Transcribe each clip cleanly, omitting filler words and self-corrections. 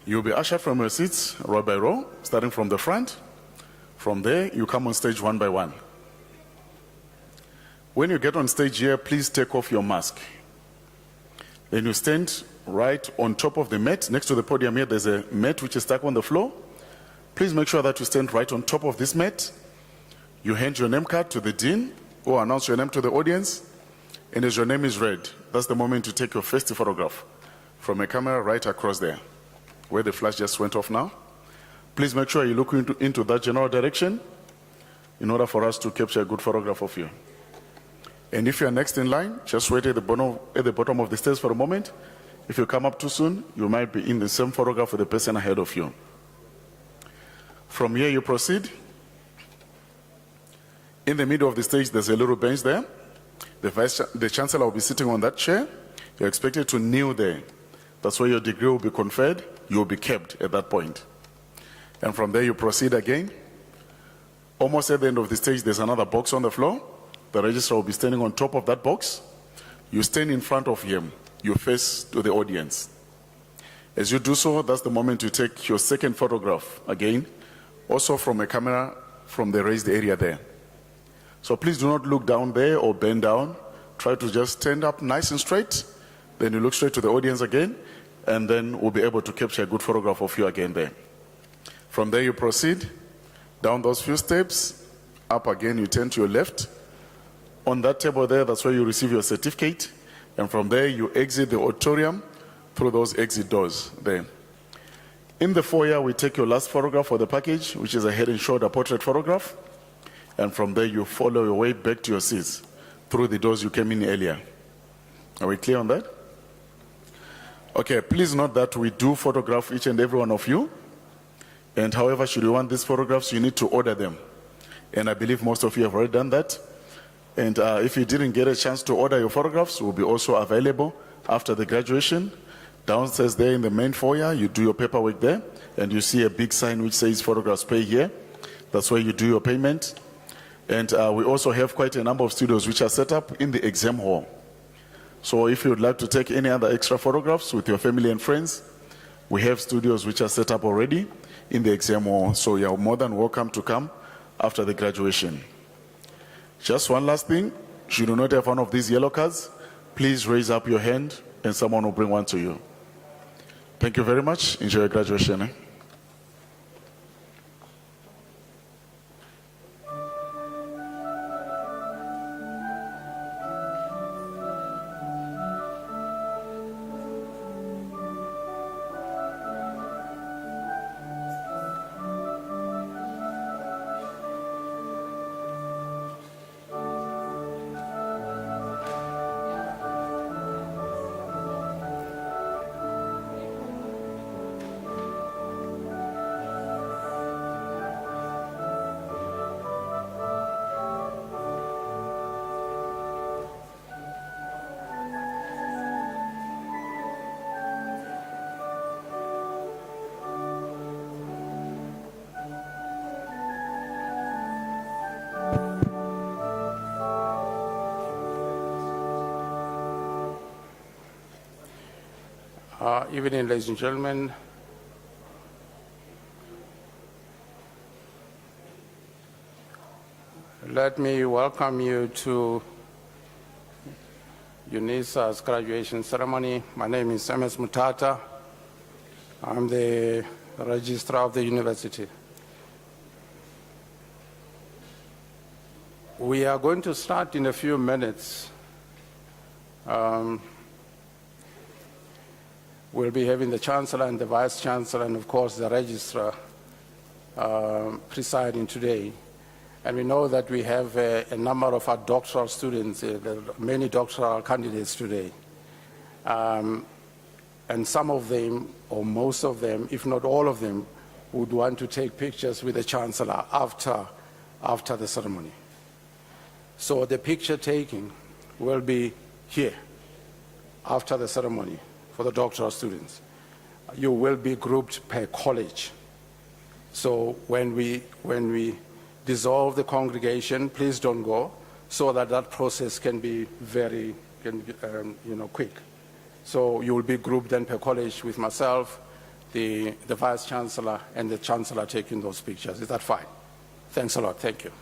You'll be ushered from your seats row by row, starting from the front. From there, you come on stage one by one. When you get on stage here, please take off your mask. Then you stand right on top of the mat. Next to the podium here, there's a mat which is stuck on the floor. Please make sure that you stand right on top of this mat. You hand your name card to the dean or announce your name to the audience. And as your name is read, that's the moment to take your first photograph from a camera right across there, where the flash just went off now. Please make sure you look into that general direction in order for us to capture a good photograph of you. And if you're next in line, just wait at the bottom of the stairs for a moment. If you come up too soon, you might be in the same photograph with the person ahead of you. From here, you proceed. In the middle of the stage, there's a little bench there. The Chancellor will be sitting on that chair. You're expected to kneel there. That's where your degree will be conferred. You will be kept at that point. And from there, you proceed again. Almost at the end of the stage, there's another box on the floor. The registrar will be standing on top of that box. You stand in front of him. You face to the audience. As you do so, that's the moment you take your second photograph again, also from a camera from the raised area there. So please do not look down there or bend down. Try to just stand up nice and straight. Then you look straight to the audience again, and then we'll be able to capture a good photograph of you again there. From there, you proceed down those few steps. Up again, you turn to your left. On that table there, that's where you receive your certificate. And from there, you exit the auditorium through those exit doors there. In the foyer, we take your last photograph for the package, which is a head and shoulder portrait photograph. And from there, you follow your way back to your seats through the doors you came in earlier. Are we clear on that? Okay, please note that we do photograph each and every one of you. And however, should you want these photographs, you need to order them. And I believe most of you have already done that. And if you didn't get a chance to order your photographs, will be also available after the graduation. Downstairs there in the main foyer, you do your paperwork there, and you see a big sign which says photographs pay here. That's where you do your payment. And we also have quite a number of studios which are set up in the exam hall. So if you would like to take any other extra photographs with your family and friends, we have studios which are set up already in the exam hall. So you're more than welcome to come after the graduation. Just one last thing, should you not have one of these yellow cards, please raise up your hand and someone will bring one to you. Thank you very much. Enjoy your graduation. Evening, ladies and gentlemen. Let me welcome you to Unisa's graduation ceremony. My name is MS Mutata. I'm the registrar of the university. We are going to start in a few minutes. We'll be having the Chancellor and the Vice Chancellor and, of course, the Registrar presiding today. And we know that we have a number of our doctoral students, many doctoral candidates today. And some of them, or most of them, if not all of them, would want to take pictures with the Chancellor after the ceremony. So the picture taking will be here after the ceremony. For the doctoral students, you will be grouped per college. So when we dissolve the congregation, please don't go, so that that process can be very quick. So you will be grouped then per college with myself, the Vice Chancellor and the Chancellor taking those pictures. Is that fine? Thanks a lot. Thank you.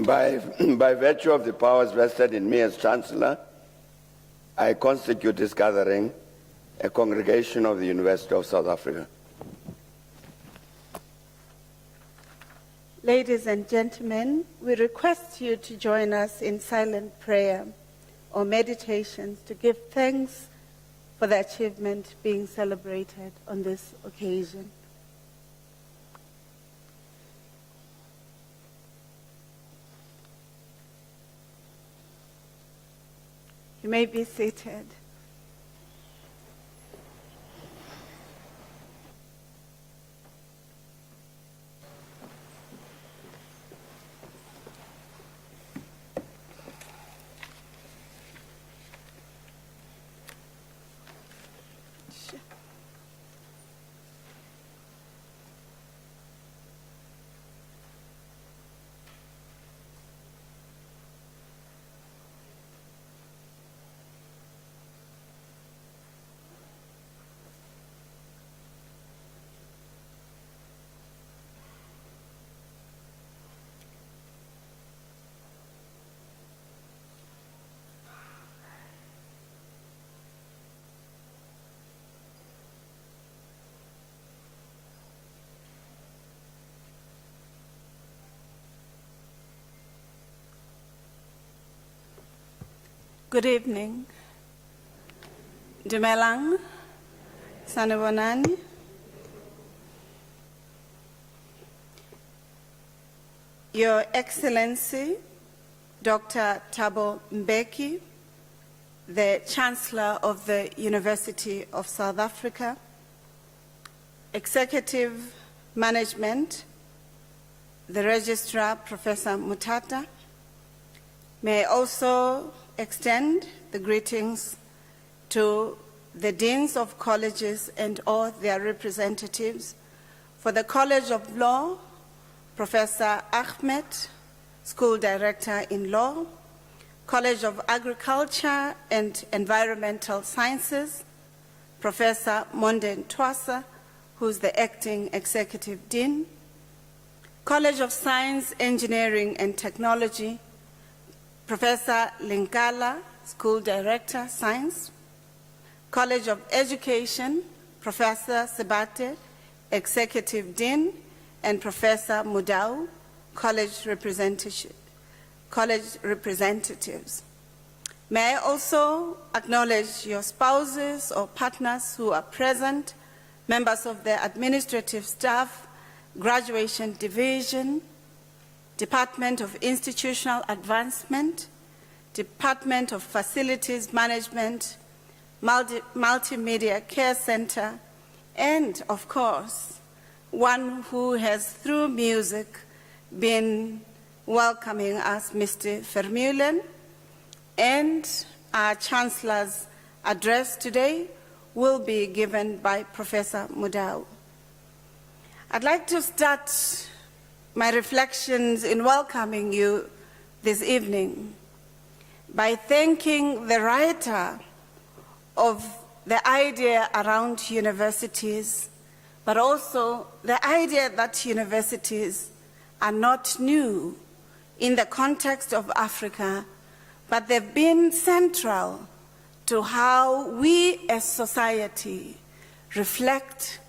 By virtue of the powers vested in me as Chancellor, I constitute this gathering a congregation of the University of South Africa. Ladies and gentlemen, we request you to join us in silent prayer or meditations to give thanks for the achievement being celebrated on this occasion. You may be seated. Good evening. Dumelang, Sanibonani. Your Excellency, Dr. Thabo Mbeki, the Chancellor of the University of South Africa, Executive Management, the Registrar, Professor Mutata. May I also extend the greetings to the deans of colleges and all their representatives. For the College of Law, Professor Ahmed, School Director in Law, College of Agriculture and Environmental Sciences, Professor Monde Ntwasa, who's the Acting Executive Dean, College of Science, Engineering and Technology, Professor Linkala, School Director, Science, College of Education, Professor Sebate, Executive Dean, and Professor Mudau, College Representatives. May I also acknowledge your spouses or partners who are present, members of the administrative staff, Graduation Division, Department of Institutional Advancement, Department of Facilities Management, Multimedia Care Center, and of course, one who has through music been welcoming us, Mr. Vermeulen, and our Chancellor's address today will be given by Professor Mudau. I'd like to start my reflections in welcoming you this evening by thanking the writer of the idea around universities, but also the idea that universities are not new in the context of Africa, but they've been central to how we as society reflect,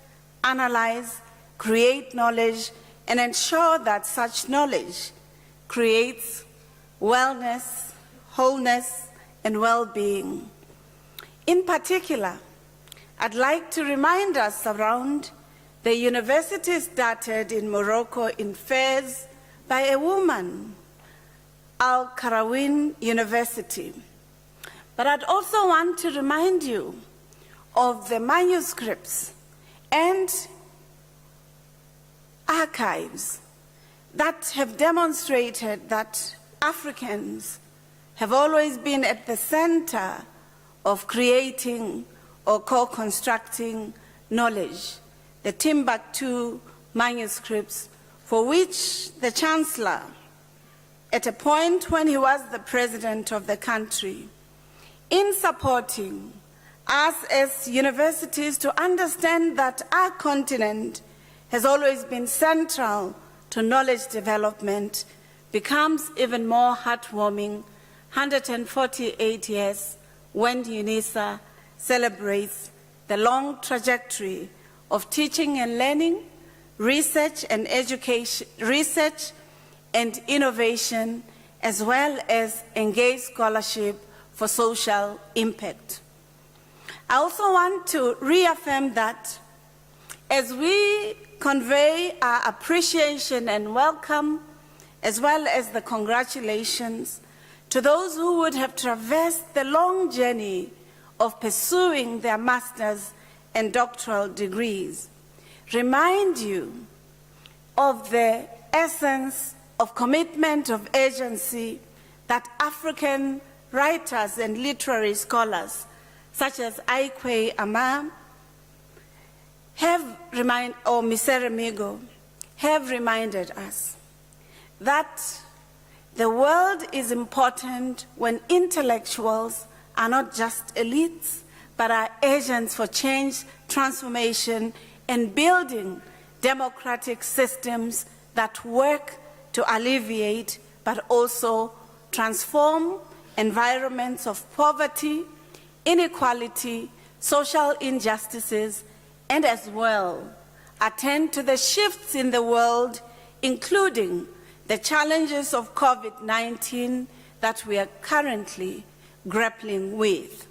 analyze, create knowledge, and ensure that such knowledge creates wellness, wholeness, and well-being. In particular, I'd like to remind us around the university started in Morocco in Fez by a woman, Al Karawin University. But I'd also want to remind you of the manuscripts and archives that have demonstrated that Africans have always been at the center of creating or co-constructing knowledge. The Timbuktu manuscripts, for which the Chancellor, at a point when he was the president of the country, in supporting us as universities to understand that our continent has always been central to knowledge development, becomes even more heartwarming 148 years when Unisa celebrates the long trajectory of teaching and learning, research and education, research and innovation, as well as engaged scholarship for social impact. I also want to reaffirm that as we convey our appreciation and welcome, as well as the congratulations to those who would have traversed the long journey of pursuing their master's and doctoral degrees, remind you of the essence of commitment of agency that African writers and literary scholars such as Aikwe Ama or Misere Migo have reminded us that the world is important when intellectuals are not just elites, but are agents for change, transformation, and building democratic systems that work to alleviate, but also transform environments of poverty, inequality, social injustices, and as well attend to the shifts in the world, including the challenges of COVID-19 that we are currently grappling with.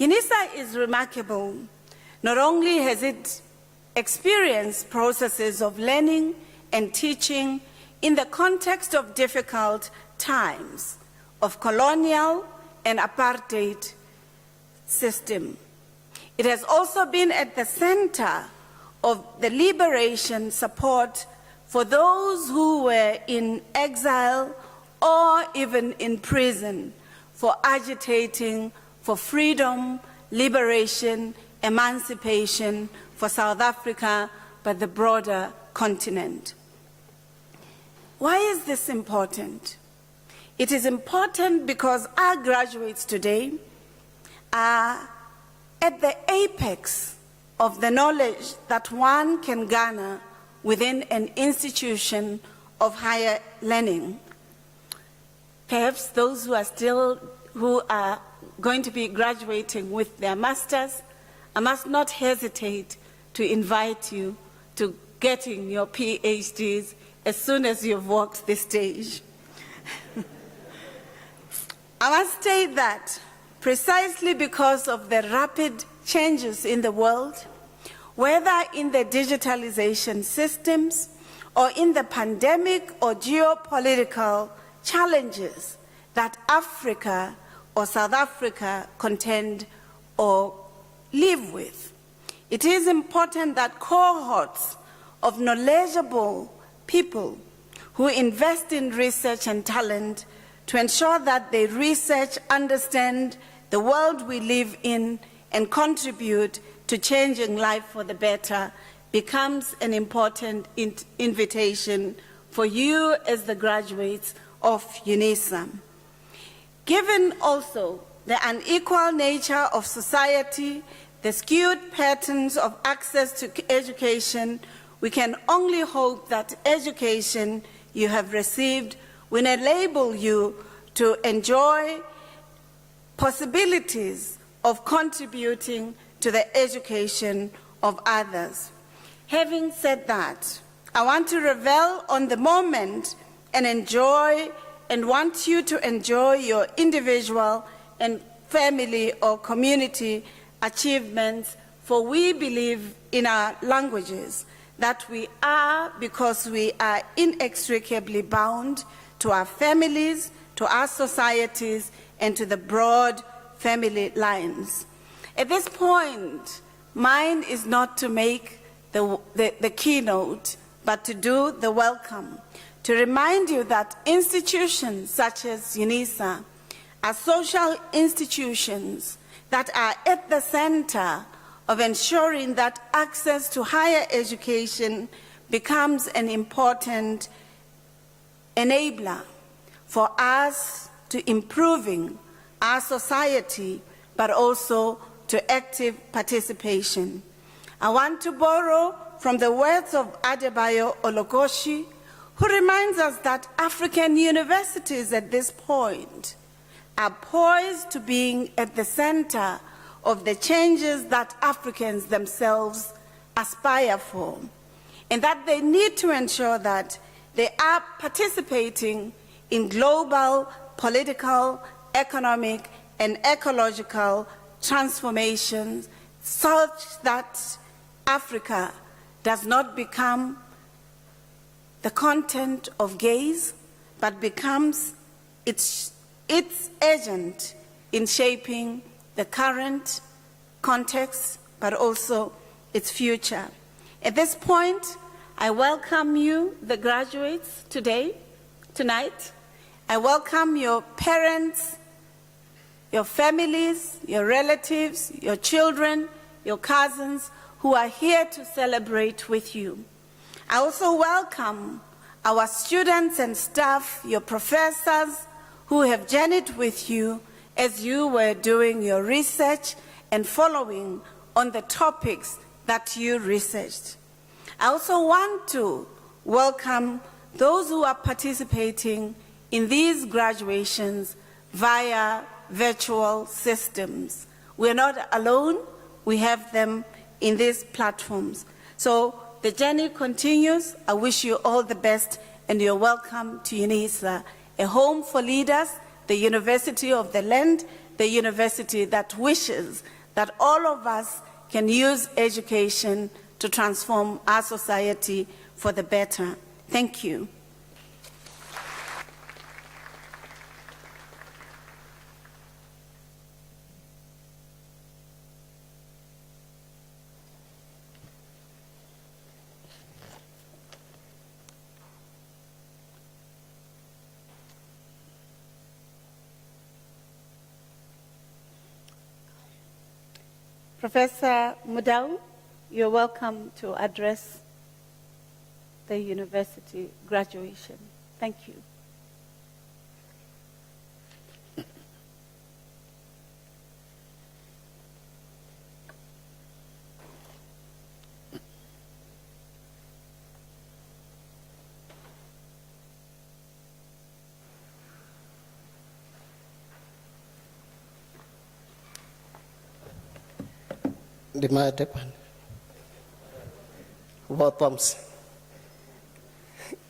Unisa is remarkable. Not only has it experienced processes of learning and teaching in the context of difficult times of colonial and apartheid system, it has also been at the center of the liberation support for those who were in exile or even in prison for agitating for freedom, liberation, emancipation for South Africa, but the broader continent. Why is this important? It is important because our graduates today are at the apex of the knowledge that one can garner within an institution of higher learning. Perhaps those who are going to be graduating with their masters, I must not hesitate to invite you to getting your PhDs as soon as you've walked the stage. I must state that precisely because of the rapid changes in the world, whether in the digitalization systems or in the pandemic or geopolitical challenges that Africa or South Africa contend or live with, it is important that cohorts of knowledgeable people who invest in research and talent to ensure that they research, understand the world we live in, and contribute to changing life for the better becomes an important invitation for you as the graduates of Unisa. Given also the unequal nature of society, the skewed patterns of access to education, we can only hope that education you have received will enable you to enjoy possibilities of contributing to the education of others. Having said that, I want to revel on the moment and want you to enjoy your individual and family or community achievements, for we believe in our languages that we are because we are inextricably bound to our families, to our societies, and to the broad family lines. At this point, mine is not to make the keynote, but to do the welcome, to remind you that institutions such as Unisa are social institutions that are at the center of ensuring that access to higher education becomes an important enabler for us to improving our society, but also to active participation. I want to borrow from the words of Adebayo Ologoshi, who reminds us that African universities at this point are poised to being at the center of the changes that Africans themselves aspire for, and that they need to ensure that they are participating in global political, economic, and ecological transformations such that Africa does not become the content of gaze, but becomes its agent in shaping the current context, but also its future. At this point, I welcome you, the graduates, tonight. I welcome your parents, your families, your relatives, your children, your cousins who are here to celebrate with you. I also welcome our students and staff, your professors who have journeyed with you as you were doing your research and following on the topics that you researched. I also want to welcome those who are participating in these graduations via virtual systems. We're not alone, we have them in these platforms. So the journey continues. I wish you all the best, and you're welcome to Unisa, a home for leaders, the university of the land, the university that wishes that all of us can use education to transform our society for the better. Thank you. Professor Mudau, you're welcome to address the university graduation. Thank you.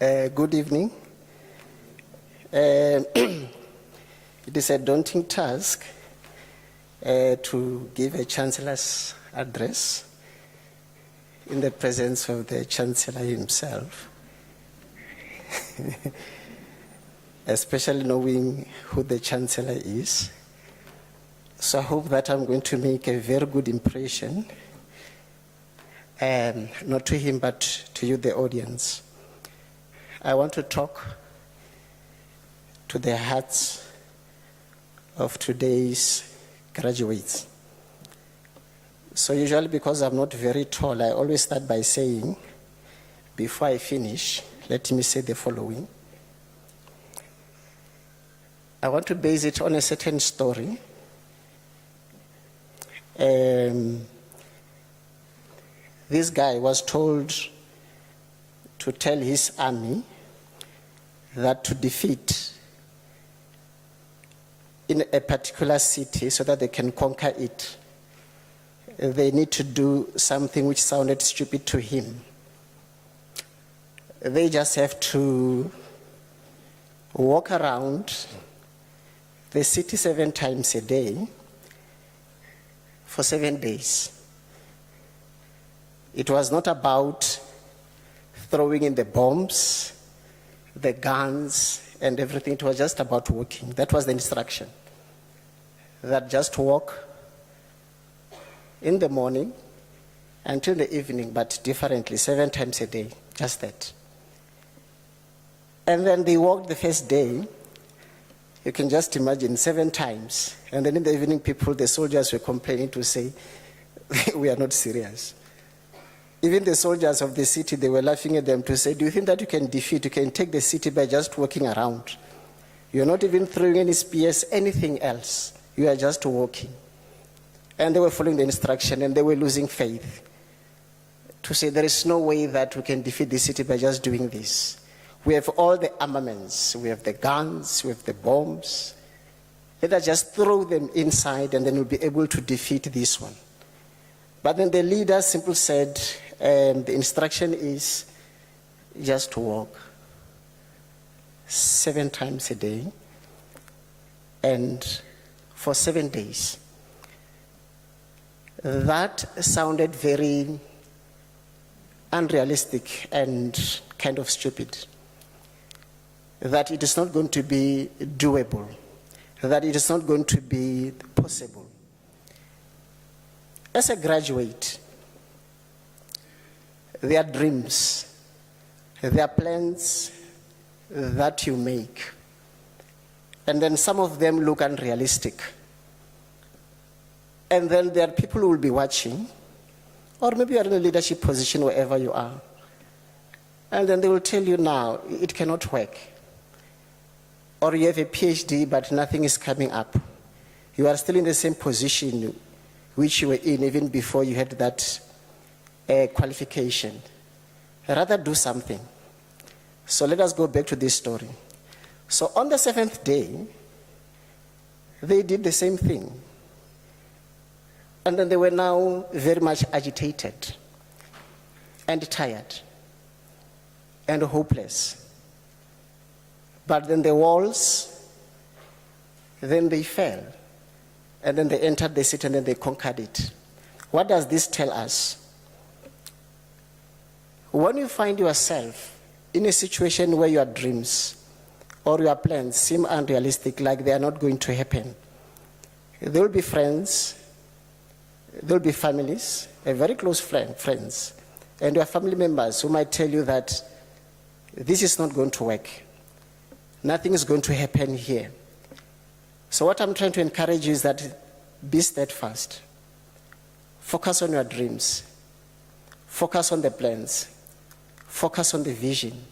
Good evening. It is a daunting task to give a Chancellor's address in the presence of the Chancellor himself, especially knowing who the Chancellor is. So I hope that I'm going to make a very good impression, not to him, but to you, the audience. I want to talk to the hearts of today's graduates. So usually, because I'm not very tall, I always start by saying, before I finish, let me say the following. I want to base it on a certain story. This guy was told to tell his army that to defeat in a particular city so that they can conquer it, they need to do something which sounded stupid to him. They just have to walk around the city 7 times a day for 7 days. It was not about throwing in the bombs, the guns, and everything. It was just about walking. That was the instruction. That just walk in the morning until the evening, but differently, 7 times a day, just that. And then they walked the first day. You can just imagine 7 times. And then in the evening, the soldiers were complaining to say, we are not serious. Even the soldiers of the city, they were laughing at them to say, do you think that you can take the city by just walking around? You're not even throwing any spears, anything else. You are just walking. And they were following the instruction, and they were losing faith to say there is no way that we can defeat the city by just doing this. We have all the armaments, we have the guns, we have the bombs. Let us just throw them inside and then we'll be able to defeat this one. But then the leader simply said, the instruction is just to walk 7 times a day and for 7 days. That sounded very unrealistic and kind of stupid. That it is not going to be doable. That it is not going to be possible. As a graduate, there are dreams, there are plans that you make. And then some of them look unrealistic. And then there are people who will be watching, or maybe you are in a leadership position wherever you are. And then they will tell you now, it cannot work. Or you have a PhD, but nothing is coming up. You are still in the same position which you were in even before you had that qualification. Rather do something. So let us go back to this story. So on the 7th day, they did the same thing. And then they were now very much agitated and tired and hopeless. But then the walls, then they fell. And then they entered the city and then they conquered it. What does this tell us? When you find yourself in a situation where your dreams or your plans seem unrealistic, like they are not going to happen, there will be friends, there will be families, a very close friends, and your family members who might tell you that this is not going to work. Nothing is going to happen here. So what I'm trying to encourage you is that be steadfast. Focus on your dreams. Focus on the plans. Focus on the vision.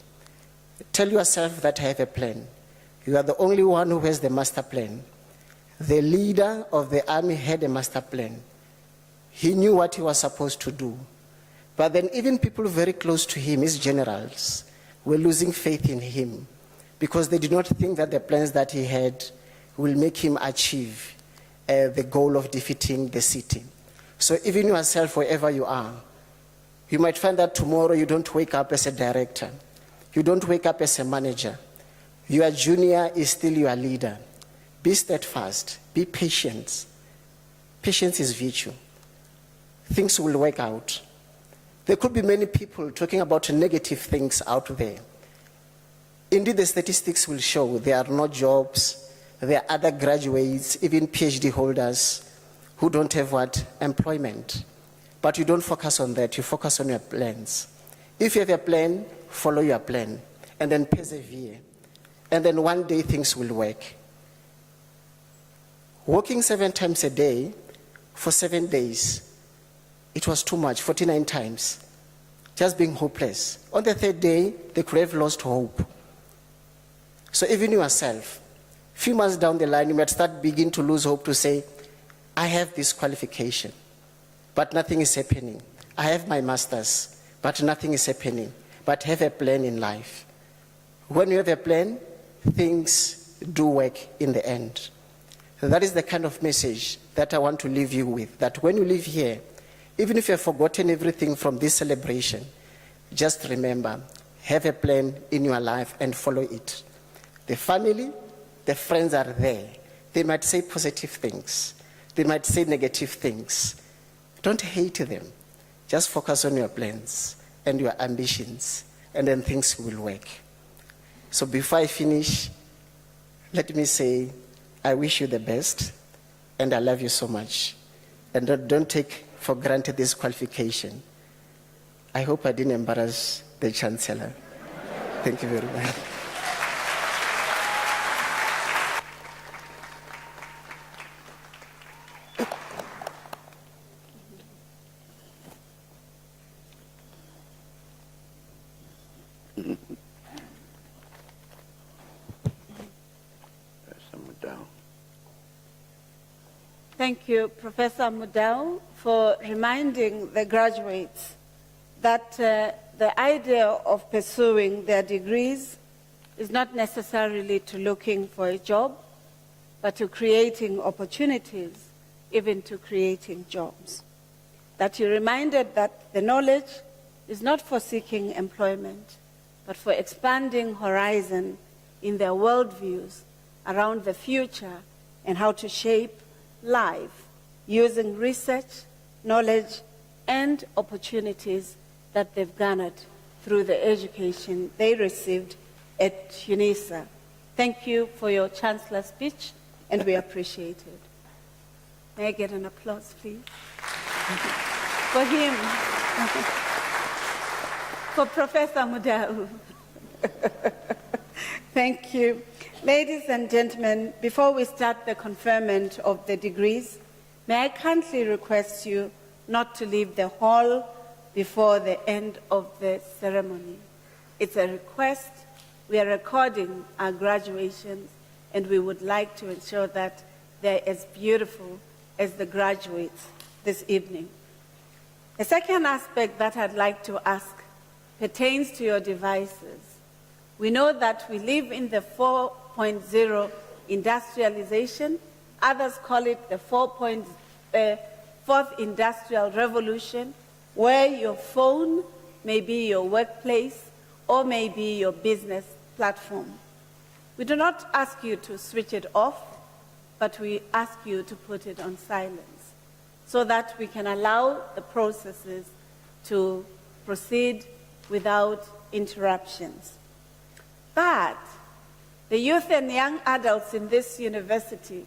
Tell yourself that I have a plan. You are the only one who has the master plan. The leader of the army had a master plan. He knew what he was supposed to do. But then even people very close to him, his generals, were losing faith in him because they did not think that the plans that he had will make him achieve the goal of defeating the city. So even yourself, wherever you are, you might find that tomorrow you don't wake up as a director. You don't wake up as a manager. Your junior is still your leader. Be steadfast. Be patient. Patience is virtue. Things will work out. There could be many people talking about negative things out there. Indeed, the statistics will show there are no jobs. There are other graduates, even PhD holders, who don't have employment. But you don't focus on that. You focus on your plans. If you have a plan, follow your plan. And then persevere. And then one day things will work. Working 7 times a day for 7 days, it was too much, 49 times. Just being hopeless. On the 3rd day, they could have lost hope. So even yourself, a few months down the line, you might begin to lose hope to say, I have this qualification, but nothing is happening. I have my master's, but nothing is happening. But have a plan in life. When you have a plan, things do work in the end. That is the kind of message that I want to leave you with, that when you leave here, even if you have forgotten everything from this celebration, just remember, have a plan in your life and follow it. The family, the friends are there. They might say positive things. They might say negative things. Don't hate them. Just focus on your plans and your ambitions, and then things will work. So before I finish, let me say, I wish you the best, and I love you so much. And don't take for granted this qualification. I hope I didn't embarrass the Chancellor. Thank you very much. Thank you, Professor Mudau, for reminding the graduates that the idea of pursuing their degrees is not necessarily to looking for a job, but to creating opportunities, even to creating jobs. That you're reminded that the knowledge is not for seeking employment, but for expanding horizon in their worldviews around the future and how to shape life using research, knowledge, and opportunities that they've garnered through the education they received at Unisa. Thank you for your Chancellor's speech, and we appreciate it. May I get an applause, please? For him. For Professor Mudau. Thank you. Ladies and gentlemen, before we start the conferment of the degrees, may I kindly request you not to leave the hall before the end of the ceremony. It's a request. We are recording our graduations, and we would like to ensure that they're as beautiful as the graduates this evening. The second aspect that I'd like to ask pertains to your devices. We know that we live in the 4.0 industrialization. Others call it the 4th industrial revolution, where your phone may be your workplace or may be your business platform. We do not ask you to switch it off, but we ask you to put it on silence so that we can allow the processes to proceed without interruptions. But the youth and young adults in this university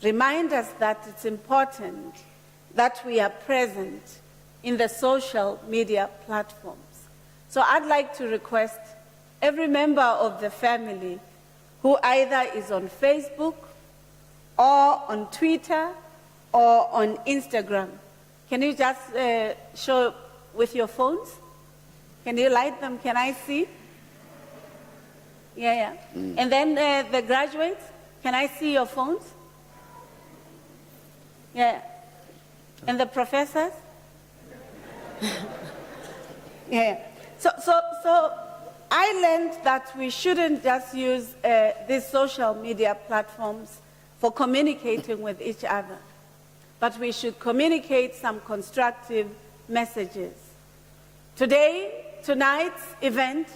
remind us that it's important that we are present in the social media platforms. So I'd like to request every member of the family who either is on Facebook or on Twitter or on Instagram, can you just show with your phones? Can you light them? Can I see? Yeah. And then the graduates, can I see your phones? Yeah. And the professors? Yeah. So I learned that we shouldn't just use these social media platforms for communicating with each other, but we should communicate some constructive messages. Tonight's event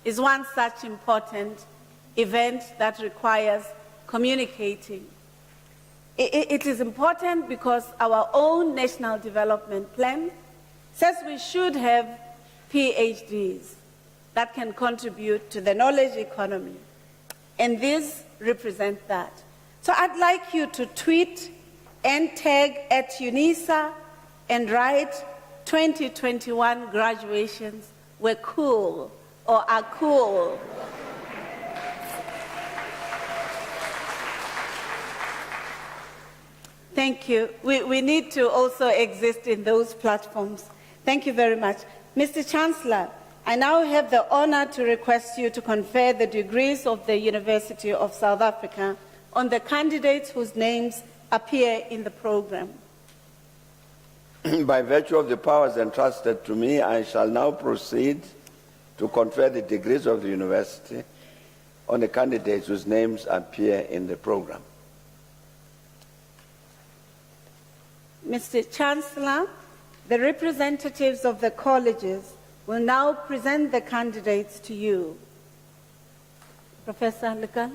is one such important event that requires communicating. It is important because our own National Development Plan says we should have PhDs that can contribute to the knowledge economy, and these represent that. So I'd like you to tweet and tag at Unisa and write 2021 graduations were cool or are cool. Thank you. We need to also exist in those platforms. Thank you very much. Mr. Chancellor, I now have the honor to request you to confer the degrees of the University of South Africa on the candidates whose names appear in the program. By virtue of the powers entrusted to me, I shall now proceed to confer the degrees of the university on the candidates whose names appear in the program. Mr. Chancellor, the representatives of the colleges will now present the candidates to you. Professor Lekala.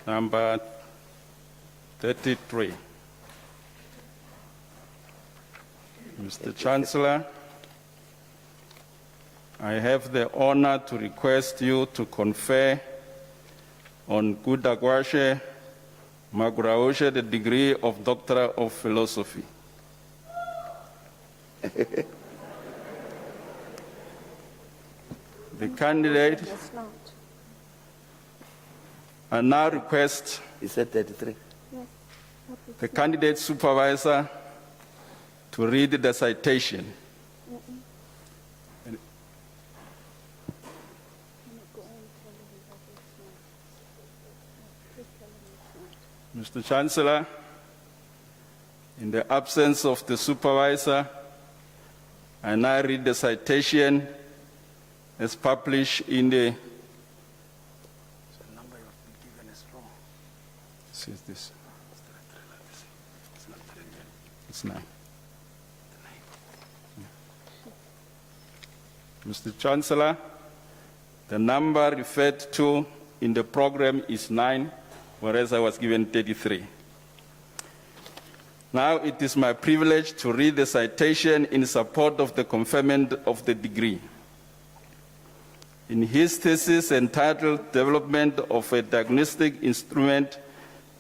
Number 33. Mr. Chancellor, I have the honor to request you to confer on Kudagwashe Maguraoshe the degree of Doctor of Philosophy. The candidate, It's not. I now request He said 33. the candidate supervisor to read the citation. Mr. Chancellor, in the absence of the supervisor, I now read the citation as published in the. The number you have been given is wrong. This is this. It's 9. Mr. Chancellor, the number referred to in the program is 9, whereas I was given 33. Now it is my privilege to read the citation in support of the conferment of the degree. In his thesis entitled Development of a Diagnostic Instrument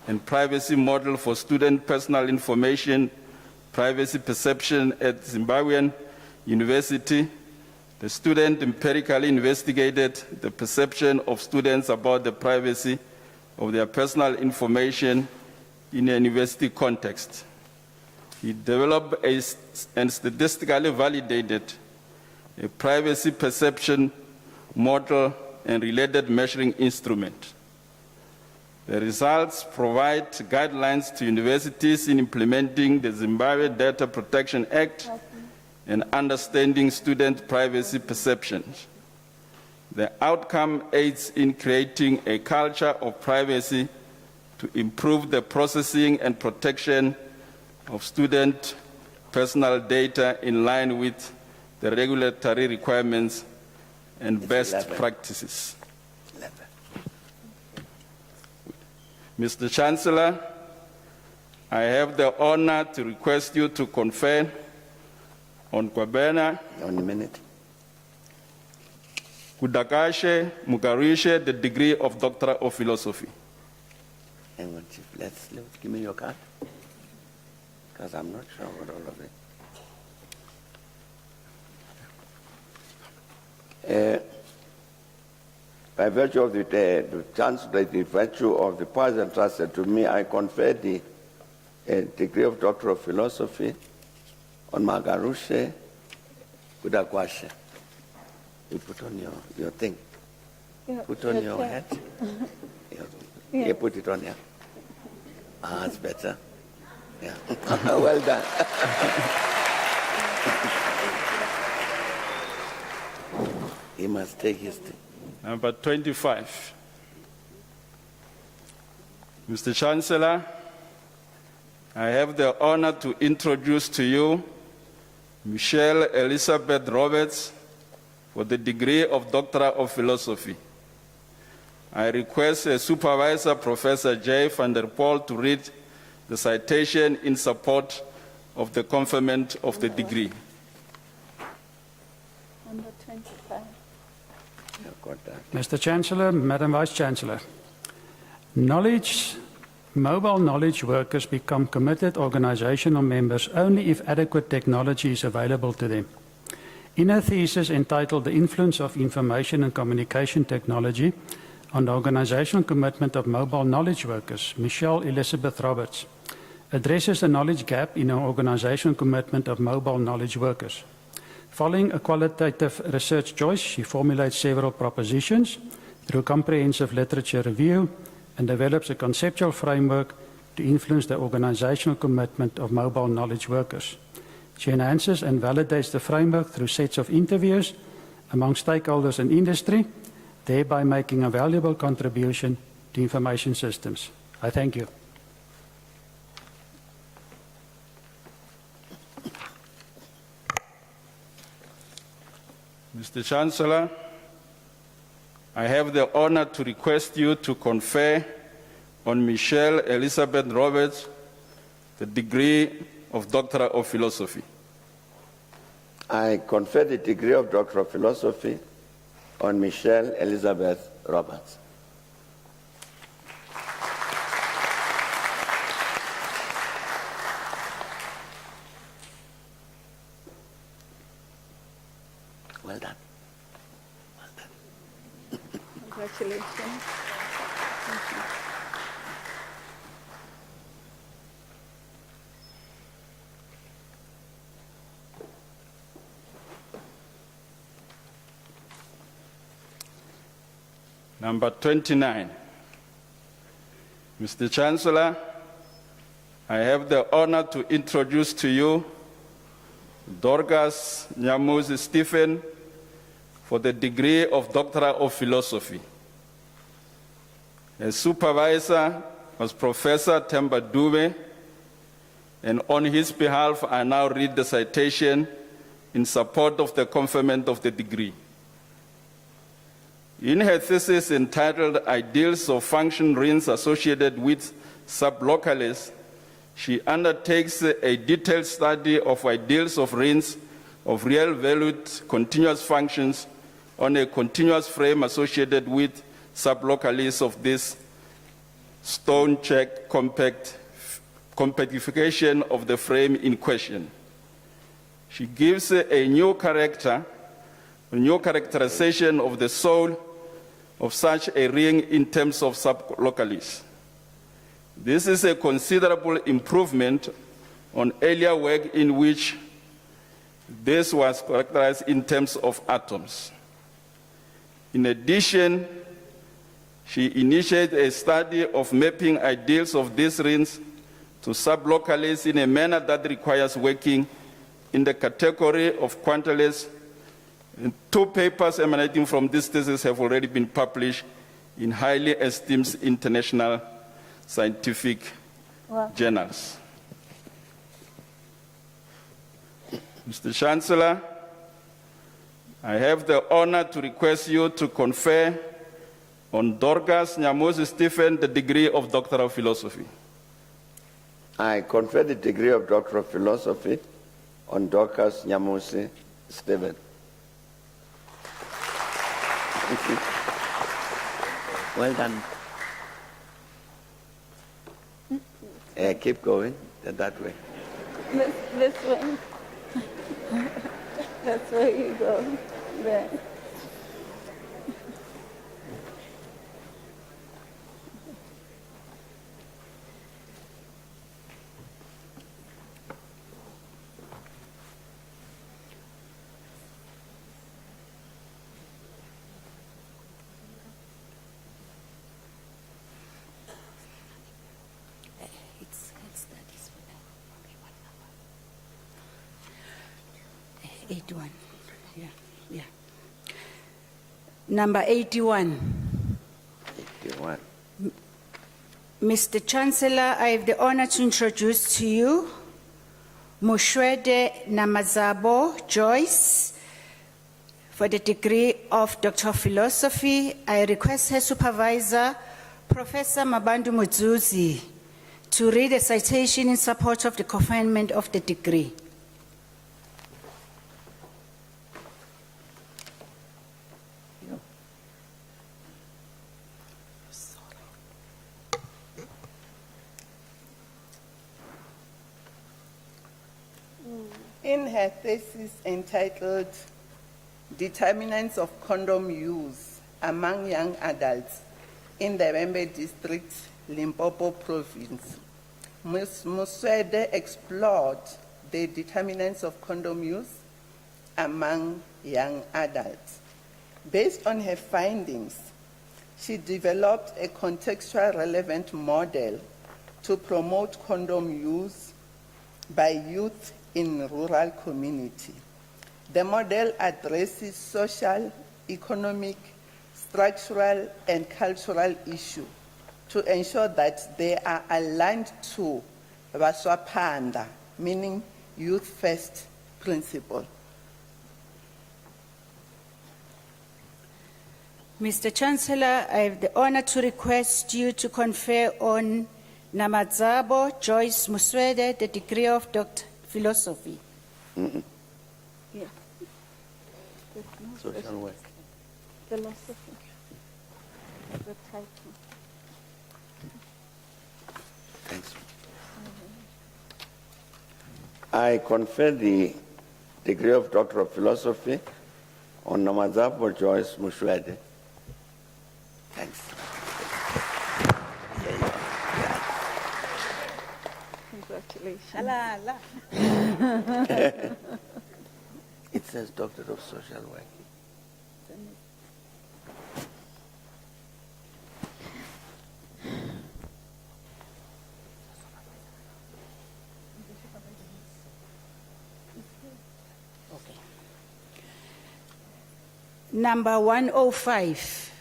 and Privacy Model for Student Personal Information Privacy Perception at Zimbabwean University, the student empirically investigated the perception of students about the privacy of their personal information in a university context. He developed and statistically validated a privacy perception model and related measuring instrument. The results provide guidelines to universities in implementing the Zimbabwe Data Protection Act and understanding student privacy perceptions. The outcome aids in creating a culture of privacy to improve the processing and protection of student personal data in line with the regulatory requirements and best 11. practices. 11. Mr. Chancellor, I have the honor to request you to confer on Kwabena One minute. Kudakashe Mugarishe the degree of Doctor of Philosophy. Hang on, Chief. Let's give me your card. Because I'm not sure about all of it. By virtue of the Chancellor, by virtue of the powers entrusted to me, I confer the degree of Doctor of Philosophy on Magarushe Kudakwashe. You put on your thing. Put on your hat. You put it on here. Ah, it's better. Yeah. Well done. He must take his thing. Number 25. Mr. Chancellor, I have the honor to introduce to you Michelle Elizabeth Roberts for the degree of Doctor of Philosophy. I request a supervisor, Professor J. van der Poel, to read the citation in support of the conferment of the degree. Number 25. Mr. Chancellor, Madam Vice-Chancellor, mobile knowledge workers become committed organizational members only if adequate technology is available to them. In her thesis entitled The Influence of Information and Communication Technology on the Organizational Commitment of Mobile Knowledge Workers, Michelle Elizabeth Roberts addresses the knowledge gap in our organizational commitment of mobile knowledge workers. Following a qualitative research choice, she formulates several propositions through comprehensive literature review and develops a conceptual framework to influence the organizational commitment of mobile knowledge workers. She enhances and validates the framework through sets of interviews among stakeholders in industry, thereby making a valuable contribution to information systems. I thank you. Mr. Chancellor, I have the honor to request you to confer on Michelle Elizabeth Roberts the degree of Doctor of Philosophy. I confer the degree of Doctor of Philosophy on Michelle Elizabeth Roberts. done. Congratulations. Number 29. Mr. Chancellor, I have the honor to introduce to you Dorcas Nyamuzi Stephen for the degree of Doctor of Philosophy. Her supervisor was Professor Themba Dube, and on his behalf, I now read the citation in support of the conferment of the degree. In her thesis entitled Ideals of Function Rings Associated with Sublocales, she undertakes a detailed study of ideals of rings of real-valued continuous functions on a continuous frame associated with sublocales of this stone-check compactification of the frame in question. She gives a new characterization of the soul of such a ring in terms of sublocales. This is a considerable improvement on earlier work in which this was characterized in terms of atoms. In addition, she initiated a study of mapping ideals of these rings to sublocales in a manner that requires working in the category of quantiles. And 2 papers emanating from this thesis have already been published in highly esteemed international scientific journals. Mr. Chancellor, I have the honor to request you to confer on Dorcas Nyamuzi Stephen the degree of Doctor of Philosophy. I confer the degree of Doctor of Philosophy on Dorcas Nyamuzi Stephen. Well done. Keep going that way. This way. That's where you go. There. It's that is okay, what number? 81. Yeah. Number 81. 81. Mr. Chancellor, I have the honor to introduce to you Moshwede Namazabo Joyce for the degree of Doctor of Philosophy. I request her supervisor, Professor Mabandu Mudzuzi, to read a citation in support of the conferment of the degree. In her thesis entitled Determinants of Condom Use Among Young Adults in the Bembe District, Limpopo Province, Ms. Muswede explored the determinants of condom use among young adults. Based on her findings, she developed a contextual relevant model to promote condom use by youth in rural community. The model addresses social, economic, structural, and cultural issues to ensure that they are aligned to Vaswapanda, meaning youth first principle. Mr. Chancellor, I have the honor to request you to confer on Namazabo Joyce Muswede the degree of Doctor of Philosophy. Yeah. Social work. Philosophy. The title. Thanks. I confer the degree of Doctor of Philosophy Onomazapho Joyce Mushwede. Thanks. Congratulations. It says Doctor of Social Work. Number 105.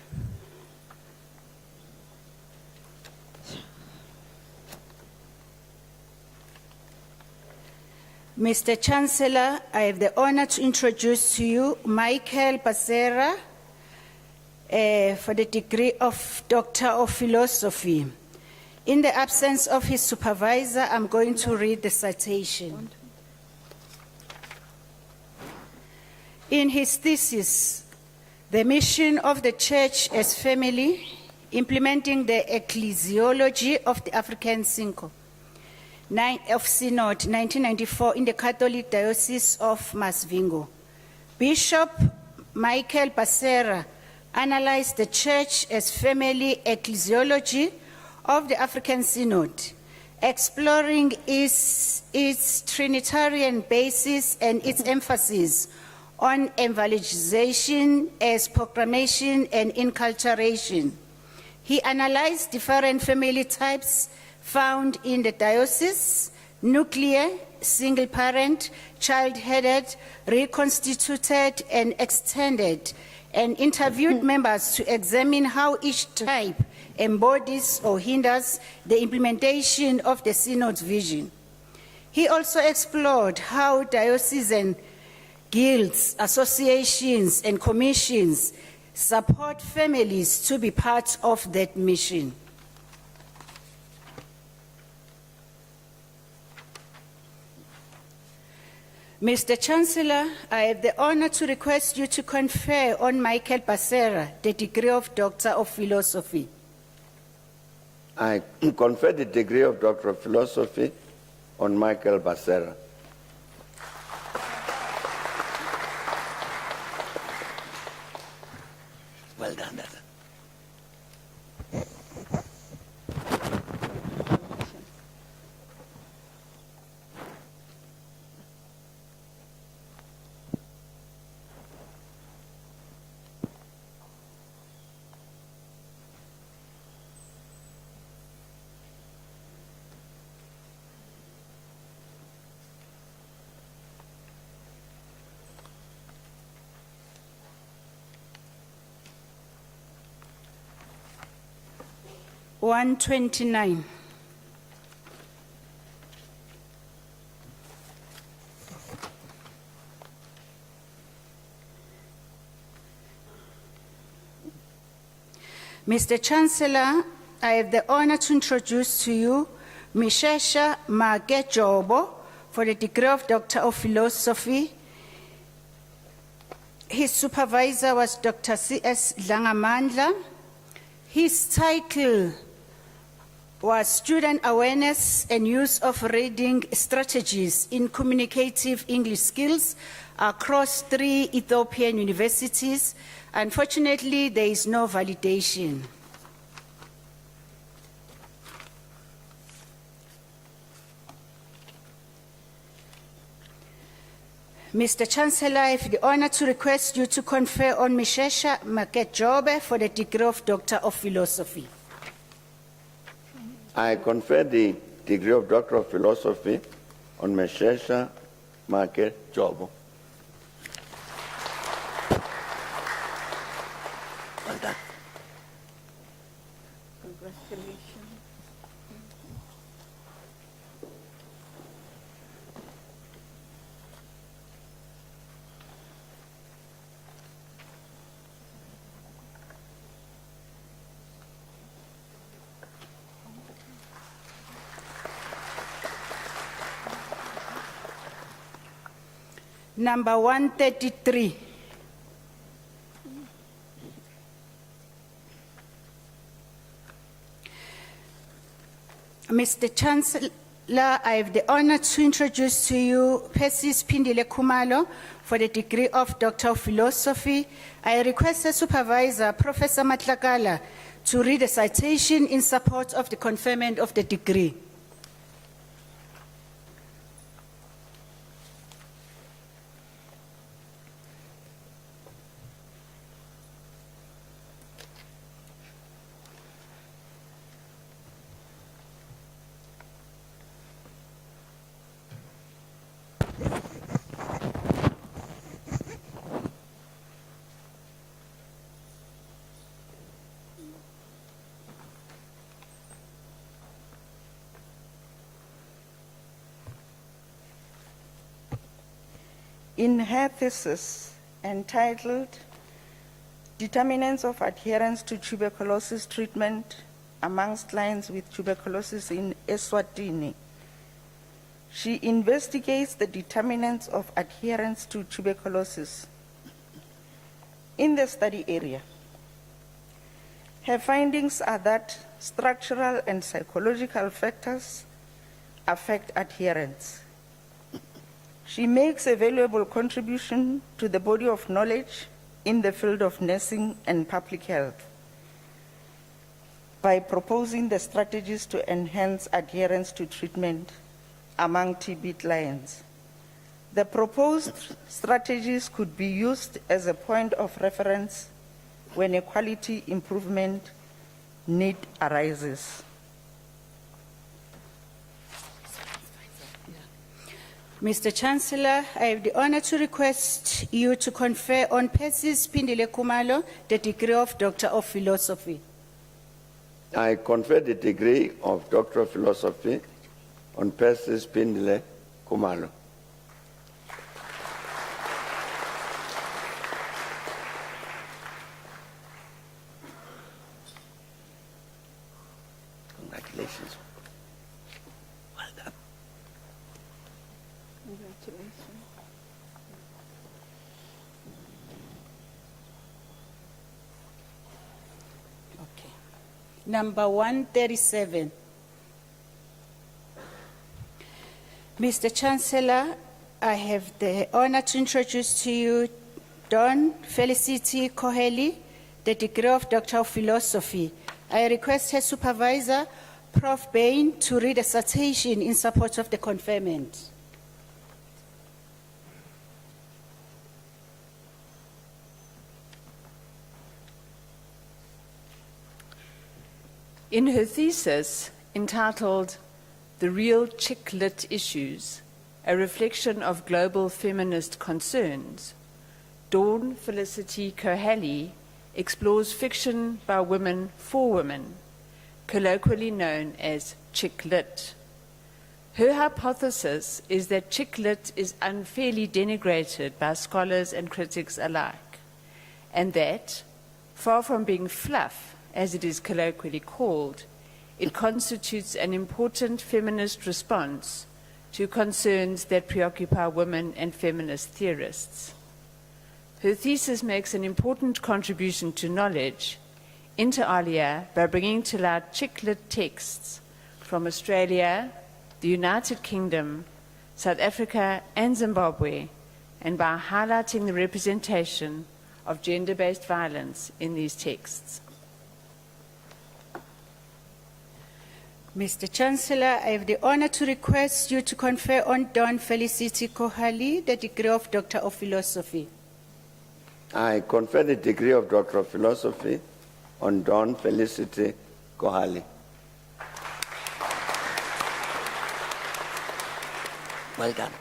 Mr. Chancellor, I have the honor to introduce to you Michael Basera for the degree of Doctor of Philosophy. In the absence of his supervisor, I'm going to read the citation. In his thesis, The Mission of the Church as Family, Implementing the Ecclesiology of the African Synod, of Synod, 1994, in the Catholic Diocese of Masvingo, Bishop Michael Basera analyzed the Church as Family Ecclesiology of the African Synod, exploring its Trinitarian basis and its emphasis on evangelization as proclamation and inculturation. He analyzed different family types found in the diocese: nuclear, single parent, child-headed, reconstituted, and extended, and interviewed members to examine how each type embodies or hinders the implementation of the Synod's vision. He also explored how diocesan guilds, associations, and commissions support families to be part of that mission. Mr. Chancellor, I have the honor to request you to confer on Michael Basera the degree of Doctor of Philosophy. I confer the degree of Doctor of Philosophy on Michael Basera. Well done, Dada. $129. Mr. Chancellor, I have the honor to introduce to you Mishesha Magejobo for the degree of Doctor of Philosophy. His supervisor was Dr. C.S. Langamandla. His title was Student Awareness and Use of Reading Strategies in Communicative English Skills across 3 Ethiopian universities. Unfortunately, there is no validation. Mr. Chancellor, I have the honor to request you to confer on Mishesha Makejobe for the degree of Doctor of Philosophy. I confer the degree of Doctor of Philosophy on Mishesha Makejobo. Well done. Congratulations. Number 133. Mr. Chancellor, Chancellor, I have the honor to introduce to you Persis Pindile Kumalo for the degree of Doctor of Philosophy. I request the Supervisor, Professor Matlakala, to read a citation in support of the conferment of the degree. In her thesis entitled Determinants of Adherence to Tuberculosis Treatment Amongst Clients with Tuberculosis in Eswatini, she investigates the determinants of adherence to tuberculosis in the study area. Her findings are that structural and psychological factors affect adherence. She makes a valuable contribution to the body of knowledge in the field of nursing and public health by proposing the strategies to enhance adherence to treatment among TB clients. The proposed strategies could be used as a point of reference when a quality improvement need arises. Mr. Chancellor, I have the honor to request you to confer on Persis Pindile Kumalo the degree of Doctor of Philosophy. I confer the degree of Doctor of Philosophy on Persis Pindile Kumalo. Congratulations. Well done. Congratulations. Okay. Number 137. Mr. Chancellor, I have the honor to introduce to you Dawn Felicity Koheli, the degree of Doctor of Philosophy. I request her supervisor, Prof. Bain, to read a citation in support of the conferment. In her thesis entitled The Real Chick Lit Issues, a reflection of global feminist concerns, Dawn Felicity Koheli explores fiction by women for women, colloquially known as chick lit. Her hypothesis is that chick lit is unfairly denigrated by scholars and critics alike, and that, far from being fluff, as it is colloquially called, it constitutes an important feminist response to concerns that preoccupy women and feminist theorists. Her thesis makes an important contribution to knowledge, inter alia, by bringing to light chick-lit texts from Australia, the United Kingdom, South Africa, and Zimbabwe, and by highlighting the representation of gender-based violence in these texts. Mr. Chancellor, I have the honor to request you to confer on Dawn Felicity Koheli the degree of Doctor of Philosophy. I confer the degree of Doctor of Philosophy on Dawn Felicity Kohali. Well done.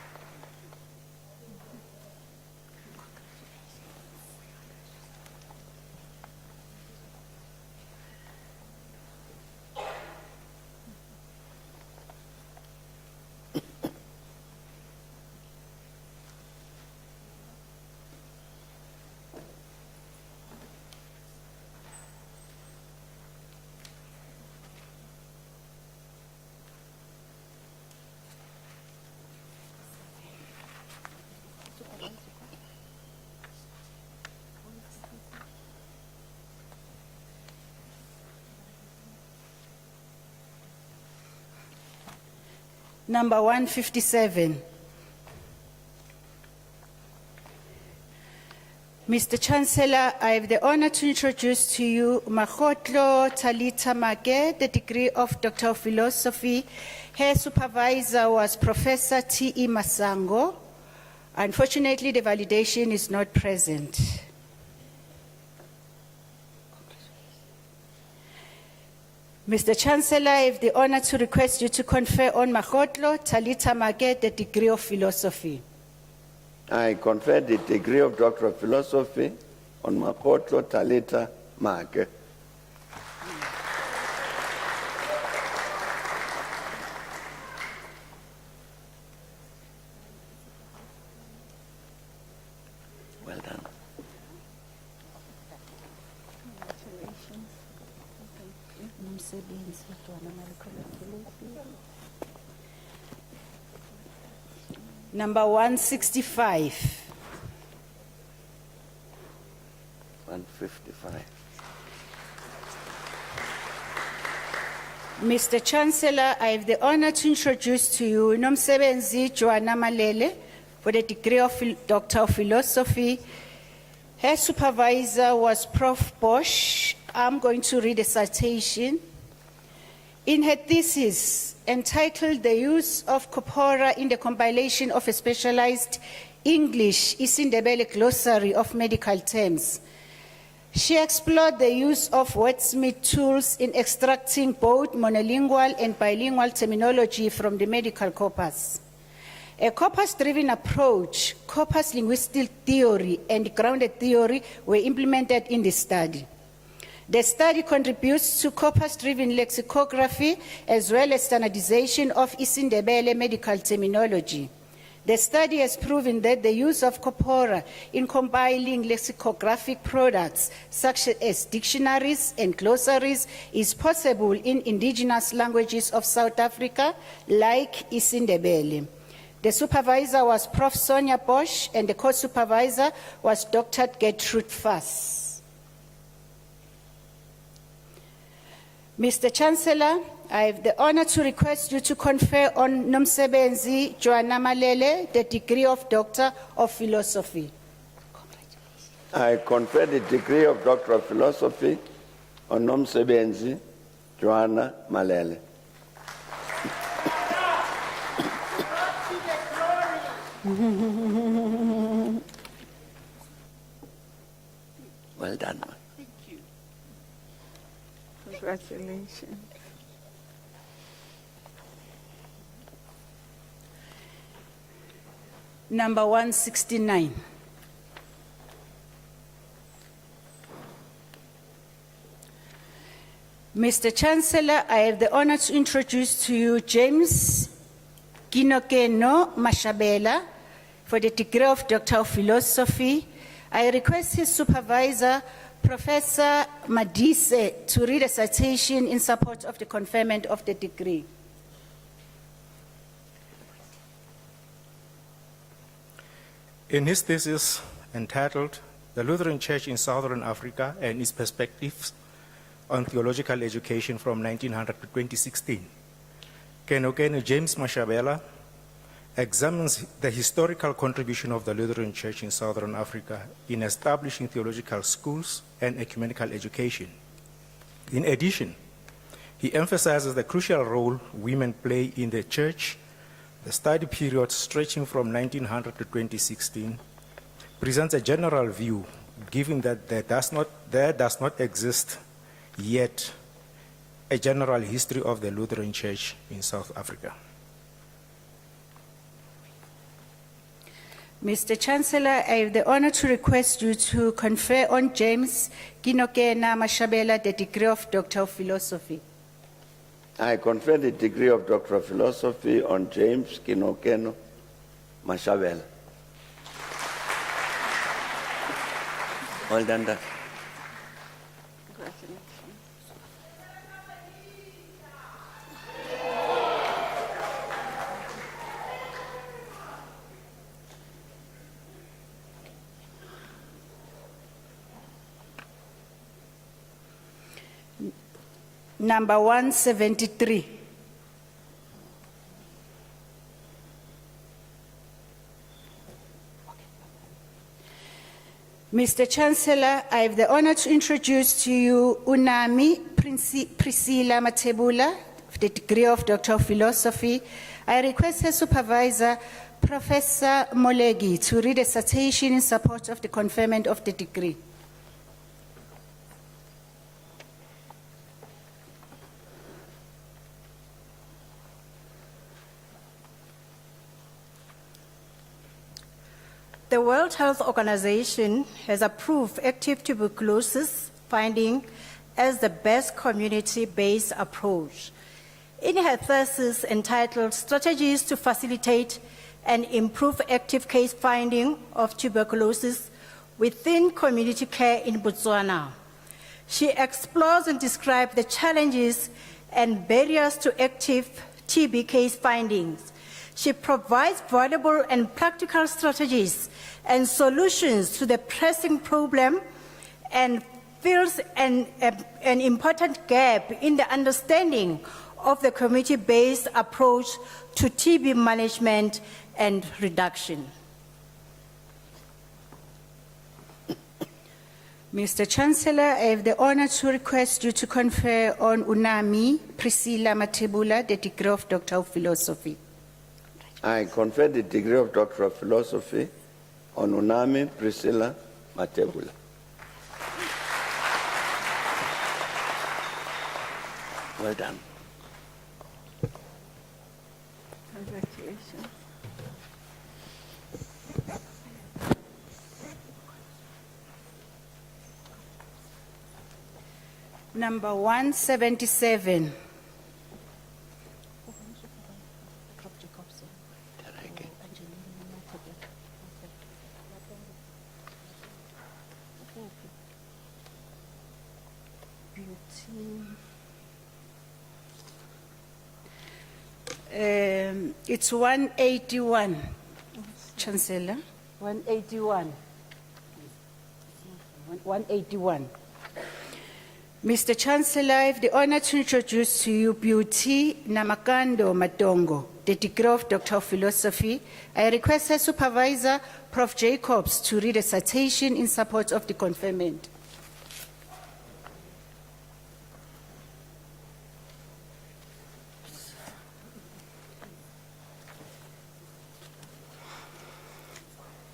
Number 157. Mr. Chancellor, I have the honor to introduce to you Makgotlo Talita Make, the degree of Doctor of Philosophy. Her supervisor was Professor T.E. Masango. Unfortunately, the validation is not present. Mr. Chancellor, I have the honor to request you to confer on Makgotlo Talita Make the degree of Philosophy. I confer the degree of Doctor of Philosophy on Makgotlo Talita Make. Well done. Number 165. 155. Mr. Chancellor, I have the honor to introduce to you Nomsebenzi Joanna Malele for the degree of Doctor of Philosophy. Her supervisor was Prof. Bosch. I'm going to read a citation. In her thesis entitled The Use of Corpora in the Compilation of a Specialized English Isindebele Glossary of Medical Terms, she explored the use of wordsmith tools in extracting both monolingual and bilingual terminology from the medical corpus. A corpus-driven approach, corpus linguistic theory, and grounded theory were implemented in the study. The study contributes to corpus-driven lexicography as well as standardization of Isindebele medical terminology. The study has proven that the use of corpora in compiling lexicographic products such as dictionaries and glossaries is possible in indigenous languages of South Africa, like Isindebele. The supervisor was Prof. Sonia Bosch, and the co-supervisor was Dr. Gertrude Fass. Mr. Chancellor, I have the honor to request you to confer on Nomsebenzi Joanna Malele the degree of Doctor of Philosophy. I confer the degree of Doctor of Philosophy on Nomsebenzi Joanna Malele. Well done. Thank you. Congratulations. Number 169. Mr. Chancellor, I have the honor to introduce to you James Kinokeno Mashabela for the degree of Doctor of Philosophy. I request his supervisor, Professor Madise, to read a citation in support of the conferment of the degree. In his thesis entitled The Lutheran Church in Southern Africa and Its Perspectives on Theological Education from 1900 to 2016, Kenokeno James Mashabela examines the historical contribution of the Lutheran Church in Southern Africa in establishing theological schools and ecumenical education. In addition, he emphasizes the crucial role women play in the church. The study period, stretching from 1900 to 2016, presents a general view, given that there does not exist yet a general history of the Lutheran Church in South Africa. Mr. Chancellor, I have the honor to request you to confer on James Kinokena Mashabela the degree of Doctor of Philosophy. I confer the degree of Doctor of Philosophy on James Kinokeno Mashabela. Well done, Dad. Congratulations. Number 173. Mr. Chancellor, I have the honor to introduce to you Unami Priscilla Matebula, the degree of Doctor of Philosophy. I request her supervisor, Professor Molegi, to read a citation in support of the conferment of the degree. The World Health Organization has approved active tuberculosis finding as the best community-based approach. In her thesis entitled Strategies to Facilitate and Improve Active Case Finding of Tuberculosis Within Community Care in Botswana, she explores and describes the challenges and barriers to active TB case findings. She provides valuable and practical strategies and solutions to the pressing problem and fills an important gap in the understanding of the community-based approach to TB management and reduction. Mr. Chancellor, I have the honor to request you to confer on Unami Priscilla Matebula the degree of Doctor of Philosophy. I confer the degree of Doctor of Philosophy on Unami Priscilla Matebula. Well done. Congratulations. Number 177. It's 181, Chancellor. 181. 181. Mr. Chancellor, I have the honor to introduce to you Beauty Namakando Matongo, the degree of Doctor of Philosophy. I request her supervisor, Prof. Jacobs, to read a citation in support of the conferment.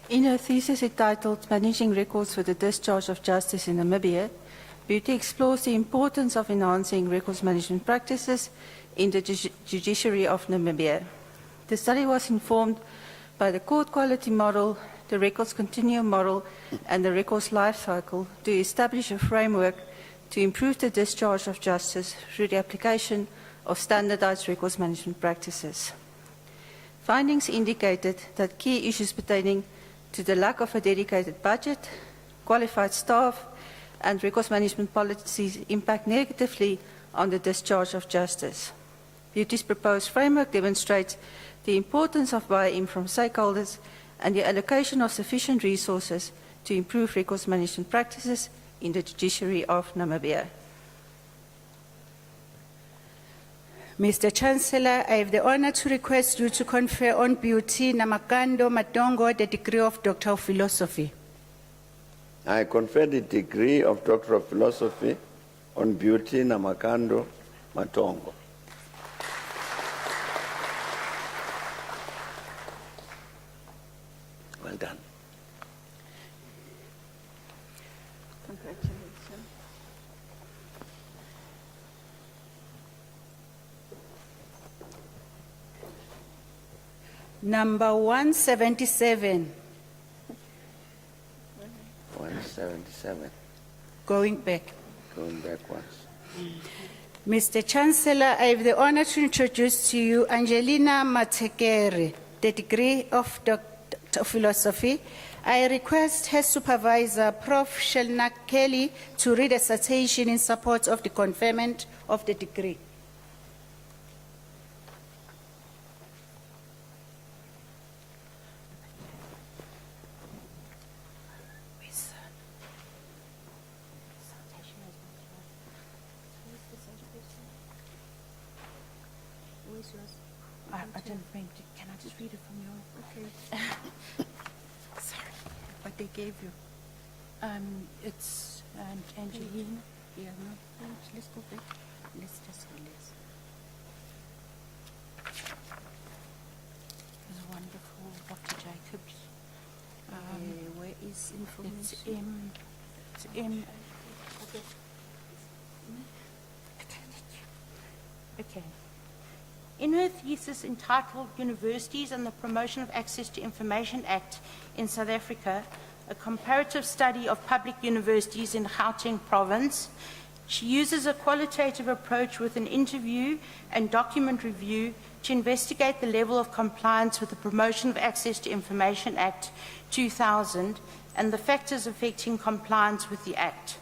In her thesis entitled Managing Records for the Discharge of Justice in Namibia, Beauty explores the importance of enhancing records management practices in the judiciary of Namibia. The study was informed by the court quality model, the records continuum model, and the records life cycle to establish a framework to improve the discharge of justice through the application of standardized records management practices. Findings indicated that key issues pertaining to the lack of a dedicated budget, qualified staff, and records management policies impact negatively on the discharge of justice. Beauty's proposed framework demonstrates the importance of buy-in from stakeholders and the allocation of sufficient resources to improve records management practices in the judiciary of Namibia. Mr. Chancellor, I have the honor to request you to confer on Beauty Namakando Matongo the degree of Doctor of Philosophy. I confer the degree of Doctor of Philosophy on Beauty Namakando Matongo. Well done. Congratulations. Number 177. 177. Going back. Going backwards. Mr. Chancellor, I have the honor to introduce to you Angelina Matekere, the degree of Doctor of Philosophy. I request her supervisor, Prof. Shelnak Kelly, to read a citation in support of the conferment of the degree. I didn't bring it. Can I just read it from your? Okay. Sorry, what they gave you. It's Angelina. Yeah, no, let's go back. Let's just release. It's wonderful, Dr. Jacobs. Where is information? It's M. Okay. In her thesis entitled Universities and the Promotion of Access to Information Act in South Africa, a comparative study of public universities in Gauteng province, she uses a qualitative approach with an interview and document review to investigate the level of compliance with the Promotion of Access to Information Act 2000 and the factors affecting compliance with the Act.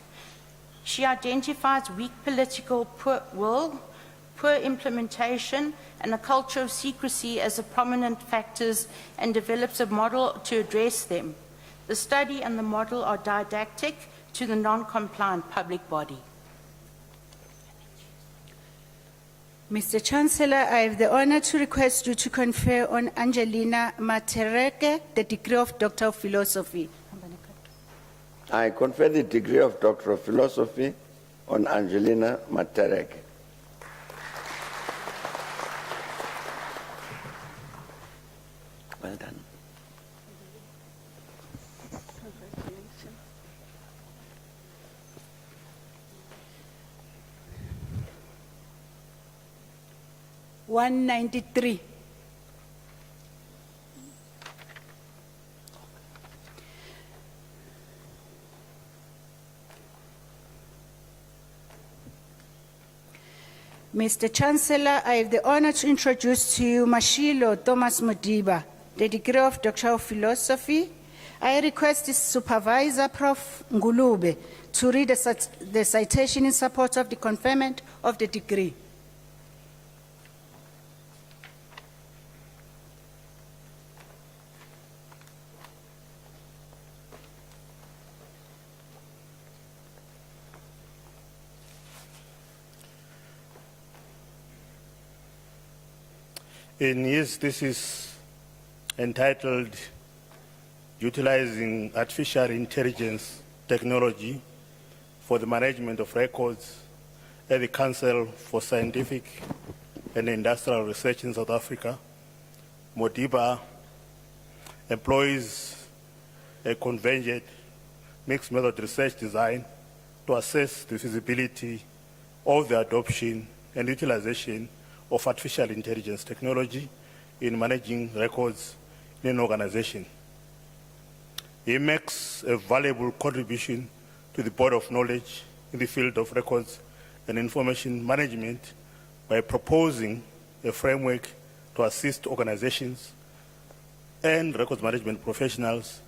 She identifies weak political will, poor implementation, and a culture of secrecy as the prominent factors and develops a model to address them. The study and the model are didactic to the non-compliant public body. Mr. Chancellor, I have the honor to request you to confer on Angelina Matereke the degree of Doctor of Philosophy. I confer the degree of Doctor of Philosophy on Angelina Matereke. Well done. Congratulations. $193. Mr. Chancellor, I have the honor to introduce to you Mashilo Thomas Modiba, the degree of Doctor of Philosophy. I request the supervisor, Prof. Ngulube, to read the citation in support of the conferment of the degree. In his thesis entitled Utilizing Artificial Intelligence Technology for the Management of Records at the Council for Scientific and Industrial Research in South Africa, Modiba employs a convergent mixed method research design to assess the feasibility of the adoption and utilization of artificial intelligence technology in managing records in an organization. He makes a valuable contribution to the body of knowledge in the field of records and information management by proposing a framework to assist organizations and records management professionals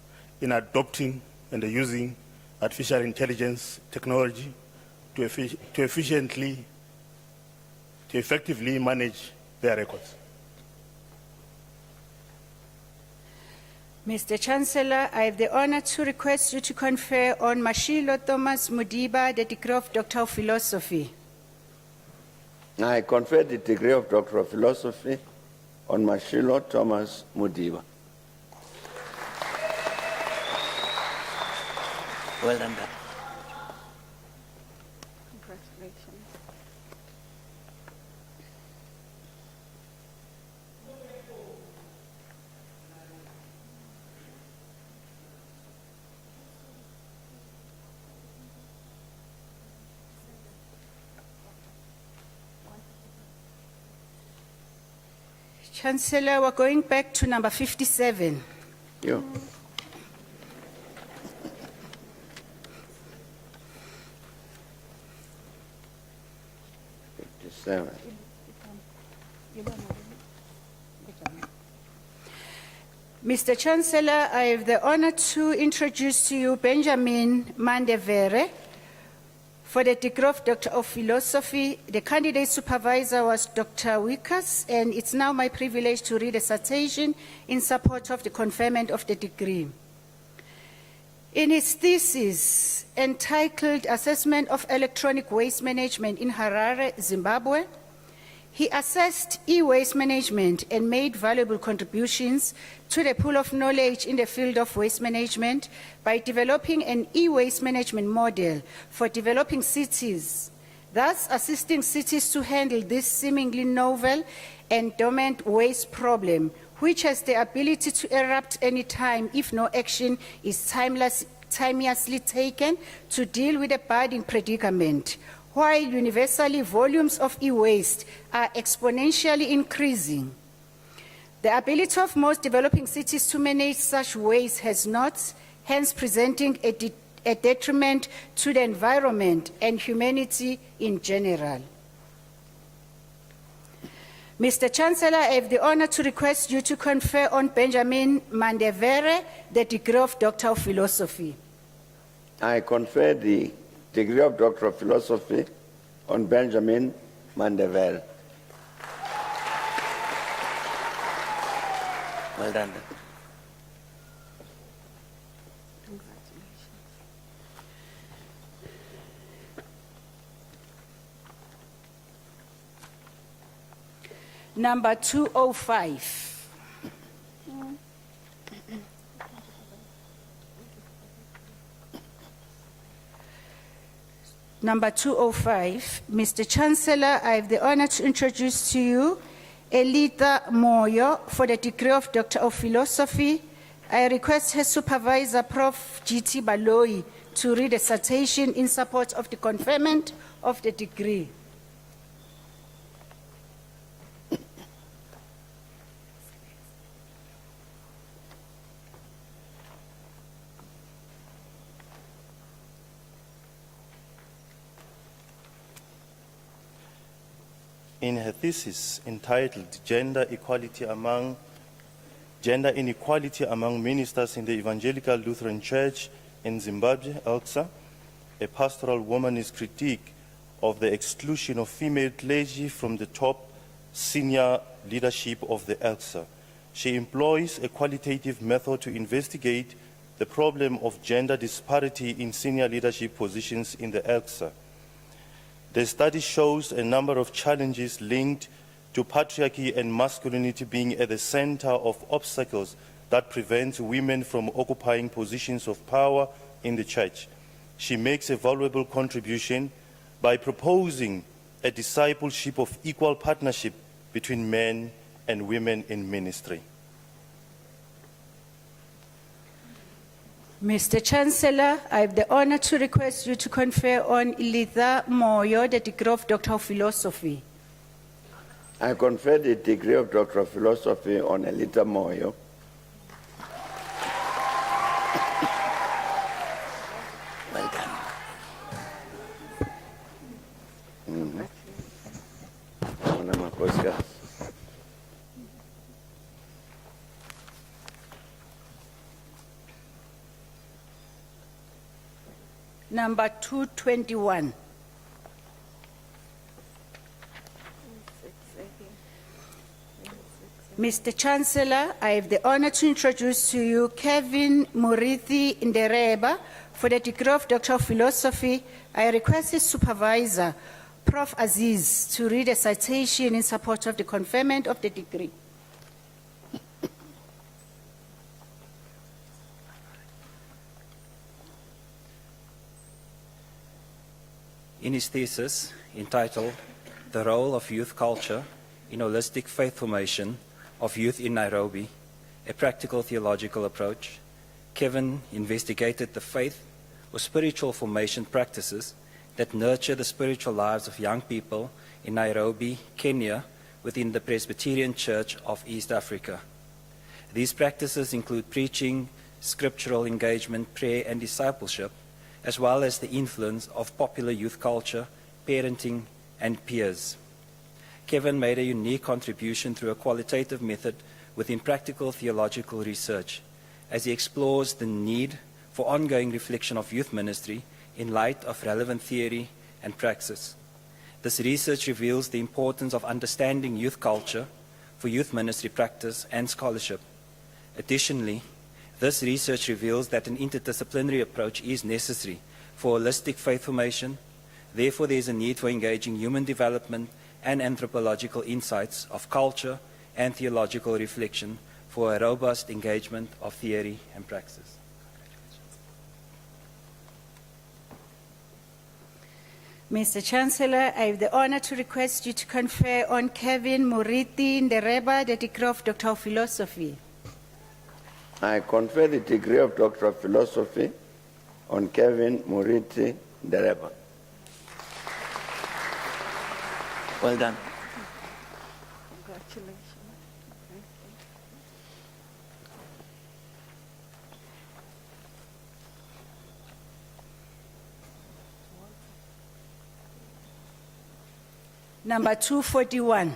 in adopting and using artificial intelligence technology to effectively manage their records. Mr. Chancellor, I have the honor to request you to confer on Mashilo Thomas Modiba the degree of Doctor of Philosophy. I confer the degree of Doctor of Philosophy on Mashilo Thomas Modiba. Well done. Congratulations. Chancellor, we're going back to number 57. You. Mr. Chancellor, I have the honor to introduce to you Benjamin Mandevere for the degree of Doctor of Philosophy. The candidate supervisor was Dr. Wickers, and it's now my privilege to read a citation in support of the conferment of the degree. In his thesis entitled Assessment of Electronic Waste Management in Harare, Zimbabwe, He assessed e-waste management and made valuable contributions to the pool of knowledge in the field of waste management by developing an e-waste management model for developing cities, thus assisting cities to handle this seemingly novel and dormant waste problem, which has the ability to erupt any time if no action is timeously taken to deal with a budding predicament. While universally volumes of e-waste are exponentially increasing, the ability of most developing cities to manage such waste has not, hence presenting a detriment to the environment and humanity in general. Mr. Chancellor, I have the honor to request you to confer on Benjamin Mandevere the degree of Doctor of Philosophy. I confer the degree of Doctor of Philosophy on Benjamin Mandevere. Well done. Number 205. Number 205, Mr. Chancellor, I have the honor to introduce to you Elita Moyo for the degree of Doctor of Philosophy. I request her supervisor, Prof. G.T. Baloi, to read a citation in support of the conferment of the degree. In her thesis entitled Gender Inequality Among Ministers in the Evangelical Lutheran Church in Zimbabwe, ELCSA, a pastoral womanist critique of the exclusion of female clergy from the top senior leadership of the ELCSA. She employs a qualitative method to investigate the problem of gender disparity in senior leadership positions in the ELCSA. The study shows a number of challenges linked to patriarchy and masculinity being at the center of obstacles that prevent women from occupying positions of power in the church. She makes a valuable contribution by proposing a discipleship of equal partnership between men and women in ministry. Mr. Chancellor, I have the honor to request you to confer on Elitha Moyo the degree of Doctor of Philosophy. I confer the degree of Doctor of Philosophy on Elita Moyo. Well done. Number 221. Mr. Chancellor, I have the honor to introduce to you Kevin Murithi Ndereba for the degree of Doctor of Philosophy. I request his supervisor, Prof. Aziz, to read a citation in support of the conferment of the degree. In his thesis entitled The Role of Youth Culture in Holistic Faith Formation of Youth in Nairobi, a Practical Theological Approach, Kevin investigated the faith or spiritual formation practices that nurture the spiritual lives of young people in Nairobi, Kenya, within the Presbyterian Church of East Africa. These practices include preaching, scriptural engagement, prayer, and discipleship, as well as the influence of popular youth culture, parenting, and peers. Kevin made a unique contribution through a qualitative method within practical theological research, as he explores the need for ongoing reflection of youth ministry in light of relevant theory and praxis. This research reveals the importance of understanding youth culture for youth ministry practice and scholarship. Additionally, this research reveals that an interdisciplinary approach is necessary for holistic faith formation. Therefore, there is a need for engaging human development and anthropological insights of culture and theological reflection for a robust engagement of theory and praxis. Mr. Chancellor, I have the honor to request you to confer on Kevin Muriti Ndereba the degree of Doctor of Philosophy. I confer the degree of Doctor of Philosophy on Kevin Muriti Ndereba. Well done. Congratulations. Number 241.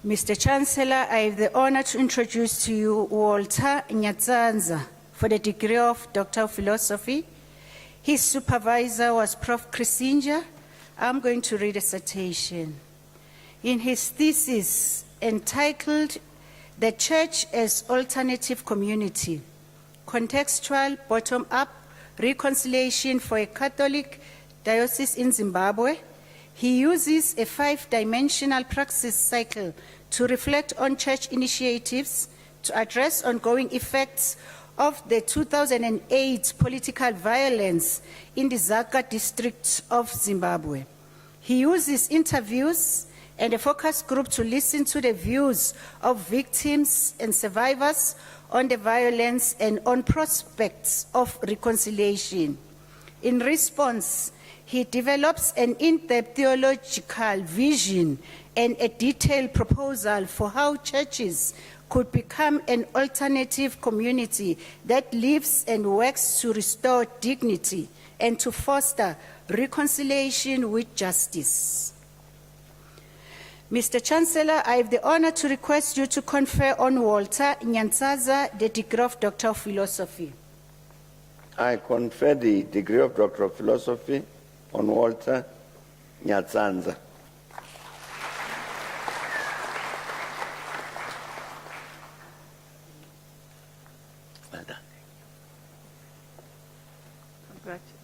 Mr. Chancellor, I have the honor to introduce to you Walter Nyatzanza for the degree of Doctor of Philosophy. His supervisor was Prof. Krisinja. I'm going to read a citation. In his thesis entitled The Church as Alternative Community, Contextual Bottom-Up Reconciliation for a Catholic Diocese in Zimbabwe, he uses a 5-dimensional praxis cycle to reflect on church initiatives to address ongoing effects of the 2008 political violence in the Zaka district of Zimbabwe. He uses interviews and a focus group to listen to the views of victims and survivors on the violence and on prospects of reconciliation. In response, he develops an in-depth theological vision and a detailed proposal for how churches could become an alternative community that lives and works to restore dignity and to foster reconciliation with justice. Mr. Chancellor, I have the honor to request you to confer on Walter Nyatzanza the degree of Doctor of Philosophy. I confer the degree of Doctor of Philosophy on Walter Nyatzanza. Well done. Congratulations.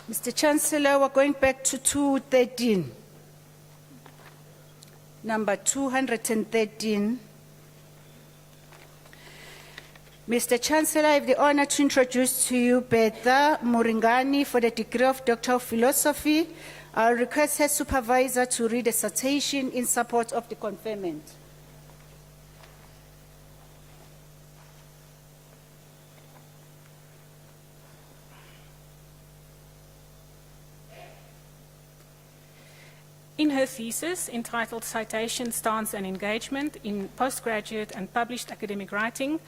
Mr. Chancellor, we're going back to 213. Number 213. Mr. Chancellor, I have the honor to introduce to you Betha Muringani for the degree of Doctor of Philosophy. I'll request her supervisor to read a citation in support of the conferment. In her thesis, entitled Citation, Stance and Engagement in Postgraduate and Published Academic Writing,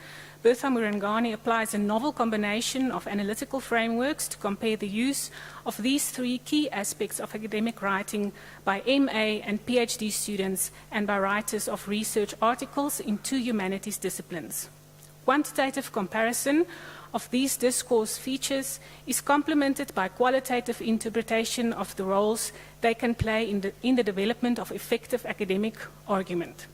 Bertha Murangani applies a novel combination of analytical frameworks to compare the use of these 3 key aspects of academic writing by MA and PhD students and by writers of research articles in 2 humanities disciplines. Quantitative comparison of these discourse features is complemented by qualitative interpretation of the roles they can play in the development of effective academic argument.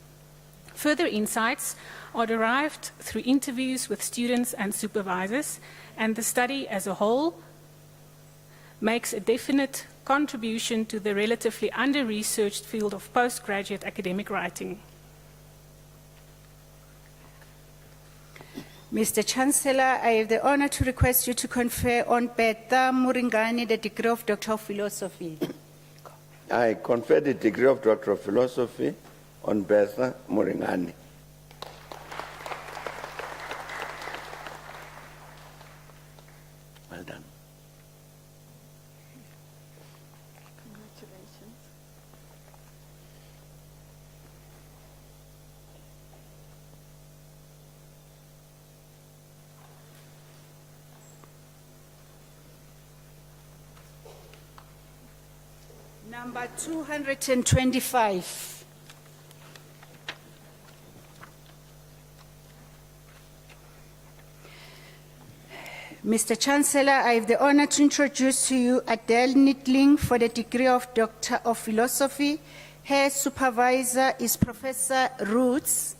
Further insights are derived through interviews with students and supervisors, and the study as a whole makes a definite contribution to the relatively under-researched field of postgraduate academic writing. Mr. Chancellor, I have the honor to request you to confer on Betha Muringani the degree of Doctor of Philosophy. I confer the degree of Doctor of Philosophy on Betha Muringani. Well done. Congratulations. Number 225. Mr. Chancellor, I have the honor to introduce to you Adele Nittling for the degree of Doctor of Philosophy. Her supervisor is Professor Roots.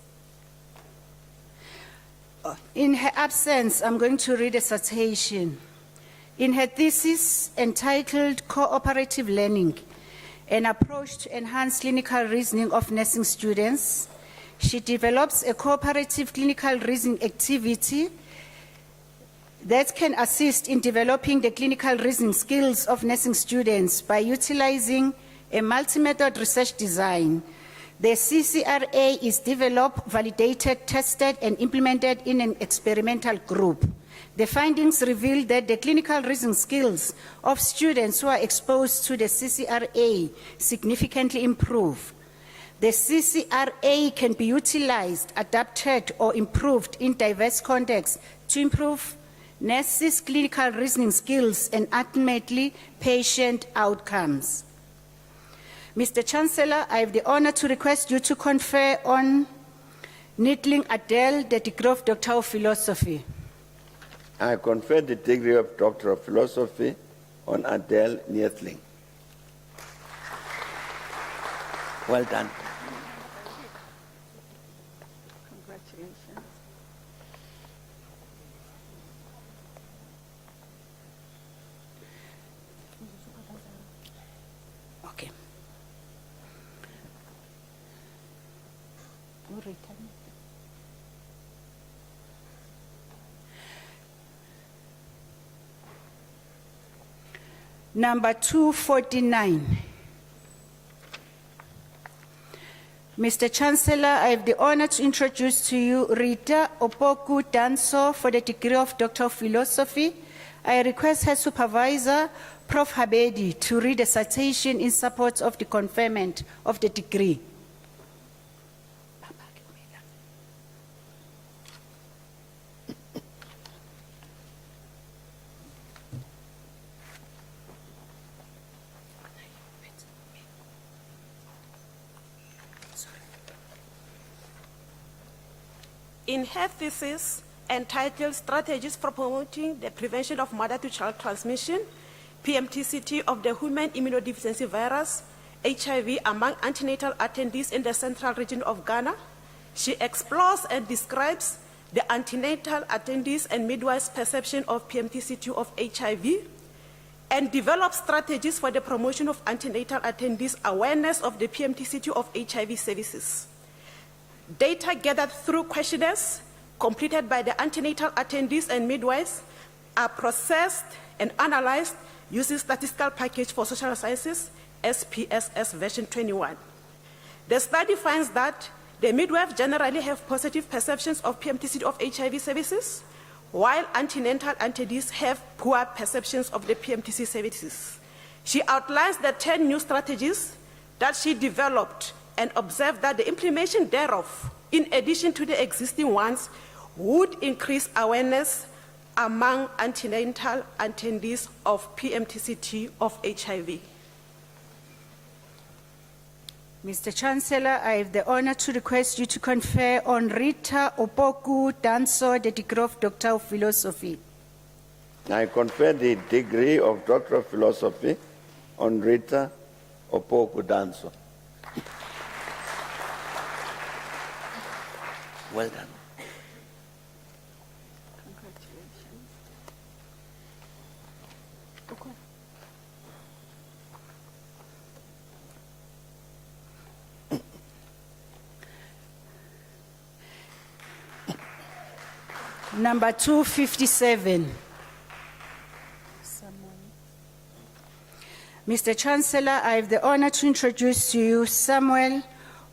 In her absence, I'm going to read a citation. In her thesis entitled Cooperative Learning, an approach to enhance clinical reasoning of nursing students, she develops a cooperative clinical reasoning activity that can assist in developing the clinical reasoning skills of nursing students by utilizing a multi-method research design. The CCRA is developed, validated, tested, and implemented in an experimental group. The findings reveal that the clinical reasoning skills of students who are exposed to the CCRA significantly improve. The CCRA can be utilized, adapted, or improved in diverse contexts to improve nurses' clinical reasoning skills and ultimately patient outcomes. Mr. Chancellor, I have the honor to request you to confer on Nittling Adele the degree of Doctor of Philosophy. I confer the degree of Doctor of Philosophy on Adele Nittling. Well done. Congratulations. Okay. Number 249. Mr. Chancellor, I have the honor to introduce to you Rita Opoku Danso for the degree of Doctor of Philosophy. I request her supervisor, Prof. Habedi, to read a citation in support of the conferment of the degree. In her thesis entitled Strategies for Promoting the Prevention of Mother-to-Child Transmission, PMTCT of the Human Immunodeficiency Virus, HIV, among antenatal attendees in the central region of Ghana, she explores and describes the antenatal attendees and midwives' perception of PMTCT of HIV, and develops strategies for the promotion of antenatal attendees' awareness of the PMTCT of HIV services. Data gathered through questionnaires completed by the antenatal attendees and midwives are processed and analyzed using Statistical Package for Social Sciences, SPSS version 21. The study finds that the midwives generally have positive perceptions of PMTCT of HIV services, while antenatal attendees have poor perceptions of the PMTC services. She outlines the 10 new strategies that she developed and observed that the implementation thereof, in addition to the existing ones, would increase awareness among antenatal attendees of PMTCT of HIV. Mr. Chancellor, I have the honor to request you to confer on Rita Opoku Danso the degree of Doctor of Philosophy. I confer the degree of Doctor of Philosophy on Rita Opoku Danso. Well done. Congratulations. Number 257. Mr. Chancellor, I have the honor to introduce to you Samuel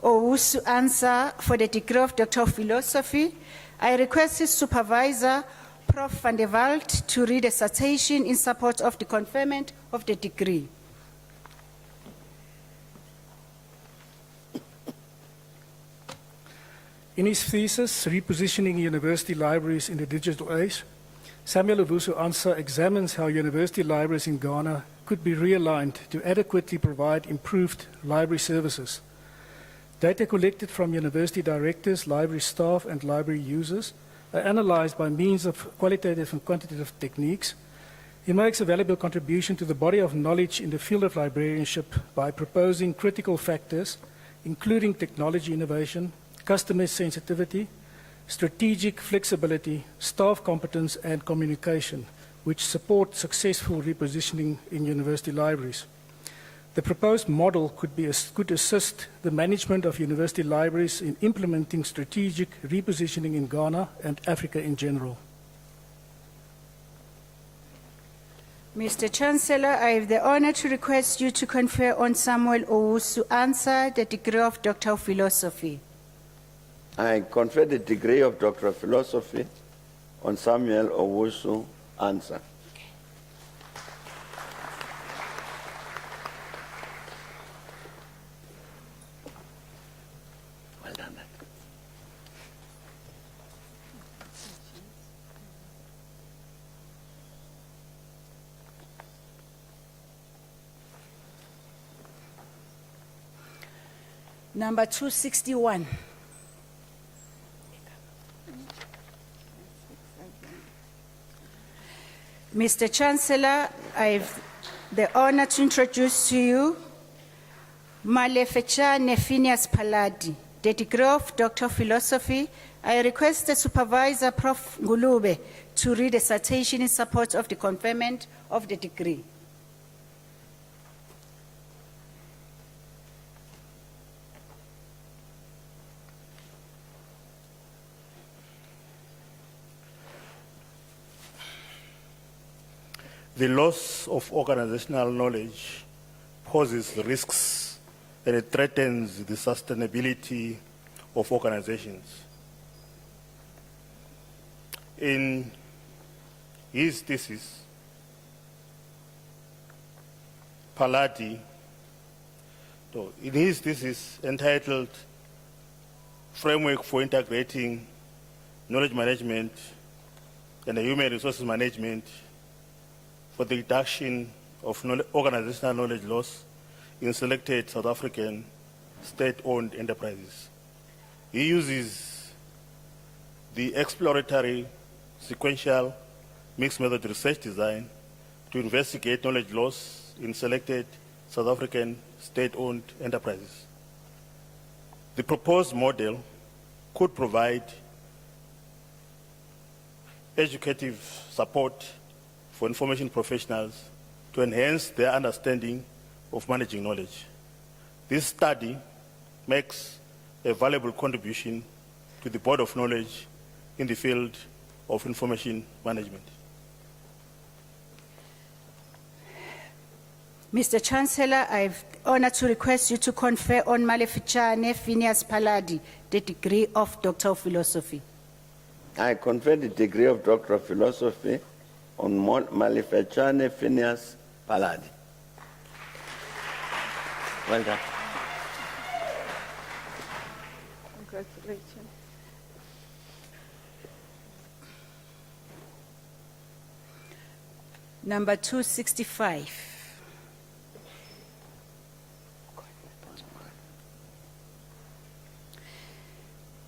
Owusu Ansa for the degree of Doctor of Philosophy. I request his supervisor, Prof. van der Walt, to read a citation in support of the conferment of the degree. In his thesis, Repositioning University Libraries in the Digital Age, Samuel Owusu Ansa examines how university libraries in Ghana could be realigned to adequately provide improved library services. Data collected from university directors, library staff, and library users are analyzed by means of qualitative and quantitative techniques. He makes a valuable contribution to the body of knowledge in the field of librarianship by proposing critical factors, including technology innovation, customer sensitivity, strategic flexibility, staff competence, and communication, which support successful repositioning in university libraries. The proposed model could assist the management of university libraries in implementing strategic repositioning in Ghana and Africa in general. Mr. Chancellor, I have the honor to request you to confer on Samuel Owusu answer the degree of Doctor of Philosophy. I confer the degree of Doctor of Philosophy on Samuel Owusu answer. Well done. Number 261. Mr. Chancellor, I have the honor to introduce to you Malefecha Phineas Paladi, the degree of Doctor of Philosophy. I request the Supervisor, Prof. Ngulube, to read a citation in support of the conferment of the degree. The loss of organizational knowledge poses risks and it threatens the sustainability of organizations. In his thesis, entitled Framework for Integrating Knowledge Management and Human Resources Management for the Reduction of Organizational Knowledge Loss in Selected South African State-Owned Enterprises, he uses the exploratory sequential mixed method research design to investigate knowledge loss in selected South African state-owned enterprises. The proposed model could provide educative support for information professionals to enhance their understanding of managing knowledge. This study makes a valuable contribution to the body of knowledge in the field of information management. Mr. Chancellor, I have the honor to request you to confer on Malefecha Phineas Paladi the degree of Doctor of Philosophy. I confer the degree of Doctor of Philosophy on Malefecha Phineas Paladi. Well done. Congratulations. Number 265.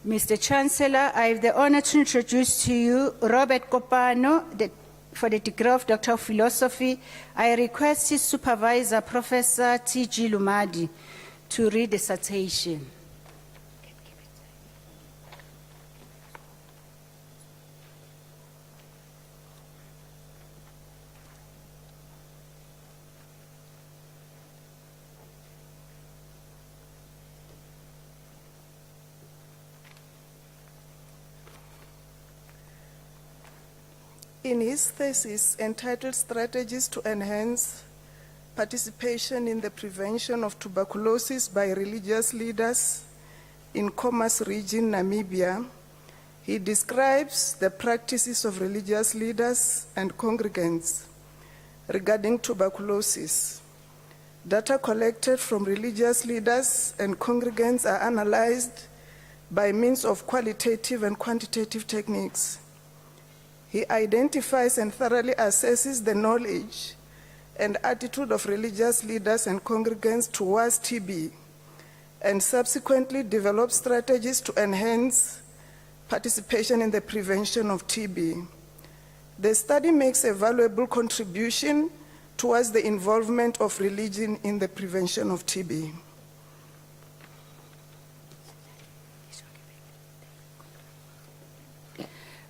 Mr. Chancellor, I have the honor to introduce to you Robert Kopano for the degree of Doctor of Philosophy. I request his supervisor, Professor T.G. Lumadi, to read the citation. In his thesis entitled Strategies to Enhance Participation in the Prevention of Tuberculosis by Religious Leaders in Commerce Region, Namibia, he describes the practices of religious leaders and congregants regarding tuberculosis. Data collected from religious leaders and congregants are analyzed by means of qualitative and quantitative techniques. He identifies and thoroughly assesses the knowledge and attitude of religious leaders and congregants towards TB, and subsequently develops strategies to enhance participation in the prevention of TB. The study makes a valuable contribution towards the involvement of religion in the prevention of TB.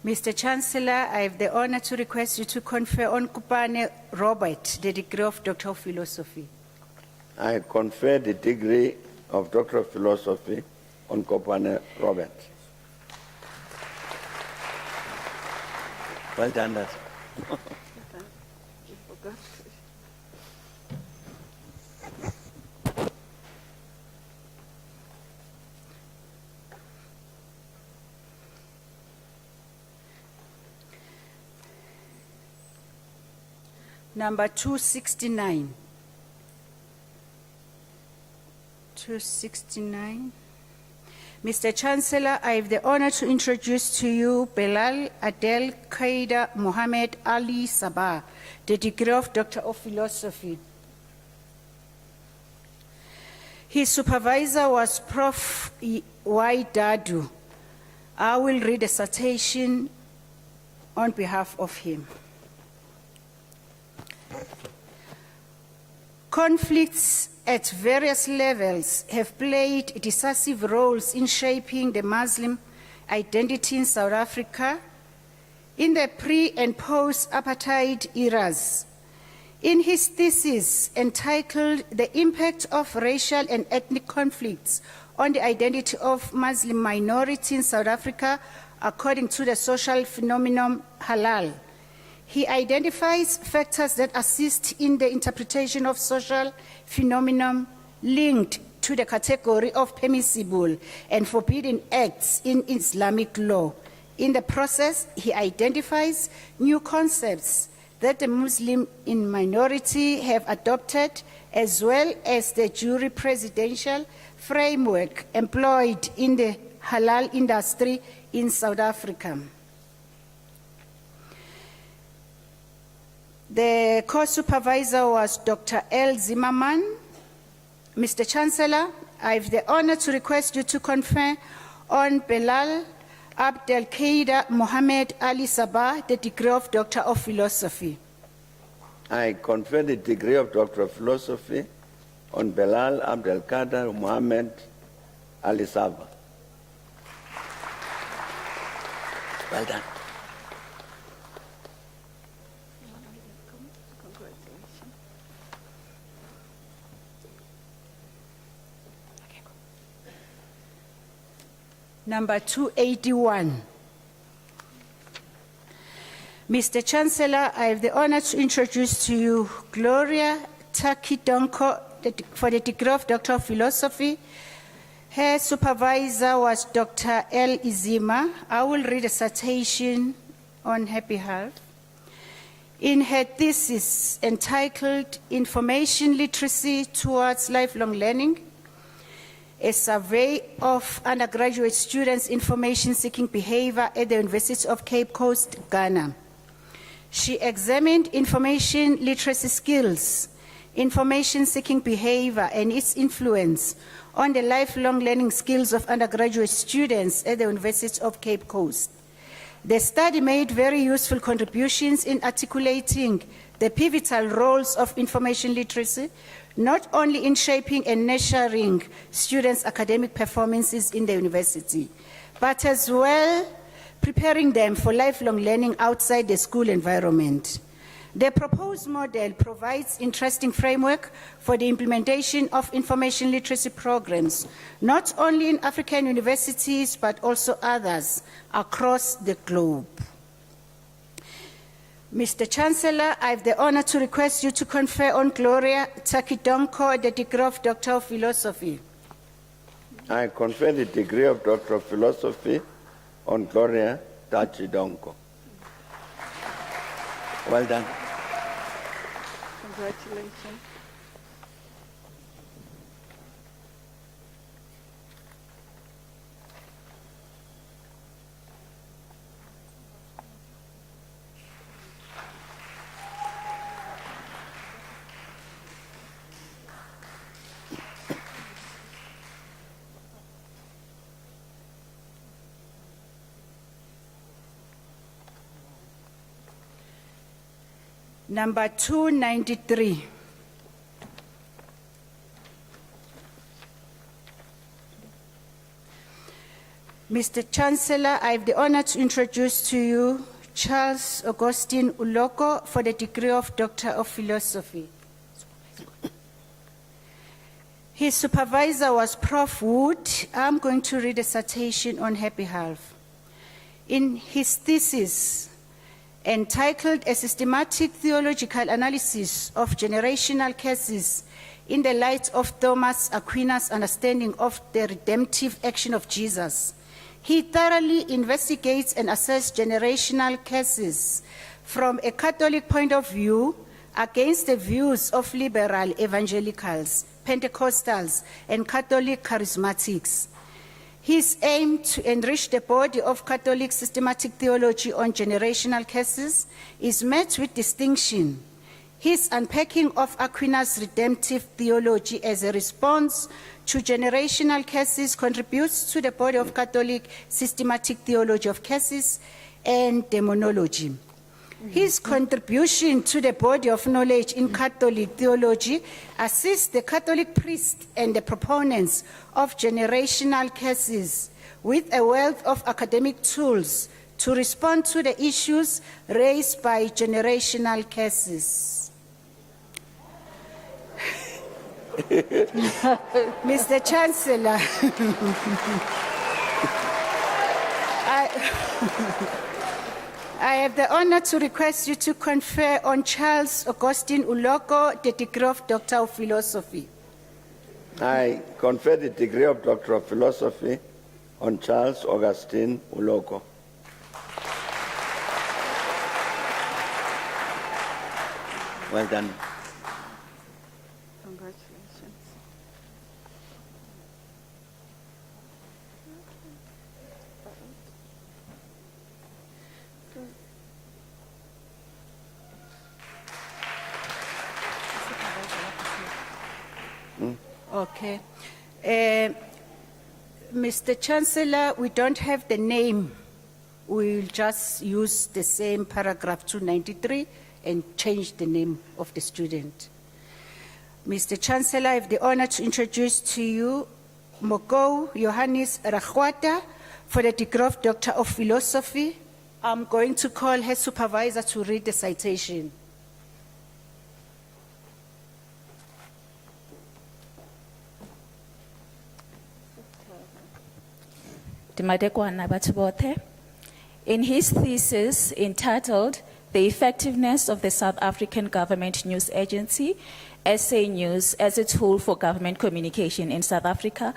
Mr. Chancellor, I have the honor to request you to confer on Kupane Robert the degree of Doctor of Philosophy. I confer the degree of Doctor of Philosophy on Kopane Robert. Well done, that. Number 269. 269. Mr. Chancellor, I have the honor to introduce to you Belal Adel Qaida Mohammed Ali Sabah, the degree of Doctor of Philosophy. His supervisor was Prof. Y. Dadu. I will read a citation on behalf of him. Conflicts at various levels have played decisive roles in shaping the Muslim identity in South Africa in the pre- and post-apartheid eras. In his thesis entitled The Impact of Racial and Ethnic Conflicts on the Identity of Muslim Minority in South Africa according to the social phenomenon halal, he identifies factors that assist in the interpretation of social phenomenon linked to the category of permissible and forbidden acts in Islamic law. In the process, he identifies new concepts that the Muslim in minority have adopted, as well as the jury presidential framework employed in the halal industry in South Africa. The co-supervisor was Dr. L. Zimmerman. Mr. Chancellor, I have the honor to request you to confer on Belal Abdel Qaida Mohammed Ali Sabah the degree of Doctor of Philosophy. I confer the degree of Doctor of Philosophy on Belal Abdel Qaida Mohammed Ali Sabah. Well done. Number 281. Mr. Chancellor, I have the honor to introduce to you Gloria Takidonko for the degree of Doctor of Philosophy. Her supervisor was Dr. L. Izima. I will read a citation on her behalf. In her thesis entitled Information Literacy Towards Lifelong Learning, a survey of undergraduate students' information-seeking behavior at the University of Cape Coast, Ghana. She examined information literacy skills, information-seeking behavior, and its influence on the lifelong learning skills of undergraduate students at the University of Cape Coast. The study made very useful contributions in articulating the pivotal roles of information literacy, not only in shaping and nurturing students' academic performances in the university, but as well preparing them for lifelong learning outside the school environment. The proposed model provides interesting framework for the implementation of information literacy programs, not only in African universities, but also others across the globe. Mr. Chancellor, I have the honor to request you to confer on Gloria Takidonko the degree of Doctor of Philosophy. I confer the degree of Doctor of Philosophy on Gloria Takidonko. Well done. Congratulations. Number 293. Mr. Chancellor, I have the honor to introduce to you Charles Augustine Uloko for the degree of Doctor of Philosophy. His supervisor was Prof. Wood. I'm going to read a citation on her behalf. In his thesis, entitled A Systematic Theological Analysis of Generational Cases in the Light of Thomas Aquinas' Understanding of the Redemptive Action of Jesus, he thoroughly investigates and assesses generational cases from a Catholic point of view against the views of liberal evangelicals, Pentecostals, and Catholic charismatics. His aim to enrich the body of Catholic systematic theology on generational cases is met with distinction. His unpacking of Aquinas' redemptive theology as a response to generational cases contributes to the body of Catholic systematic theology of cases and demonology. His contribution to the body of knowledge in Catholic theology assists the Catholic priests and the proponents of generational cases with a wealth of academic tools to respond to the issues raised by generational cases. Mr. Chancellor, I have the honor to request you to confer on Charles Augustine Uloko the degree of Doctor of Philosophy. I confer the degree of Doctor of Philosophy on Charles Augustine Uloko. Well done. Congratulations. Okay. Mr. Chancellor, we don't have the name. We'll just use the same paragraph 293 and change the name of the student. Mr. Chancellor, I have the honor to introduce to you Mokou Johannes Rachwata for the degree of Doctor of Philosophy. I'm going to call her supervisor to read the citation. In his thesis entitled The Effectiveness of the South African Government News Agency, SA News as a Tool for Government Communication in South Africa,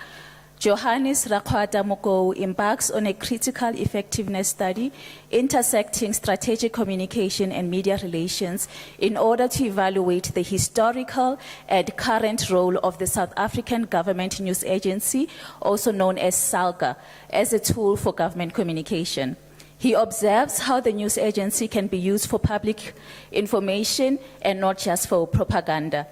Johannes Rachwata Mokou embarks on a critical effectiveness study intersecting strategic communication and media relations in order to evaluate the historical and current role of the South African Government News Agency, also known as SALGA, as a tool for government communication. He observes how the news agency can be used for public information and not just for propaganda.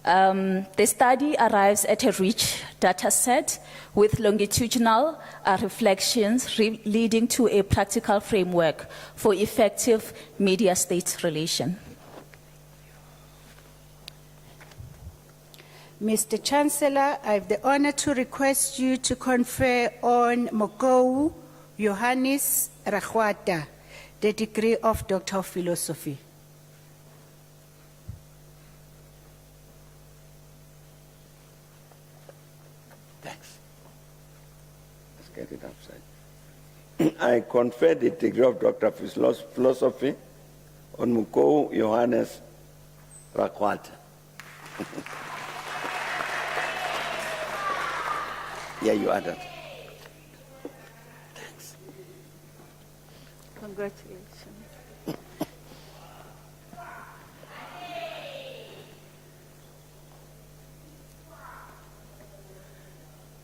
The study arrives at a rich data set with longitudinal reflections leading to a practical framework for effective media-state relation. Mr. Chancellor, I have the honor to request you to confer on Mokou Johannes Rachwata the degree of Doctor of Philosophy. Thanks. Let's get it upside. I confer the degree of Doctor of Philosophy on Mokou Johannes Rachwata. Yeah, you are that. Thanks. Congratulations.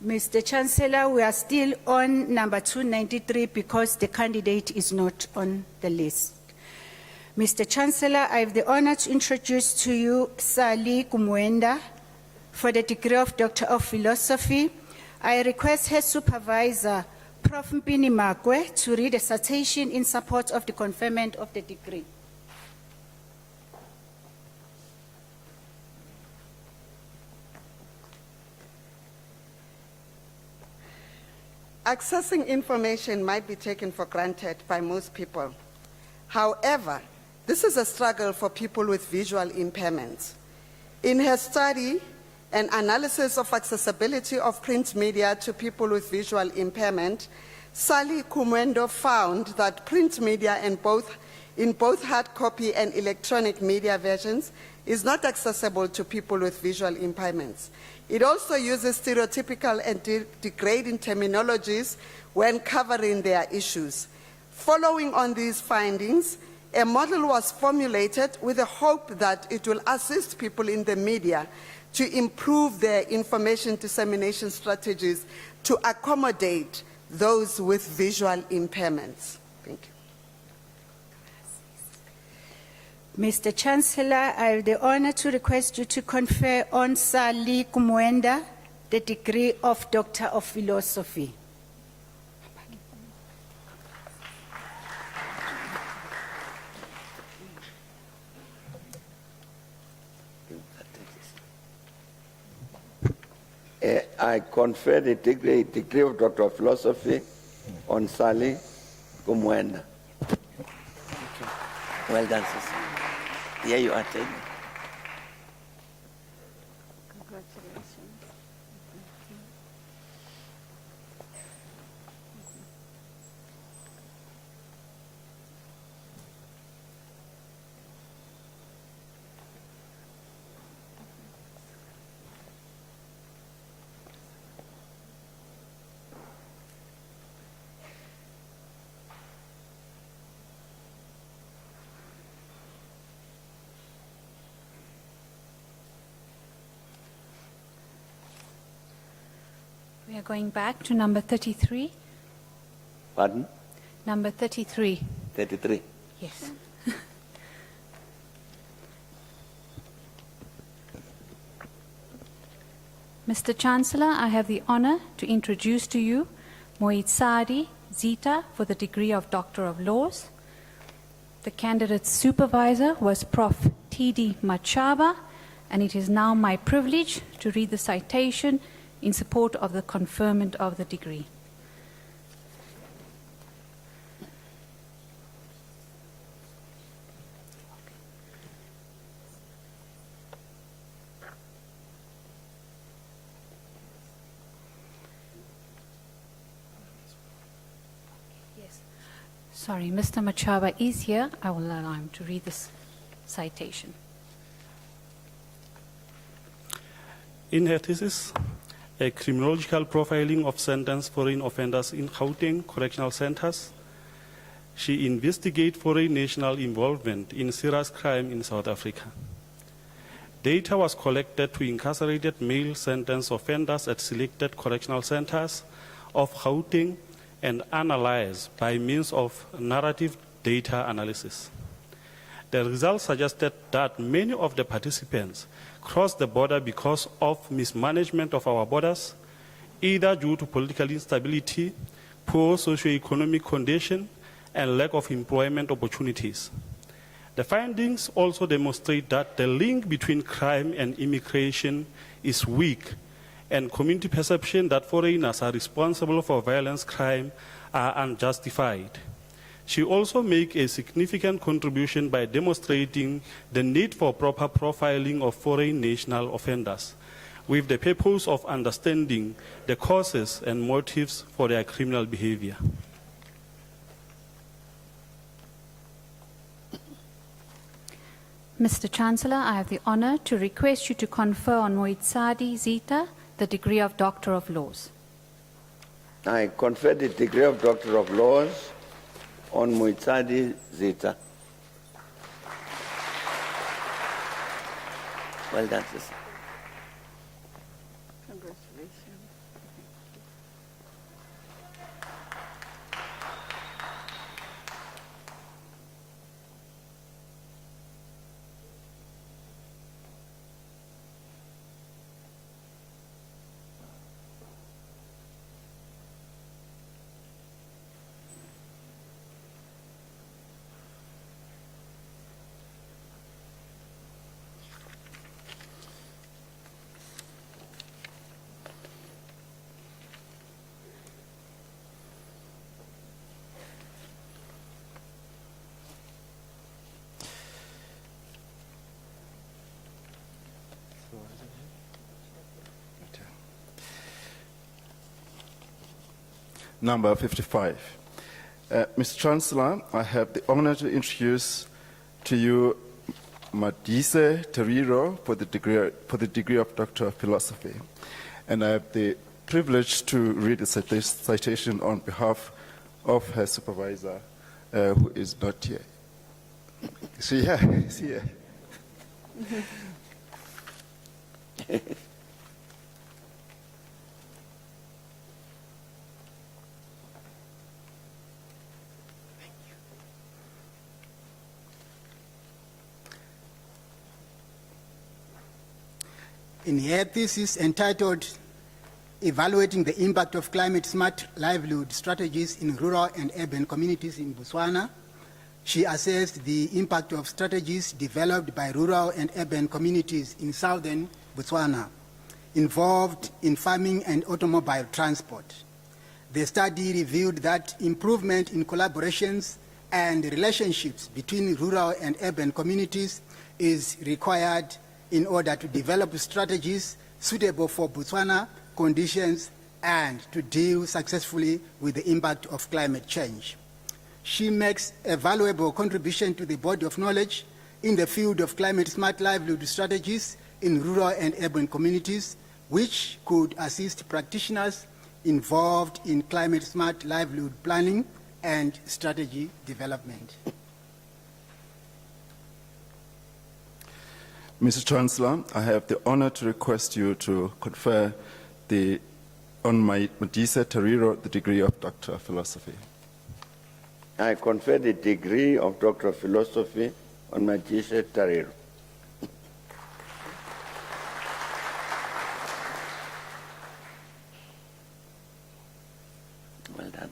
Mr. Chancellor, we are still on number 293 because the candidate is not on the list. Mr. Chancellor, I have the honor to introduce to you Sally Kumwenda for the degree of Doctor of Philosophy. I request her supervisor, Prof. Mpini Makwe, to read a citation in support of the conferment of the degree. Accessing information might be taken for granted by most people. However, this is a struggle for people with visual impairments. In her study, an analysis of accessibility of print media to people with visual impairment, Sally Kumwendo found that print media in both hard copy and electronic media versions is not accessible to people with visual impairments. It also uses stereotypical and degrading terminologies when covering their issues. Following on these findings, a model was formulated with the hope that it will assist people in the media to improve their information dissemination strategies to accommodate those with visual impairments. Thank you. Mr. Chancellor, I have the honor to request you to confer on Sally Kumwenda the degree of Doctor of Philosophy. I confer the degree of Doctor of Philosophy on Sally Kumwenda. Well done, sister. Here you are, taking. Congratulations. We are going back to number 33. Pardon? Number 33. 33. Yes. Mr. Chancellor, I have the honor to introduce to you Moitsadi Zita for the degree of Doctor of Laws. The candidate's supervisor was Prof. T.D. Machaba, and it is now my privilege to read the citation in support of the conferment of the degree. Yes. Sorry, Mr. Machaba is here. I will allow him to read this citation. In her thesis, a criminological profiling of sentenced foreign offenders in Gauteng correctional centers, she investigated foreign national involvement in serious crime in South Africa. Data was collected to incarcerated male sentenced offenders at selected correctional centers of Gauteng and analyzed by means of narrative data analysis. The results suggested that many of the participants crossed the border because of mismanagement of our borders, either due to political instability, poor socio-economic condition, and lack of employment opportunities. The findings also demonstrate that the link between crime and immigration is weak, and community perception that foreigners are responsible for violence crime are unjustified. She also makes a significant contribution by demonstrating the need for proper profiling of foreign national offenders, with the purpose of understanding the causes and motives for their criminal behavior. Mr. Chancellor, I have the honor to request you to confer on Moitsadi Zita the degree of Doctor of Laws. I confer the degree of Doctor of Laws on Moitsadi Zita. Well done, sister. Congratulations. number 55. Mr. Chancellor, I have the honor to introduce to you Madise Teriro for the degree of Doctor of Philosophy. And I have the privilege to read a citation on behalf of her supervisor, who is not here. Is she here? Is he here? In her thesis entitled Evaluating the Impact of Climate-Smart Livelihood Strategies in Rural and Urban Communities in Botswana, she assessed the impact of strategies developed by rural and urban communities in southern Botswana involved in farming and automobile transport. The study revealed that improvement in collaborations and relationships between rural and urban communities is required in order to develop strategies suitable for Botswana conditions and to deal successfully with the impact of climate change. She makes a valuable contribution to the body of knowledge in the field of climate-smart livelihood strategies in rural and urban communities, which could assist practitioners involved in climate-smart livelihood planning and strategy development. Mr. Chancellor, I have the honor to request you to confer on Madise Teriro the degree of Doctor of Philosophy. I confer the degree of Doctor of Philosophy on Madise Teriro. Well done.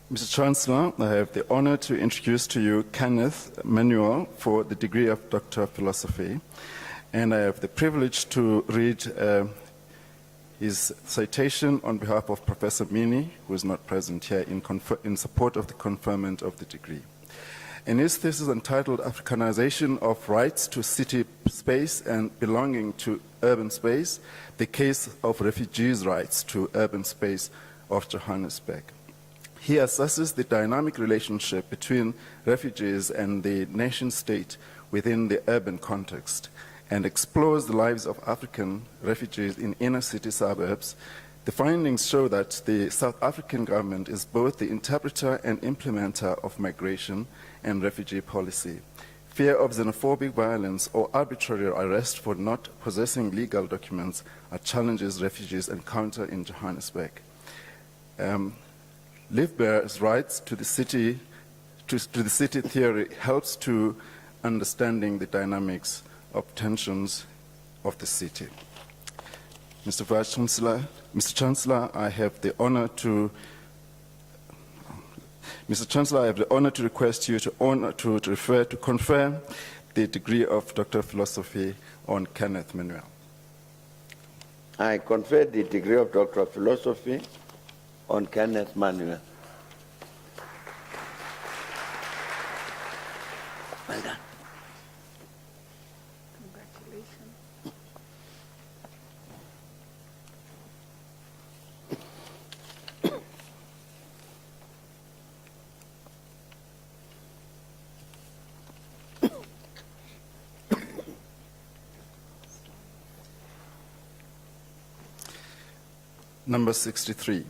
Mr. Chancellor, I have the honor to introduce to you Kenneth Manuel for the degree of Doctor of Philosophy. And I have the privilege to read his citation on behalf of Professor Mini, who is not present here, in support of the conferment of the degree. In his thesis entitled Africanization of Rights to City Space and Belonging to Urban Space, the Case of Refugees' Rights to Urban Space of Johannesburg. He assesses the dynamic relationship between refugees and the nation-state within the urban context and explores the lives of African refugees in inner city suburbs. The findings show that the South African government is both the interpreter and implementer of migration and refugee policy. Fear of xenophobic violence or arbitrary arrest for not possessing legal documents are challenges refugees encounter in Johannesburg. Livbear's rights to the city theory helps to understanding the dynamics of tensions of the city. Mr. Vice Chancellor, Mr. Chancellor, I have the honor to request you to confer the degree of Doctor of Philosophy on Kenneth Manuel. I confer the degree of Doctor of Philosophy on Kenneth Manuel. Well done. Number 63.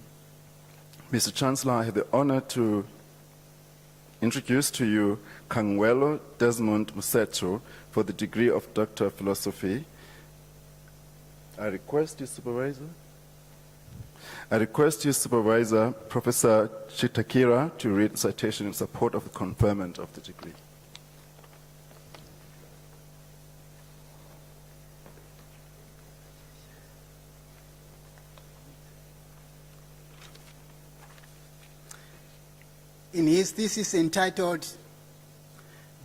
Mr. Chancellor, I have the honor to introduce to you Kangwelo Desmond Musetso for the degree of Doctor of Philosophy. I request your supervisor, Professor Chitakira, to read the citation in support of the conferment of the degree. in his thesis entitled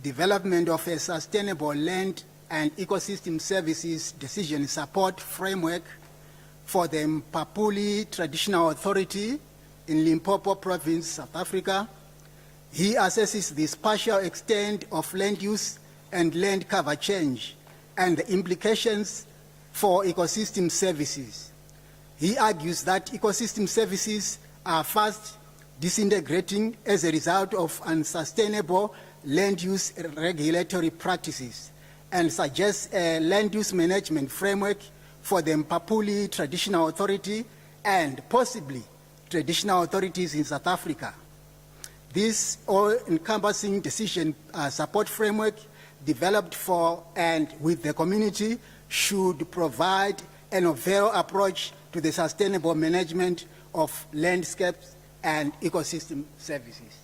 Development of a Sustainable Land and Ecosystem Services Decision Support Framework for the Mpapuli Traditional Authority in Limpopo Province, South Africa, he assesses the spatial extent of land use and land cover change and the implications for ecosystem services. He argues that ecosystem services are fast disintegrating as a result of unsustainable land use regulatory practices and suggests a land use management framework for the Mpapuli Traditional Authority and possibly traditional authorities in South Africa. This all-encompassing decision support framework developed for and with the community should provide a novel approach to the sustainable management of landscapes and ecosystem services.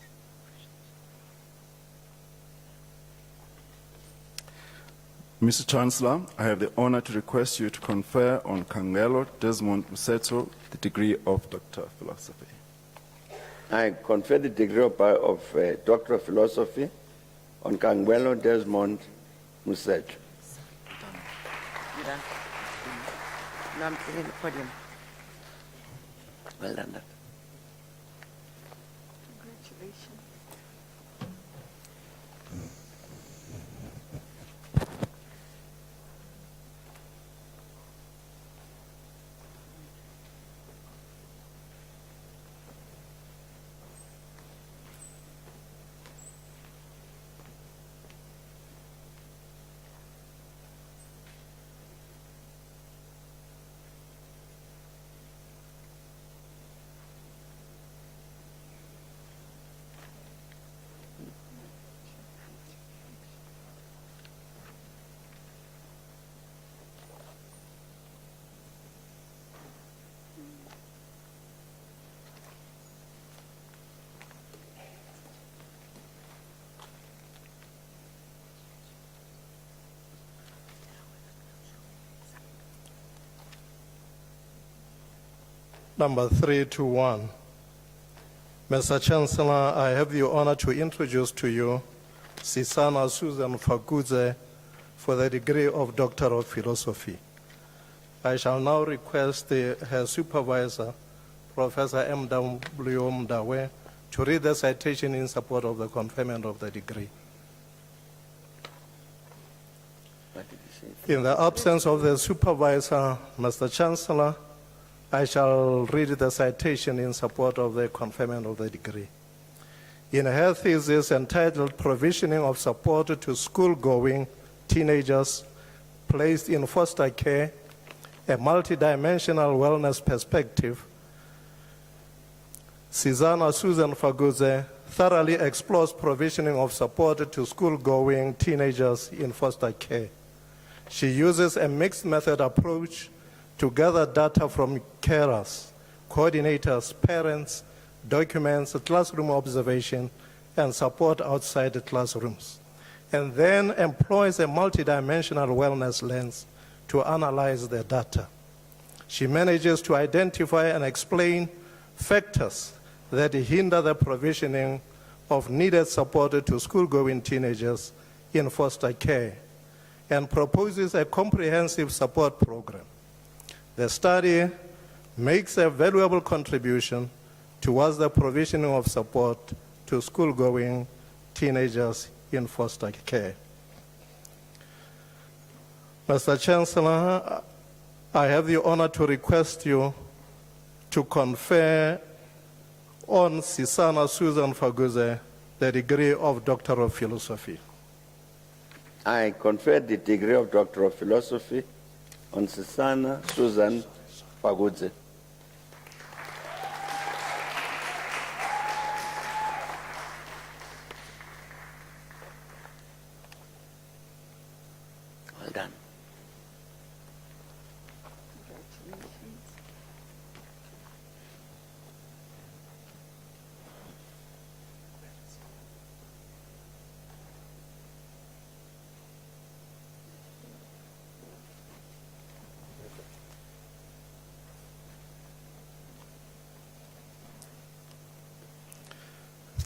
Mr. Chancellor, I have the honor to request you to confer on Kangelo Desmond Musetso the degree of Doctor of Philosophy. I confer the degree of Doctor of Philosophy on Kangelo Desmond Musetso. No, I'm sitting in the podium. Well done, Doctor. Congratulations. Number 321. Mr. Chancellor, I have the honor to introduce to you Sisana Susan Faguze for the degree of Doctor of Philosophy. I shall now request her supervisor, Professor M.W. Mdawe, to read the citation in support of the conferment of the degree. In the absence of the supervisor, Mr. Chancellor, I shall read the citation in support of the conferment of the degree. In her thesis entitled Provisioning of Support to School-Going Teenagers Placed in Foster Care, a Multidimensional Wellness Perspective, Sisana Susan Faguze thoroughly explores provisioning of support to school-going teenagers in foster care. She uses a mixed method approach to gather data from carers, coordinators, parents, documents, classroom observation, and support outside the classrooms, and then employs a multidimensional wellness lens to analyze the data. She manages to identify and explain factors that hinder the provisioning of needed support to school-going teenagers in foster care and proposes a comprehensive support program. The study makes a valuable contribution towards the provisioning of support to school-going teenagers in foster care. Mr. Chancellor, I have the honor to request you to confer on Sisana Susan Faguze the degree of Doctor of Philosophy. I confer the degree of Doctor of Philosophy on Sisana Susan Faguze. Well done.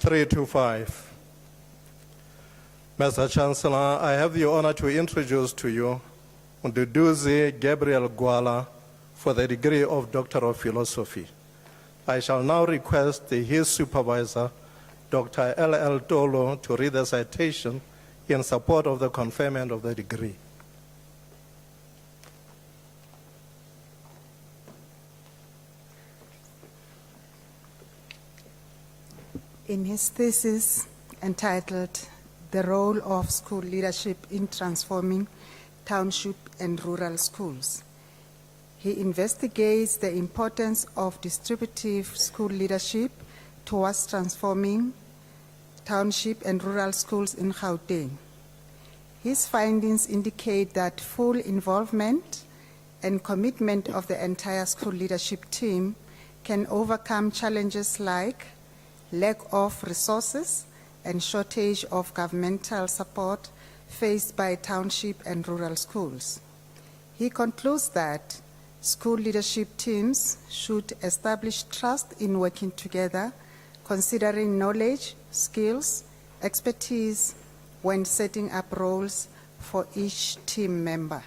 325. Mr. Chancellor, I have the honor to introduce to you Nduduzi Gabriel Gwala for the degree of Doctor of Philosophy. I shall now request his supervisor, Dr. L.L. Tolo, to read the citation in support of the conferment of the degree. In his thesis entitled The Role of School Leadership in Transforming Township and Rural Schools, he investigates the importance of distributive school leadership towards transforming township and rural schools in Gauteng. His findings indicate that full involvement and commitment of the entire school leadership team can overcome challenges like lack of resources and shortage of governmental support faced by township and rural schools. He concludes that school leadership teams should establish trust in working together, considering knowledge, skills, expertise when setting up roles for each team member.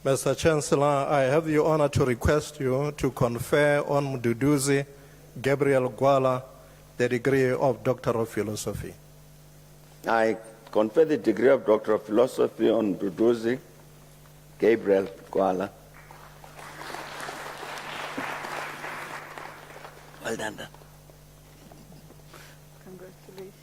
Mr. Chancellor, I have the honor to request you to confer on Mduduzi Gabriel Gwala the degree of Doctor of Philosophy. I confer the degree of Doctor of Philosophy on Mduduzi Gabriel Gwala. Well done. Congratulations.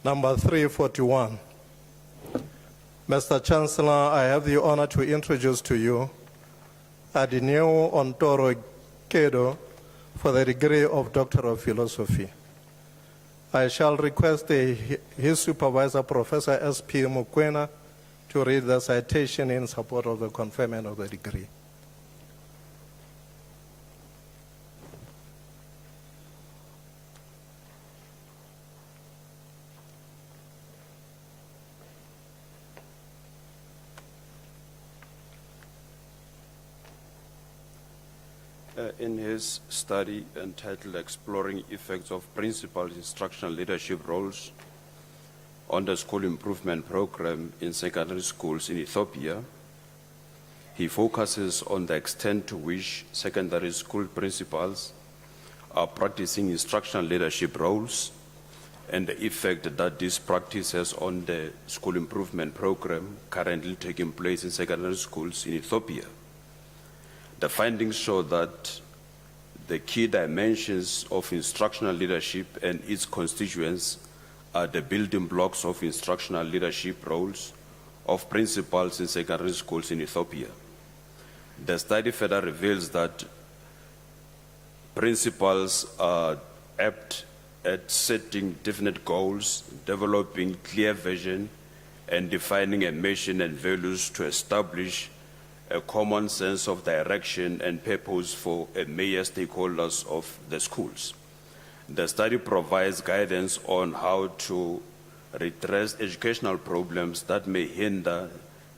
Number 341. Mr. Chancellor, I have the honor to introduce to you Adineo Ontoro Kedo for the degree of Doctor of Philosophy. I shall request his supervisor, Professor S.P. Mukwena, to read the citation in support of the conferment of the degree. In his study entitled Exploring Effects of Principal Instructional Leadership Roles on the School Improvement Program in Secondary Schools in Ethiopia, he focuses on the extent to which secondary school principals are practicing instructional leadership roles and the effect that this practice has on the School Improvement Program currently taking place in secondary schools in Ethiopia. The findings show that the key dimensions of instructional leadership and its constituents are the building blocks of instructional leadership roles of principals in secondary schools in Ethiopia. The study further reveals that principals are apt at setting definite goals, developing clear vision, and defining a mission and values to establish a common sense of direction and purpose for major stakeholders of the schools. The study provides guidance on how to redress educational problems that may hinder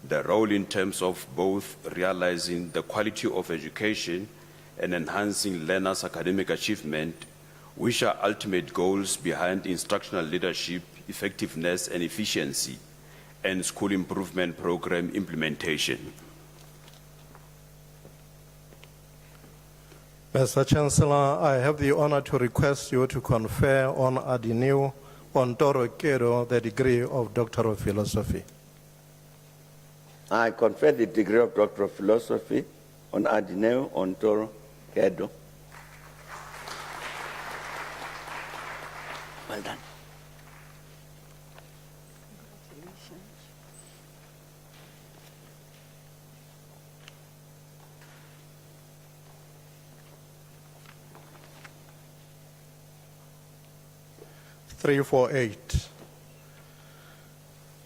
the role in terms of both realizing the quality of education and enhancing learners' academic achievement, which are ultimate goals behind instructional leadership, effectiveness and efficiency, and school improvement program implementation. Mr. Chancellor, I have the honor to request you to confer on Adineo Ontoro Kedo the degree of Doctor of Philosophy. I confer the degree of Doctor of Philosophy on Adineo Ontoro Kedo. Well done. 348.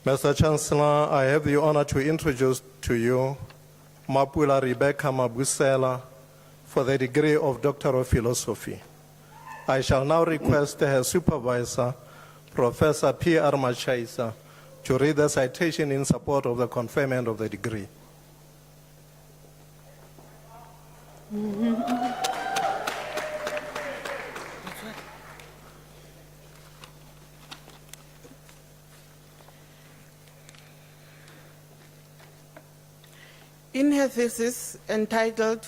Mr. Chancellor, I have the honor to introduce to you Mapula Rebecca Mabusela for the degree of Doctor of Philosophy. I shall now request her supervisor, Professor P.R. Machaisa, to read the citation in support of the conferment of the degree. In her thesis entitled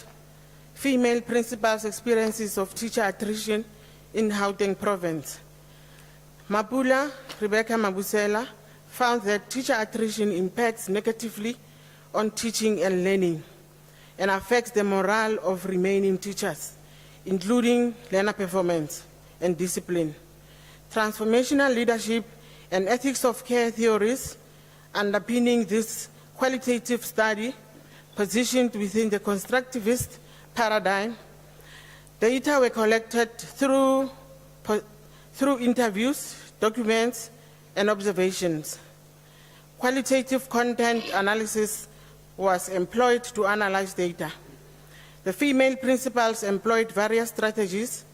Female Principals' Experiences of Teacher Attrition in Gauteng Province, Mapula Rebecca Mabusela found that teacher attrition impacts negatively on teaching and learning and affects the morale of remaining teachers, including learner performance and discipline. Transformational leadership and ethics of care theories underpinning this qualitative study positioned within the constructivist paradigm. Data were collected through interviews, documents, and observations. Qualitative content analysis was employed to analyze data. The female principals employed various strategies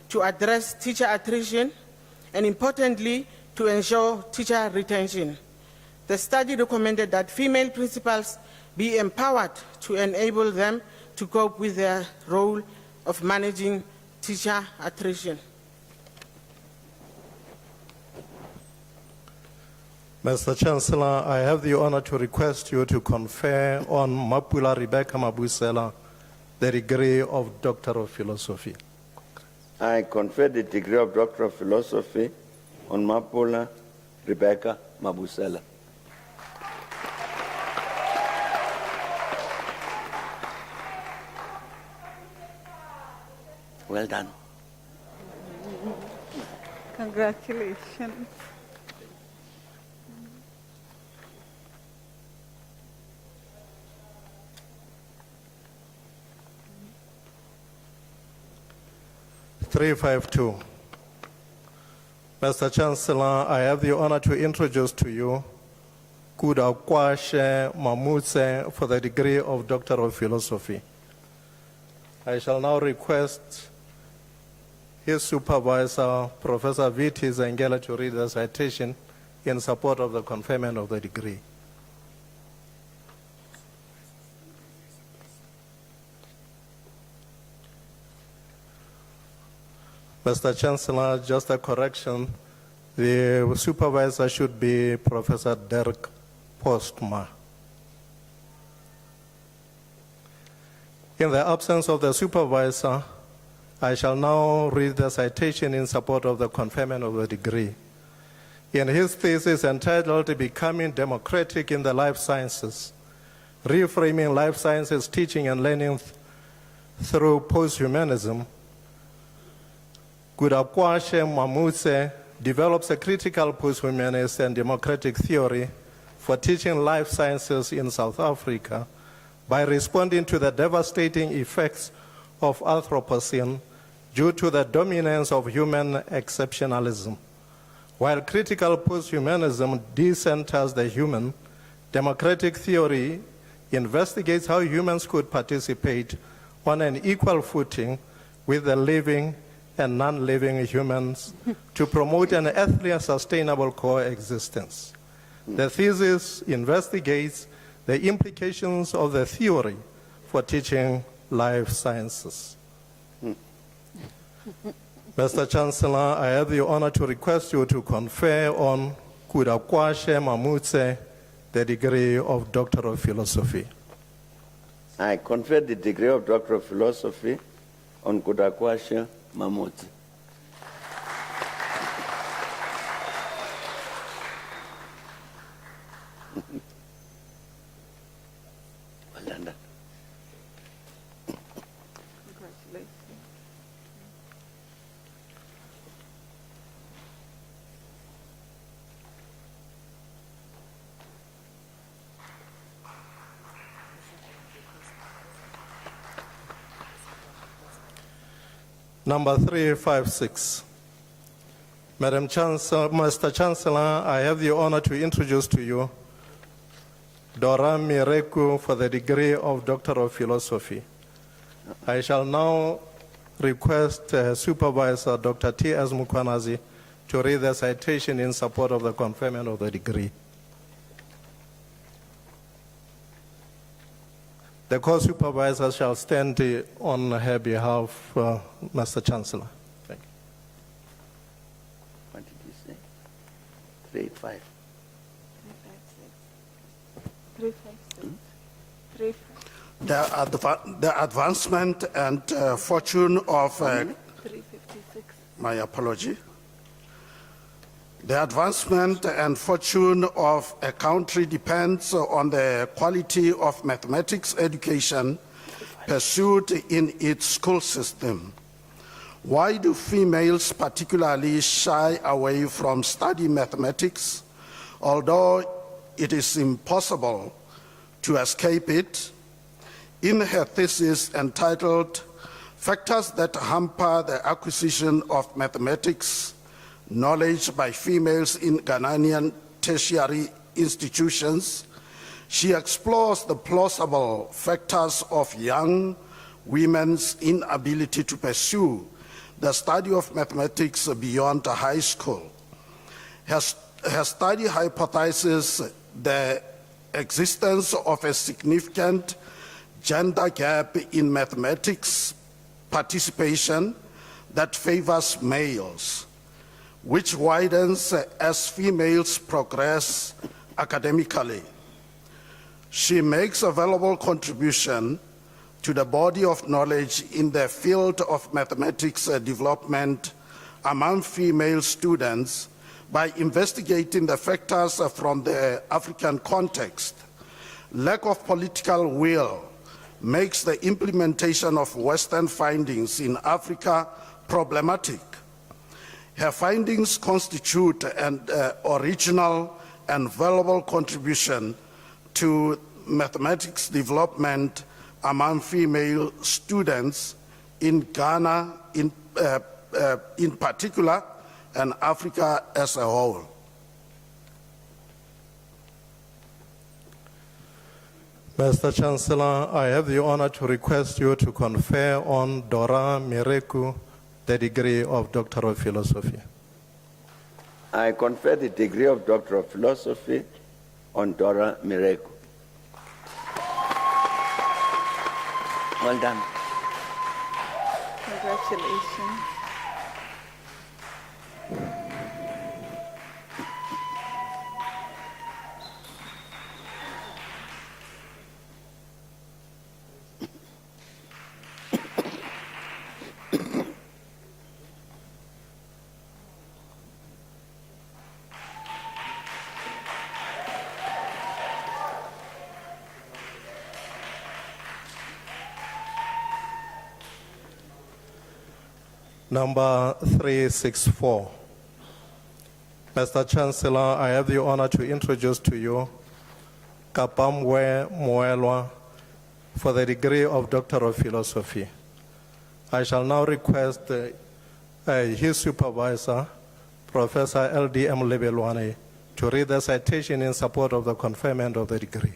to address teacher attrition and, importantly, to ensure teacher retention. The study recommended that female principals be empowered to enable them to cope with their role of managing teacher attrition. Mr. Chancellor, I have the honor to request you to confer on Mapula Rebecca Mabusela the degree of Doctor of Philosophy. I confer the degree of Doctor of Philosophy on Mapula Rebecca Mabusela. Well done. Congratulations. (352). Mr. Chancellor, I have the honor to introduce to you Kudakwashe Mamutse for the degree of Doctor of Philosophy. I shall now request his supervisor, Professor V.T. Zengela, to read the citation in support of the conferment of the degree. Mr. Chancellor, just a correction. The supervisor should be Professor Dirk Postma. In the absence of the supervisor, I shall now read the citation in support of the conferment of the degree. In his thesis entitled Becoming Democratic in the Life Sciences, Reframing Life Sciences Teaching and Learning Through Posthumanism, Kudakwashe Mamutse develops a critical posthumanist and democratic theory for teaching life sciences in South Africa by responding to the devastating effects of Anthropocene due to the dominance of human exceptionalism. While critical posthumanism decenters the human, democratic theory investigates how humans could participate on an equal footing with the living and non-living humans to promote an ethically sustainable coexistence. The thesis investigates the implications of the theory for teaching life sciences. Mr. Chancellor, I have the honor to request you to confer on Kudakwashe Mamutse the degree of Doctor of Philosophy. I confer the degree of Doctor of Philosophy on Kudakwashe Mamutse. Well done. Congratulations. Number 356. Mr. Chancellor, I have the honor to introduce to you Dora Mireku for the degree of Doctor of Philosophy. I shall now request Supervisor Dr. T.S. Mukwanazi to read the citation in support of the conferment of the degree. The co-supervisor shall stand on her behalf, Mr. Chancellor. Thank you. What did you say? 385. 356. The advancement and fortune of 356. my apology. The advancement and fortune of a country depends on the quality of mathematics education pursued in its school system. Why do females particularly shy away from studying mathematics, although it is impossible to escape it? In her thesis entitled Factors That Hamper the Acquisition of Mathematics Knowledge by Females in Ghanaian Tertiary Institutions, she explores the plausible factors of young women's inability to pursue the study of mathematics beyond high school. Her study hypothesizes the existence of a significant gender gap in mathematics participation that favors males, which widens as females progress academically. She makes a valuable contribution to the body of knowledge in the field of mathematics development among female students by investigating the factors from the African context. Lack of political will makes the implementation of Western findings in Africa problematic. Her findings constitute an original and valuable contribution to mathematics development among female students in Ghana in particular and Africa as a whole. Mr. Chancellor, I have the honor to request you to confer on Dora Mireku the degree of Doctor of Philosophy. I confer the degree of Doctor of Philosophy on Dora Mireku. Well done. Congratulations. Number 364. Mr. Chancellor, I have the honor to introduce to you Kapamwe Moelwa for the degree of Doctor of Philosophy. I shall now request his supervisor, Professor L.D.M. Lebelwane, to read the citation in support of the conferment of the degree.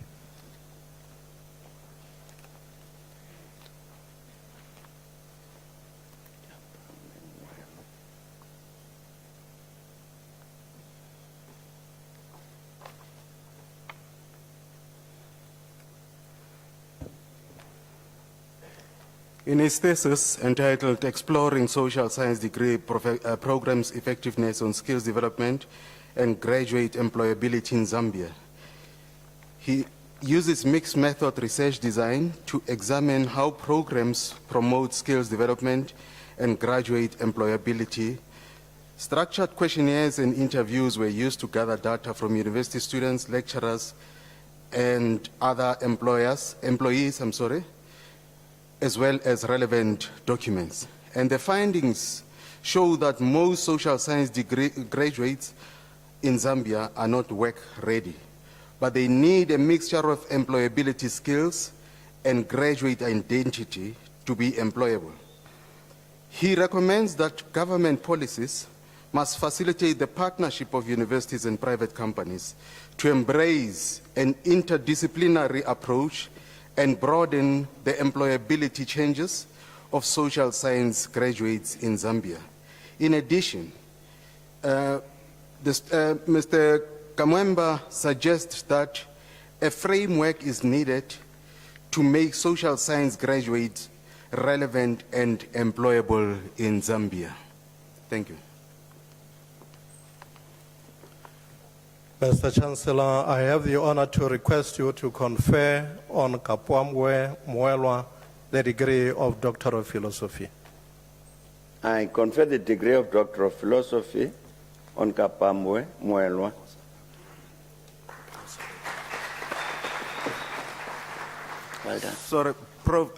In his thesis entitled Exploring Social Science Degree Programs Effectiveness on Skills Development and Graduate Employability in Zambia, he uses mixed method research design to examine how programs promote skills development and graduate employability. Structured questionnaires and interviews were used to gather data from university students, lecturers, and other employees, as well as relevant documents. And the findings show that most social science degree graduates in Zambia are not work ready, but they need a mixture of employability skills and graduate identity to be employable. He recommends that government policies must facilitate the partnership of universities and private companies to embrace an interdisciplinary approach and broaden the employability changes of social science graduates in Zambia. In addition, Mr. Kamwemba suggests that a framework is needed to make social science graduates relevant and employable in Zambia. Thank you. Mr. Chancellor, I have the honor to request you to confer on Kapwamwe Mwelwa the degree of Doctor of Philosophy. I confer the degree of Doctor of Philosophy on Kapwamwe Mwelwa. Well done. Sorry, Prof.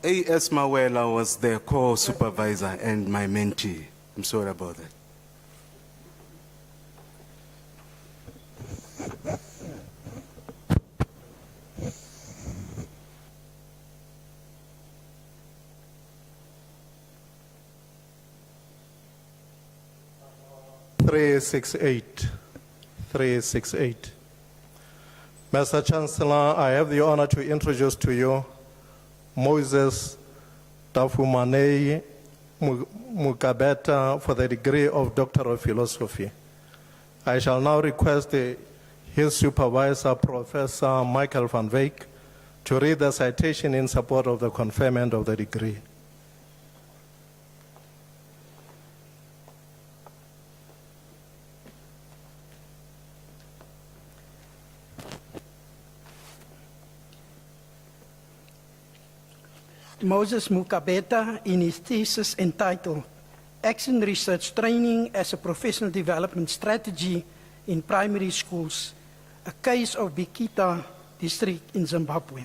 A.S. Mawela was the co-supervisor and my mentee. I'm sorry about that. Three-six-eight. Mr. Chancellor, I have the honor to introduce to you Moses Tafumanei Mukabeta for the degree of Doctor of Philosophy. I shall now request his supervisor, Professor Michael van Wyk, to read the citation in support of the conferment of the degree. Moses Mukabeta, in his thesis entitled Action Research Training as a Professional Development Strategy in Primary Schools, a case of Bikita district in Zimbabwe.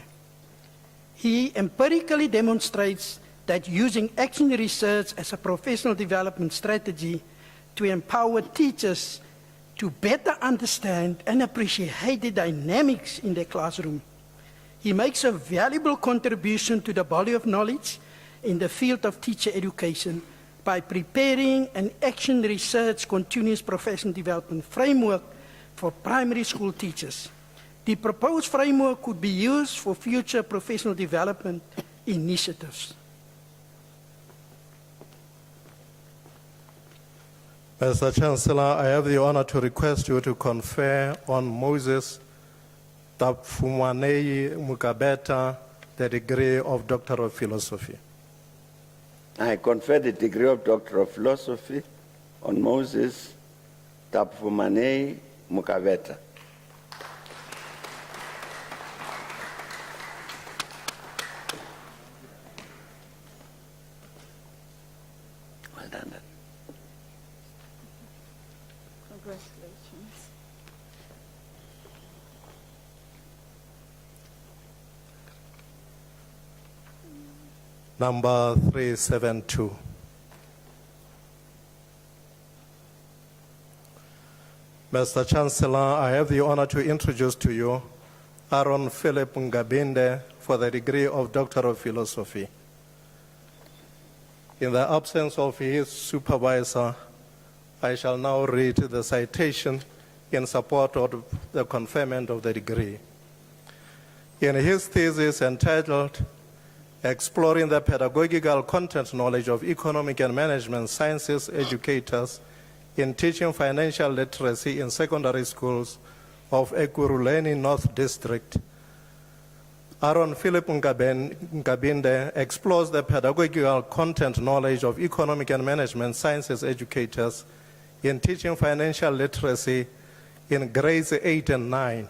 He empirically demonstrates that using action research as a professional development strategy to empower teachers to better understand and appreciate the dynamics in their classroom. He makes a valuable contribution to the body of knowledge in the field of teacher education by preparing an action research continuous professional development framework for primary school teachers. The proposed framework could be used for future professional development initiatives. Mr. Chancellor, I have the honor to request you to confer on Moses Tafumanei Mukabeta the degree of Doctor of Philosophy. I confer the degree of Doctor of Philosophy on Moses Tafumanei Mukabeta. Well done. Congratulations. Number 372. Mr. Chancellor, I have the honor to introduce to you Aaron Philip Ngabinde for the degree of Doctor of Philosophy. In the absence of his supervisor, I shall now read the citation in support of the conferment of the degree. In his thesis entitled Exploring the Pedagogical Content Knowledge of Economic and Management Sciences Educators in Teaching Financial Literacy in Secondary Schools of Ekurhuleni North District, Aaron Philip Ngabinde explores the pedagogical content knowledge of economic and management sciences educators in teaching financial literacy in grades 8 and 9.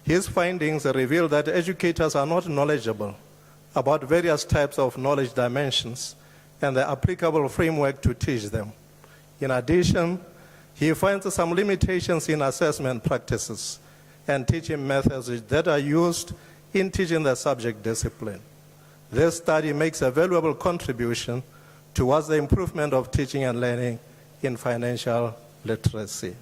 His findings reveal that educators are not knowledgeable about various types of knowledge dimensions and the applicable framework to teach them. In addition, he finds some limitations in assessment practices and teaching methods that are used in teaching the subject discipline. This study makes a valuable contribution towards the improvement of teaching and learning in financial literacy.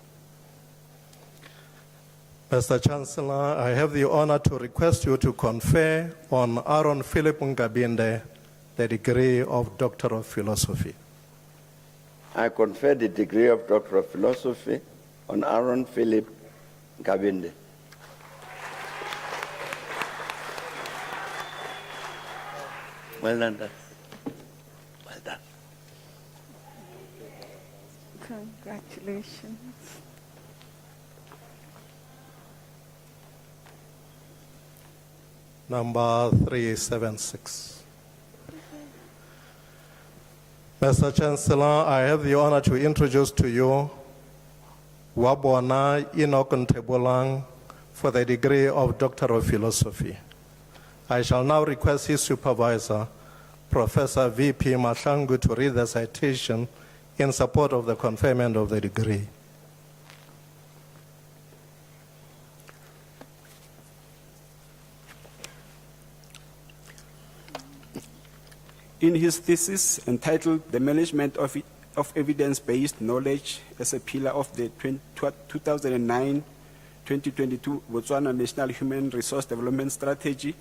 Mr. Chancellor, I have the honor to request you to confer on Aaron Philip Ngabinde the degree of Doctor of Philosophy. I confer the degree of Doctor of Philosophy on Aaron Philip Gabinde. Well done, Dad. Well done. Congratulations. Number 376. Mr. Chancellor, I have the honor to introduce to you Wabona Enoch Ntebolang for the degree of Doctor of Philosophy. I shall now request his supervisor, Professor V.P. Mahlangu, to read the citation in support of the conferment of the degree. In his thesis entitled The Management of Evidence-Based Knowledge as a Pillar of the 2009-2022 Botswana National Human Resource Development Strategy,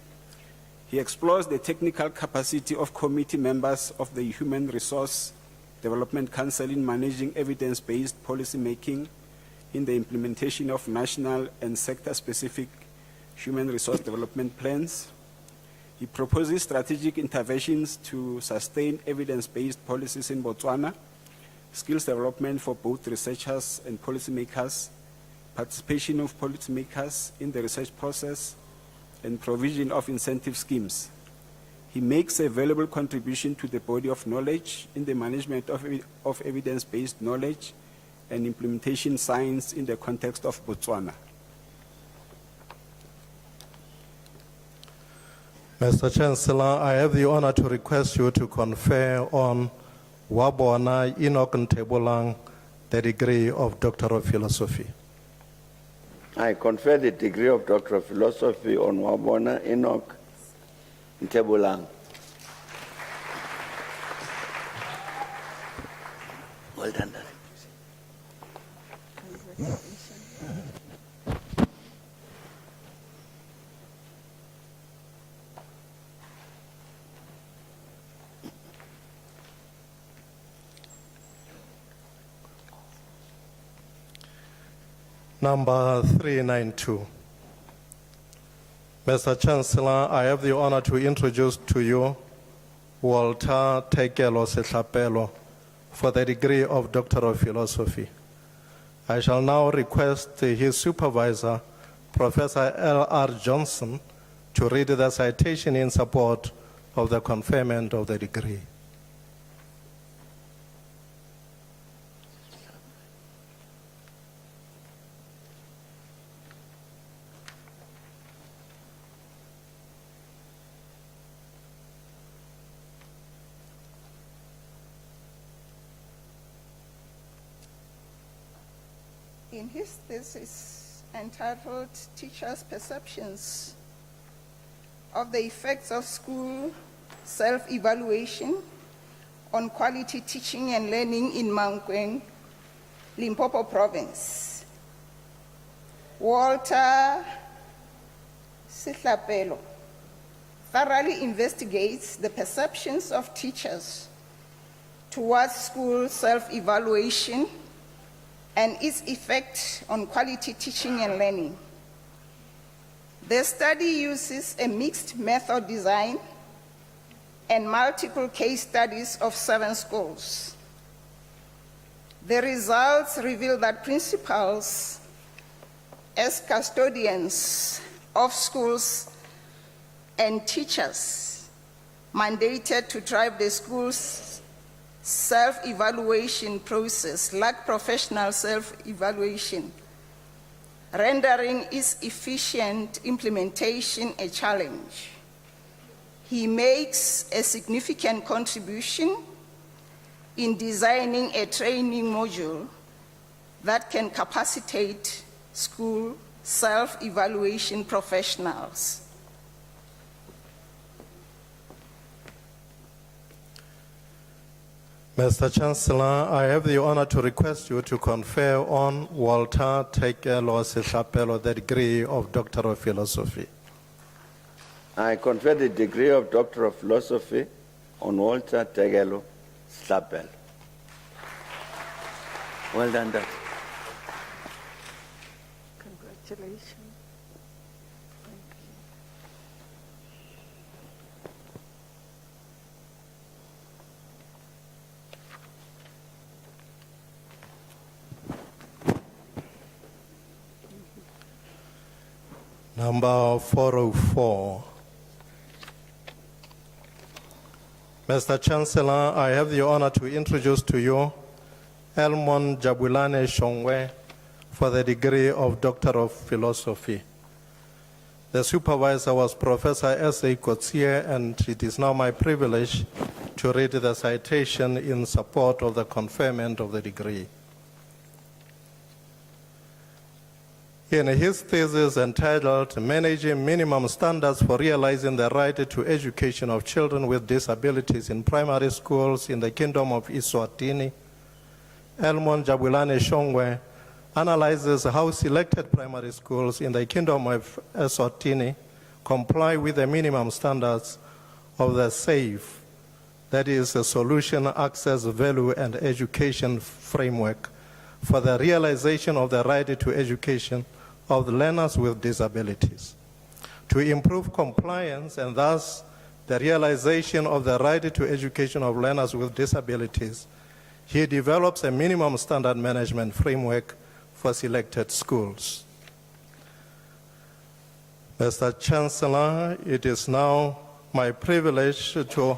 he explores the technical capacity of committee members of the Human Resource Development Council in managing evidence-based policy making in the implementation of national and sector-specific human resource development plans. He proposes strategic interventions to sustain evidence-based policies in Botswana, skills development for both researchers and policymakers, participation of policymakers in the research process, and provision of incentive schemes. He makes a valuable contribution to the body of knowledge in the management of evidence-based knowledge and implementation science in the context of Botswana. Mr. Chancellor, I have the honor to request you to confer on Wabona Enoch Ntebolang the degree of Doctor of Philosophy. I confer the degree of Doctor of Philosophy on Wabona Enoch Ntebolang. Well done, Daddy. Number 392. Mr. Chancellor, I have the honor to introduce to you Walter Tekelo Setlapelo for the degree of Doctor of Philosophy. I shall now request his supervisor, Professor L.R. Johnson, to read the citation in support of the conferment of the degree. In his thesis entitled Teachers' Perceptions of the Effects of School Self-Evaluation on Quality Teaching and Learning in Mankweng, Limpopo Province, Walter Setlapelo thoroughly investigates the perceptions of teachers towards school self-evaluation and its effect on quality teaching and learning. The study uses a mixed method design and multiple case studies of 7 schools. The results reveal that principals, as custodians of schools and teachers mandated to drive the school's self-evaluation process, lack professional self-evaluation, rendering its efficient implementation a challenge. He makes a significant contribution in designing a training module that can capacitate school self-evaluation professionals. Mr. Chancellor, I have the honor to request you to confer on Walter Tekelo Setlapelo the degree of Doctor of Philosophy. I confer the degree of Doctor of Philosophy on Walter Tekelo Setlapelo. Well done, Dad. Congratulations. Number 404. Mr. Chancellor, I have the honor to introduce to you Elmon Jabulane Shongwe for the degree of Doctor of Philosophy. The supervisor was Professor S.A. Kotsie, and it is now my privilege to read the citation in support of the conferment of the degree. In his thesis entitled Managing Minimum Standards for Realizing the Right to Education of Children with Disabilities in Primary Schools in the Kingdom of Eswatini, Elmon Jabulane Shongwe analyzes how selected primary schools in the Kingdom of Eswatini comply with the minimum standards of the SAFE, that is, a Solution, Access, Value, and Education Framework for the realization of the right to education of learners with disabilities. To improve compliance and thus the realization of the right to education of learners with disabilities, he develops a minimum standard management framework for selected schools. Mr. Chancellor, it is now my privilege I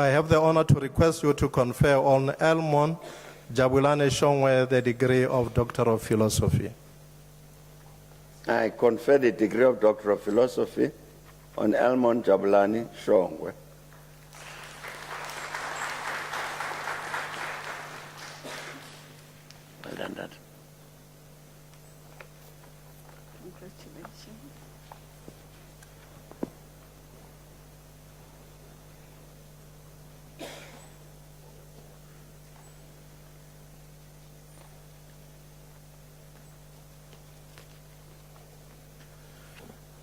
have the honor to request you to confer on Elmon Jabulane Shongwe the degree of Doctor of Philosophy. I confer the degree of Doctor of Philosophy on Elmon Jabulane Shongwe. Well done, Dad. Congratulations.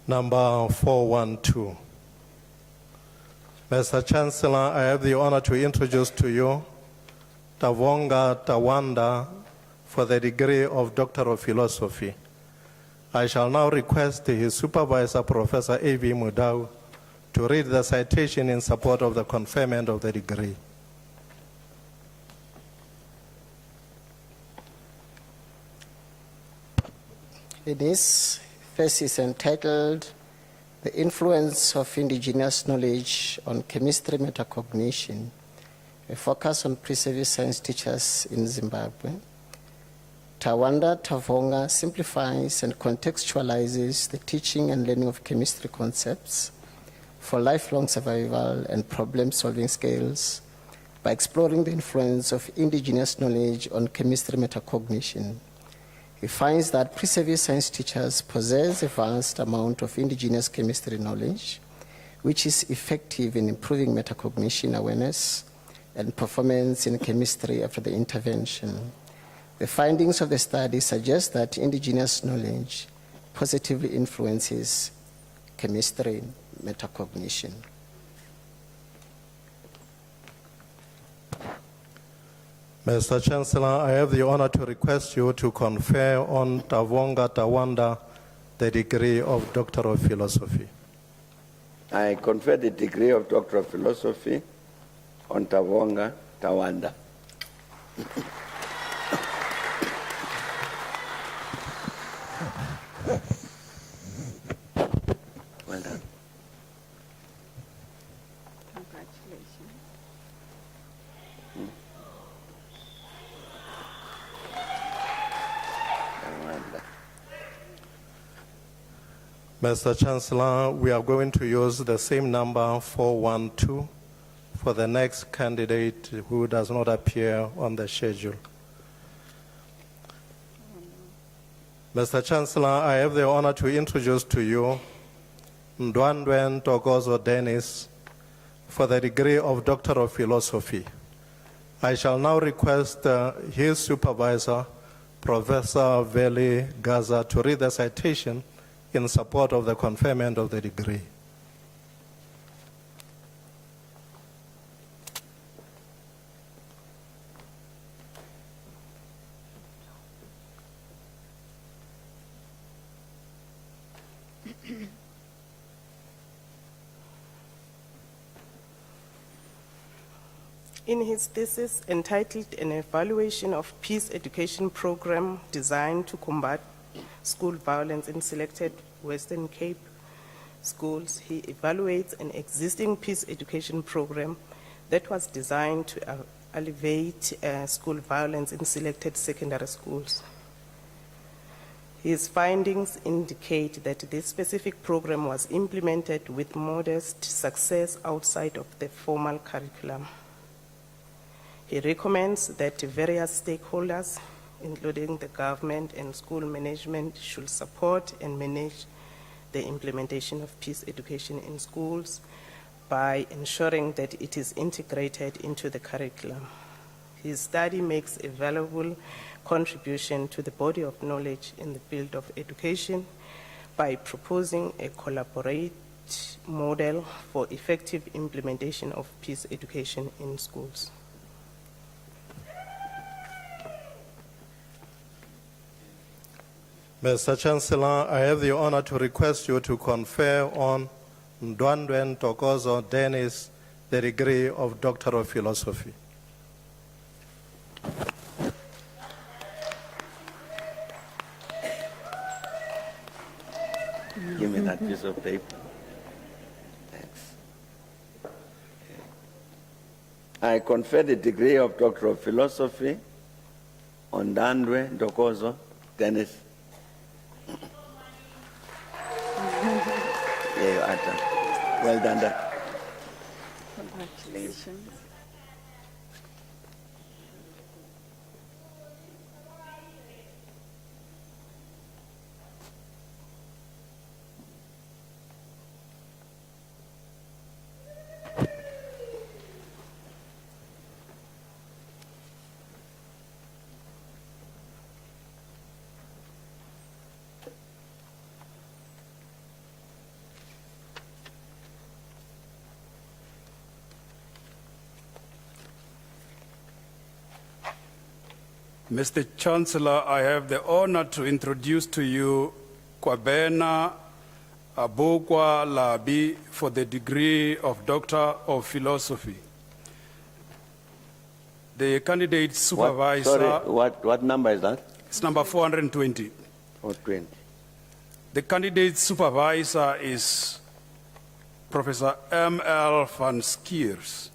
Number 412. Mr. Chancellor, I have the honor to introduce to you Tavonga Tawanda for the degree of Doctor of Philosophy. I shall now request his supervisor, Professor A.V. Mudau, to read the citation in support of the conferment of the degree. This thesis entitled The Influence of Indigenous Knowledge on Chemistry Metacognition, a focus on pre-service science teachers in Zimbabwe. Tawanda Tavonga simplifies and contextualizes the teaching and learning of chemistry concepts for lifelong survival and problem-solving skills by exploring the influence of indigenous knowledge on chemistry metacognition. He finds that pre-service science teachers possess a vast amount of indigenous chemistry knowledge, which is effective in improving metacognition awareness and performance in chemistry after the intervention. The findings of the study suggest that indigenous knowledge positively influences chemistry metacognition. Mr. Chancellor, I have the honor to request you to confer on Tavonga Tawanda the degree of Doctor of Philosophy. I confer the degree of Doctor of Philosophy on Tavonga Tawanda. Well done. Congratulations. Mr. Chancellor, we are going to use the same number 412 for the next candidate who does not appear on the schedule. Mr. Chancellor, I have the honor to introduce to you Ndwandwen Togozo Dennis for the degree of Doctor of Philosophy. I shall now request his supervisor, Professor Veli Gaza, to read the citation in support of the conferment of the degree. In his thesis entitled An Evaluation of Peace Education Program Designed to Combat School Violence in Selected Western Cape Schools, he evaluates an existing peace education program that was designed to alleviate school violence in selected secondary schools. His findings indicate that this specific program was implemented with modest success outside of the formal curriculum. He recommends that various stakeholders, including the government and school management, should support and manage the implementation of peace education in schools by ensuring that it is integrated into the curriculum. His study makes a valuable contribution to the body of knowledge in the field of education by proposing a collaborative model for effective implementation of peace education in schools. Mr. Chancellor, I have the honor to request you to confer on Ndwandwe Tokozo Dennis the degree of Doctor of Philosophy. Give me that piece of paper. Thanks. I confer the degree of Doctor of Philosophy on Ndwandwe Tokozo Dennis. Well done. Congratulations. Mr. Chancellor, I have the honor to introduce to you Kwabena Abokwa Labi for the degree of Doctor of Philosophy. The candidate supervisor... What number is that? It's number 420. 420. The candidate supervisor is Professor M.L. van Schiers.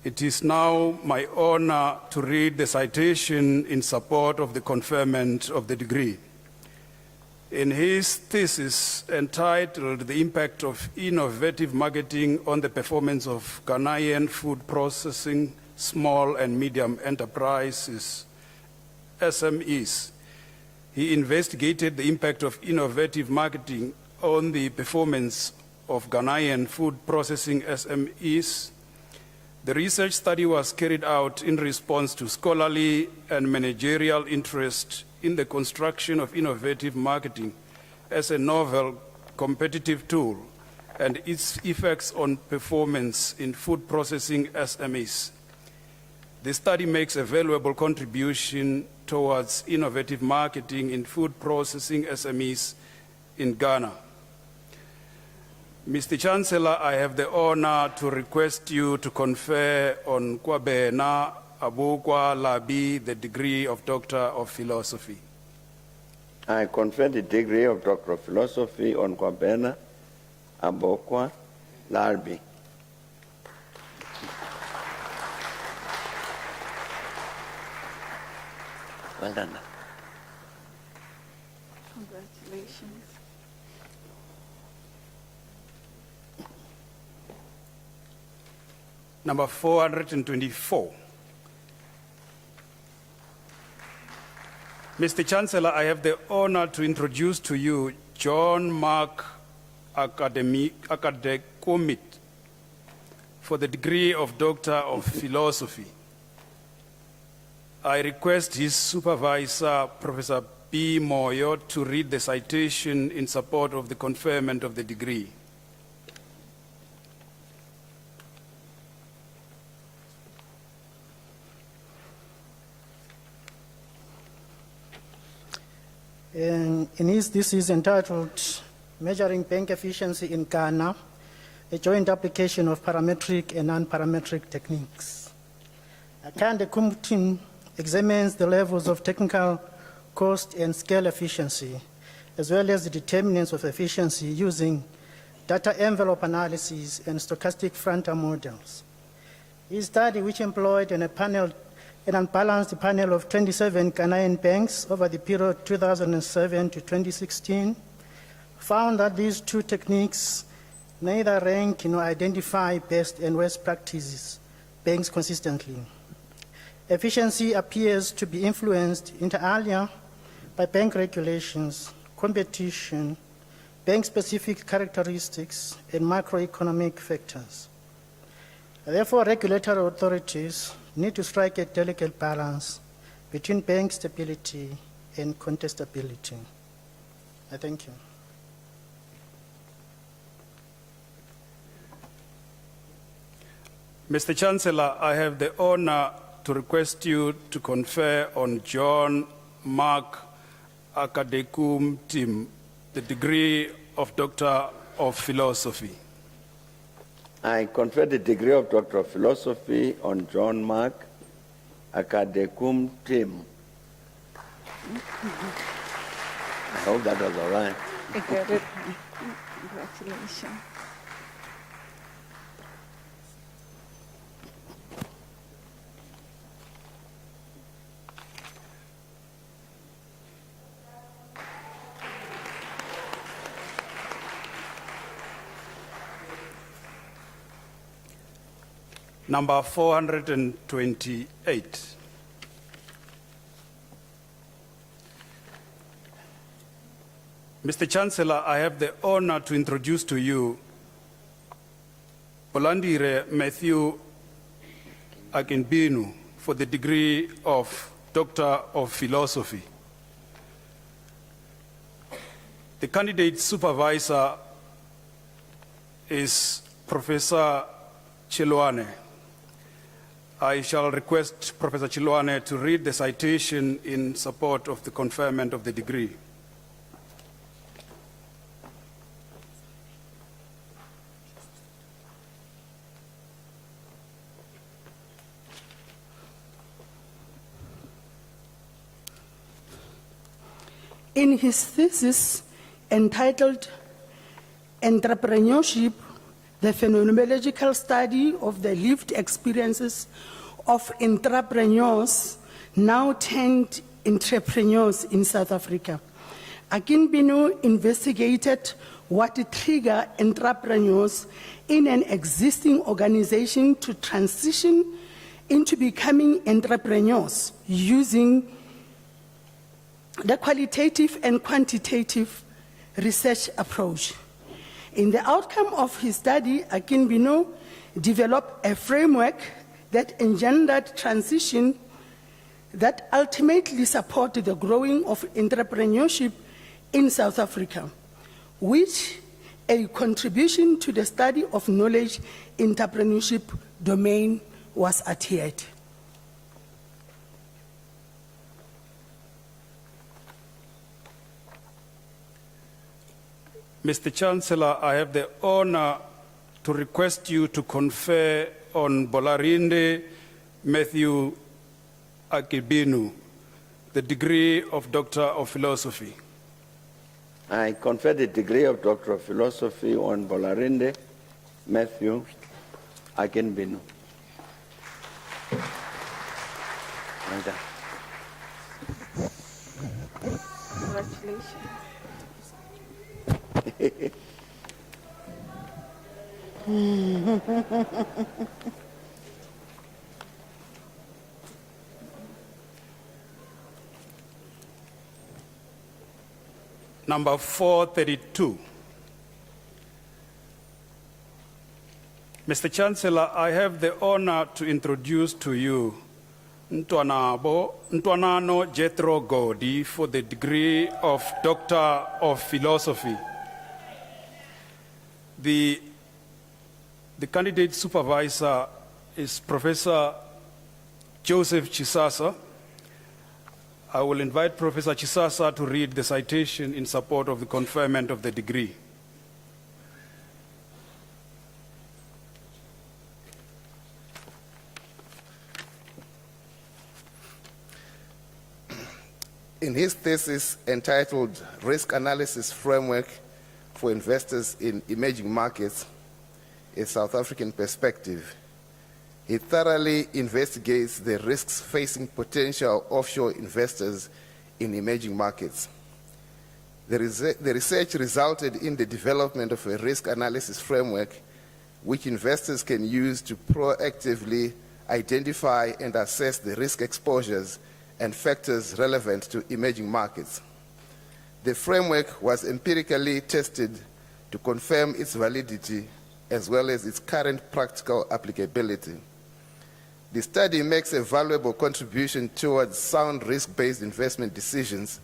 It is now my honor to read the citation in support of the conferment of the degree. In his thesis entitled The Impact of Innovative Marketing on the Performance of Ghanaian Food Processing Small and Medium Enterprises, SMEs, he investigated the impact of innovative marketing on the performance of Ghanaian food processing SMEs. The research study was carried out in response to scholarly and managerial interest in the construction of innovative marketing as a novel competitive tool and its effects on performance in food processing SMEs. The study makes a valuable contribution towards innovative marketing in food processing SMEs in Ghana. Mr. Chancellor, I have the honor to request you to confer on Kwabena Abokwa Labi the degree of Doctor of Philosophy. I confer the degree of Doctor of Philosophy on Kwabena Abokwa Labi. Well done. Congratulations. Number 424. Mr. Chancellor, I have the honor to introduce to you John Mark Acadecomit for the degree of Doctor of Philosophy. I request his supervisor, Professor B. Moyo, to read the citation in support of the conferment of the degree. In his thesis entitled Measuring Bank Efficiency in Ghana, a joint application of parametric and non-parametric techniques. Akande Kumtim examines the levels of technical cost and scale efficiency, as well as the determinants of efficiency using data envelope analysis and stochastic frontal models. His study, which employed an unbalanced panel of 27 Ghanaian banks over the period 2007 to 2016, found that these two techniques neither rank nor identify best and worst practices banks consistently. Efficiency appears to be influenced inter alia by bank regulations, competition, bank-specific characteristics, and macroeconomic factors. Therefore, regulatory authorities need to strike a delicate balance between bank stability and contestability. I thank you. Mr. Chancellor, I have the honor to request you to confer on John Mark Akadekum Tim the degree of Doctor of Philosophy. I confer the degree of Doctor of Philosophy on John Mark Akadekum Tim. I hope that was all right. I got it. Congratulations. Number 428. Mr. Chancellor, I have the honor to introduce to you Polandire Matthew Akinbinu for the degree of Doctor of Philosophy. The candidate supervisor is Professor Chiluane. I shall request Professor Chiluane to read the citation in support of the conferment of the degree. In his thesis entitled Entrepreneurship, the phenomenological study of the lived experiences of entrepreneurs, now turned entrepreneurs in South Africa, Akinbinu investigated what trigger entrepreneurs in an existing organization to transition into becoming entrepreneurs using the qualitative and quantitative research approach. In the outcome of his study, Akinbinu developed a framework that engendered transition that ultimately supported the growing of entrepreneurship in South Africa, which a contribution to the study of knowledge entrepreneurship domain was adhered. Mr. Chancellor, I have the honor to request you to confer on Bolarinde Matthew Akibinu the degree of Doctor of Philosophy. I confer the degree of Doctor of Philosophy on Bolarinde Matthew Akinbinu. Well done. Congratulations. Number 432. Mr. Chancellor, I have the honor to introduce to you Ntwanano Jethro Godi for the degree of Doctor of Philosophy. The candidate supervisor is Professor Joseph Chisasa. I will invite Professor Chisasa to read the citation in support of the conferment of the degree. In his thesis entitled Risk Analysis Framework for Investors in Emerging Markets, a South African Perspective, he thoroughly investigates the risks facing potential offshore investors in emerging markets. The research resulted in the development of a risk analysis framework which investors can use to proactively identify and assess the risk exposures and factors relevant to emerging markets. The framework was empirically tested to confirm its validity as well as its current practical applicability. The study makes a valuable contribution towards sound risk-based investment decisions,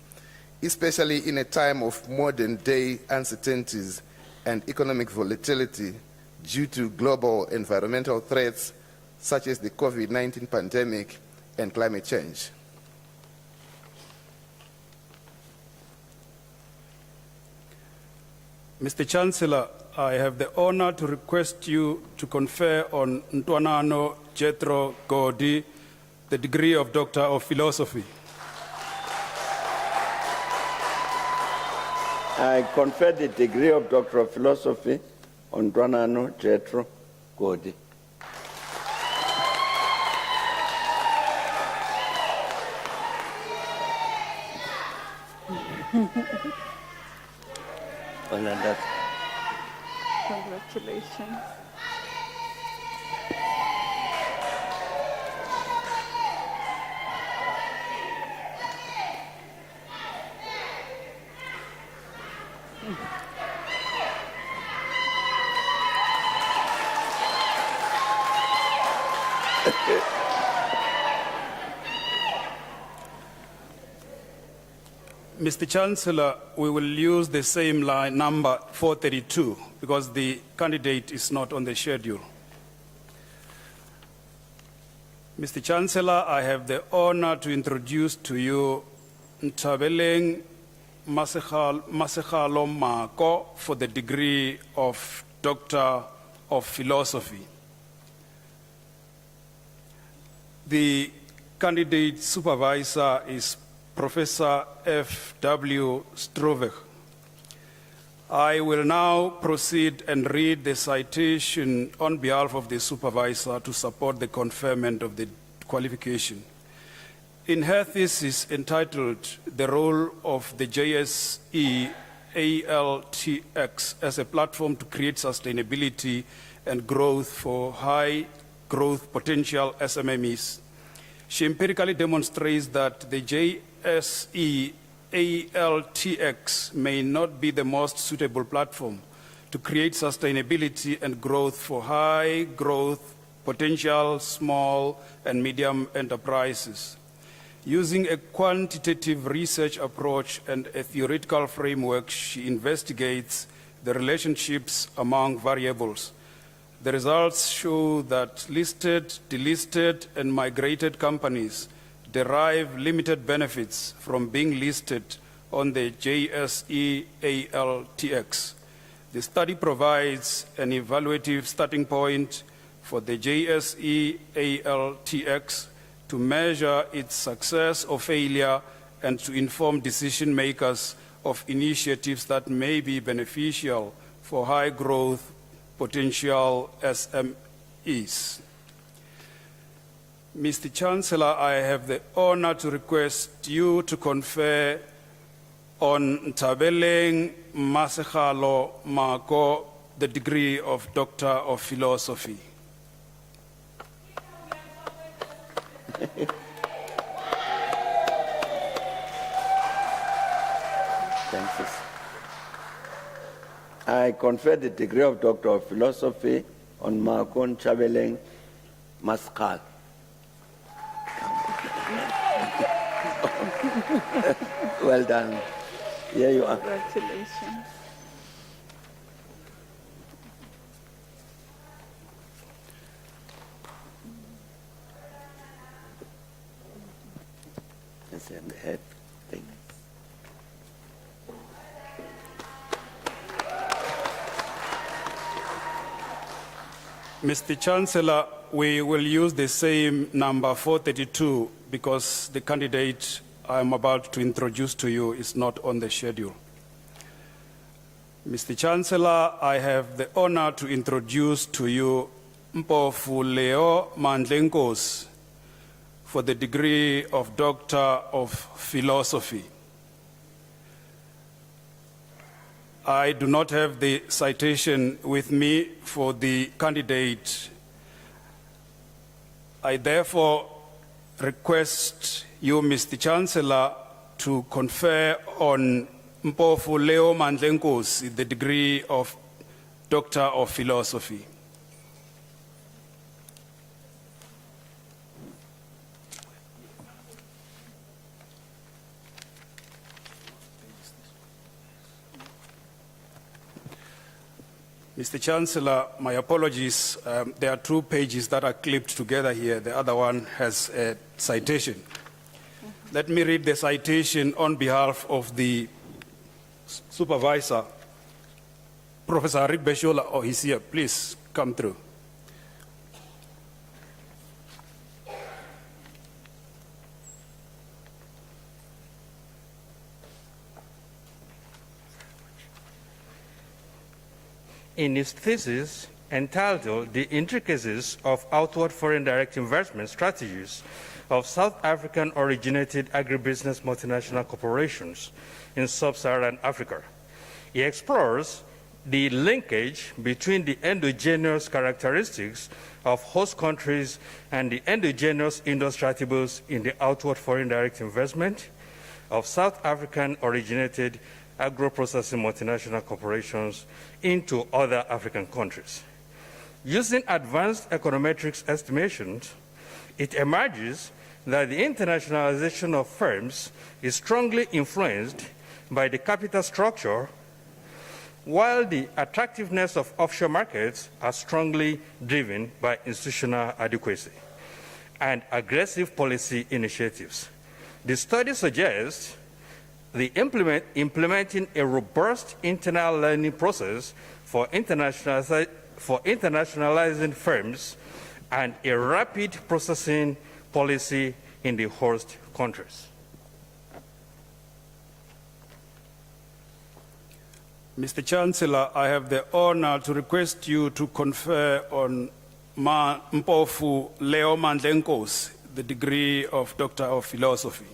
especially in a time of modern-day uncertainties and economic volatility due to global environmental threats such as the COVID-19 pandemic and climate change. Mr. Chancellor, I have the honor to request you to confer on Ntwanano Jethro Godi the degree of Doctor of Philosophy. I confer the degree of Doctor of Philosophy on Ntwanano Jethro Godi. Well done. Congratulations. Mr. Chancellor, we will use the same line number 432 because the candidate is not on the schedule. Mr. Chancellor, I have the honor to introduce to you Ntabeleng Masegalo Mako for the degree of Doctor of Philosophy. The candidate supervisor is Professor F.W. Stroevig. I will now proceed and read the citation on behalf of the supervisor to support the conferment of the qualification. In her thesis entitled The Role of the JSE ALTX as a Platform to Create Sustainability and Growth for High Growth Potential SMMEs, she empirically demonstrates that the JSE ALTX may not be the most suitable platform to create sustainability and growth for high growth potential small and medium enterprises. Using a quantitative research approach and a theoretical framework, she investigates the relationships among variables. The results show that listed, delisted, and migrated companies derive limited benefits from being listed on the JSE ALTX. The study provides an evaluative starting point for the JSE ALTX to measure its success or failure and to inform decision makers of initiatives that may be beneficial for high growth potential SMEs. Mr. Chancellor, I have the honor to request you to confer on Ntabeleng Masegalo Mako the degree of Doctor of Philosophy. Thank you. I confer the degree of Doctor of Philosophy on Makon Chabeleng Maskal. Well done. Here you are. Congratulations. Let's have the head thing. Mr. Chancellor, we will use the same number 432 because the candidate I'm about to introduce to you is not on the schedule. Mr. Chancellor, I have the honor to introduce to you Mpofu Leo Mandlenkos for the degree of Doctor of Philosophy. I do not have the citation with me for the candidate. I therefore request you, Mr. Chancellor, to confer on Mpofu Leo Mandlenkos the degree of Doctor of Philosophy. Mr. Chancellor, my apologies. There are 2 pages that are clipped together here. The other one has a citation. Let me read the citation on behalf of the supervisor. Professor Rick Beshola, oh, he's here. Please come through. In his thesis entitled The Intricacies of Outward Foreign Direct Investment Strategies of South African Originated Agribusiness Multinational Corporations in Sub-Saharan Africa, he explores the linkage between the endogenous characteristics of host countries and the endogenous industry attributes in the outward foreign direct investment of South African originated agro-processing multinational corporations into other African countries. Using advanced econometrics estimations, it emerges that the internationalization of firms is strongly influenced by the capital structure, while the attractiveness of offshore markets are strongly driven by institutional adequacy and aggressive policy initiatives. The study suggests the implementing a robust internal learning process for internationalizing firms and a rapid processing policy in the host countries. Mr. Chancellor, I have the honor to request you to confer on Mpofu Leo Mandlenkos the degree of Doctor of Philosophy.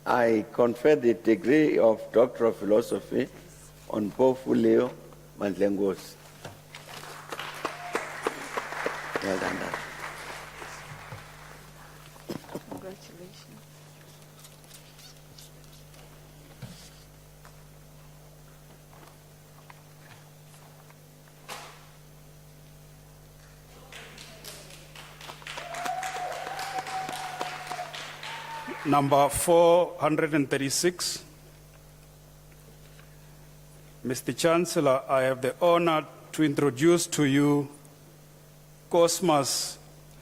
I confer the degree of Doctor of Philosophy on Mpofu Leo Mandlenkos. Well done. Congratulations. Number 436. Mr. Chancellor, I have the honor to introduce to you Cosmas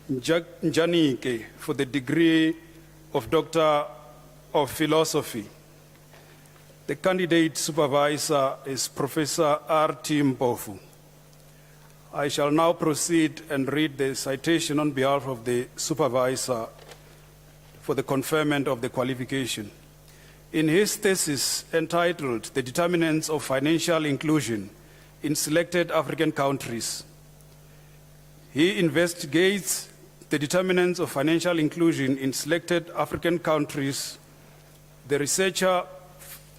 Njanike for the degree of Doctor of Philosophy. The candidate supervisor is Professor R.T. Mpofu. I shall now proceed and read the citation on behalf of the supervisor for the conferment of the qualification. In his thesis entitled The Determinants of Financial Inclusion in Selected African Countries, he investigates the determinants of financial inclusion in selected African countries. The researcher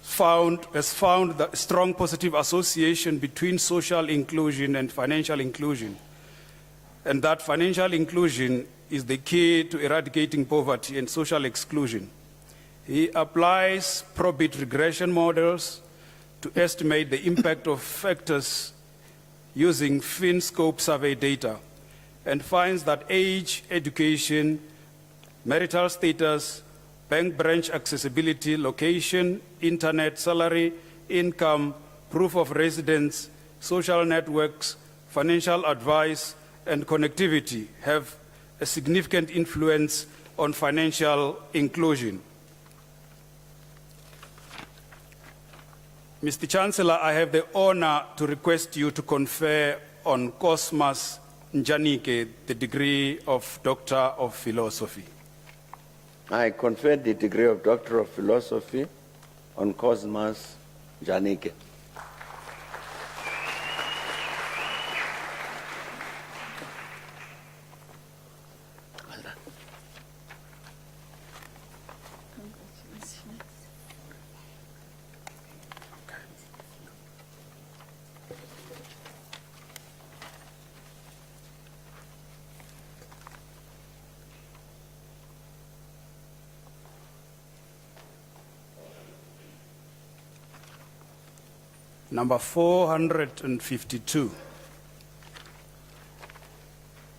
has found the strong positive association between social inclusion and financial inclusion, and that financial inclusion is the key to eradicating poverty and social exclusion. He applies probit regression models to estimate the impact of factors using FinScope survey data, and finds that age, education, marital status, bank branch accessibility, location, internet, salary, income, proof of residence, social networks, financial advice, and connectivity have a significant influence on financial inclusion. Mr. Chancellor, I have the honor to request you to confer on Cosmas Njanike the degree of Doctor of Philosophy. I confer the degree of Doctor of Philosophy on Cosmas Njanike. Number 452.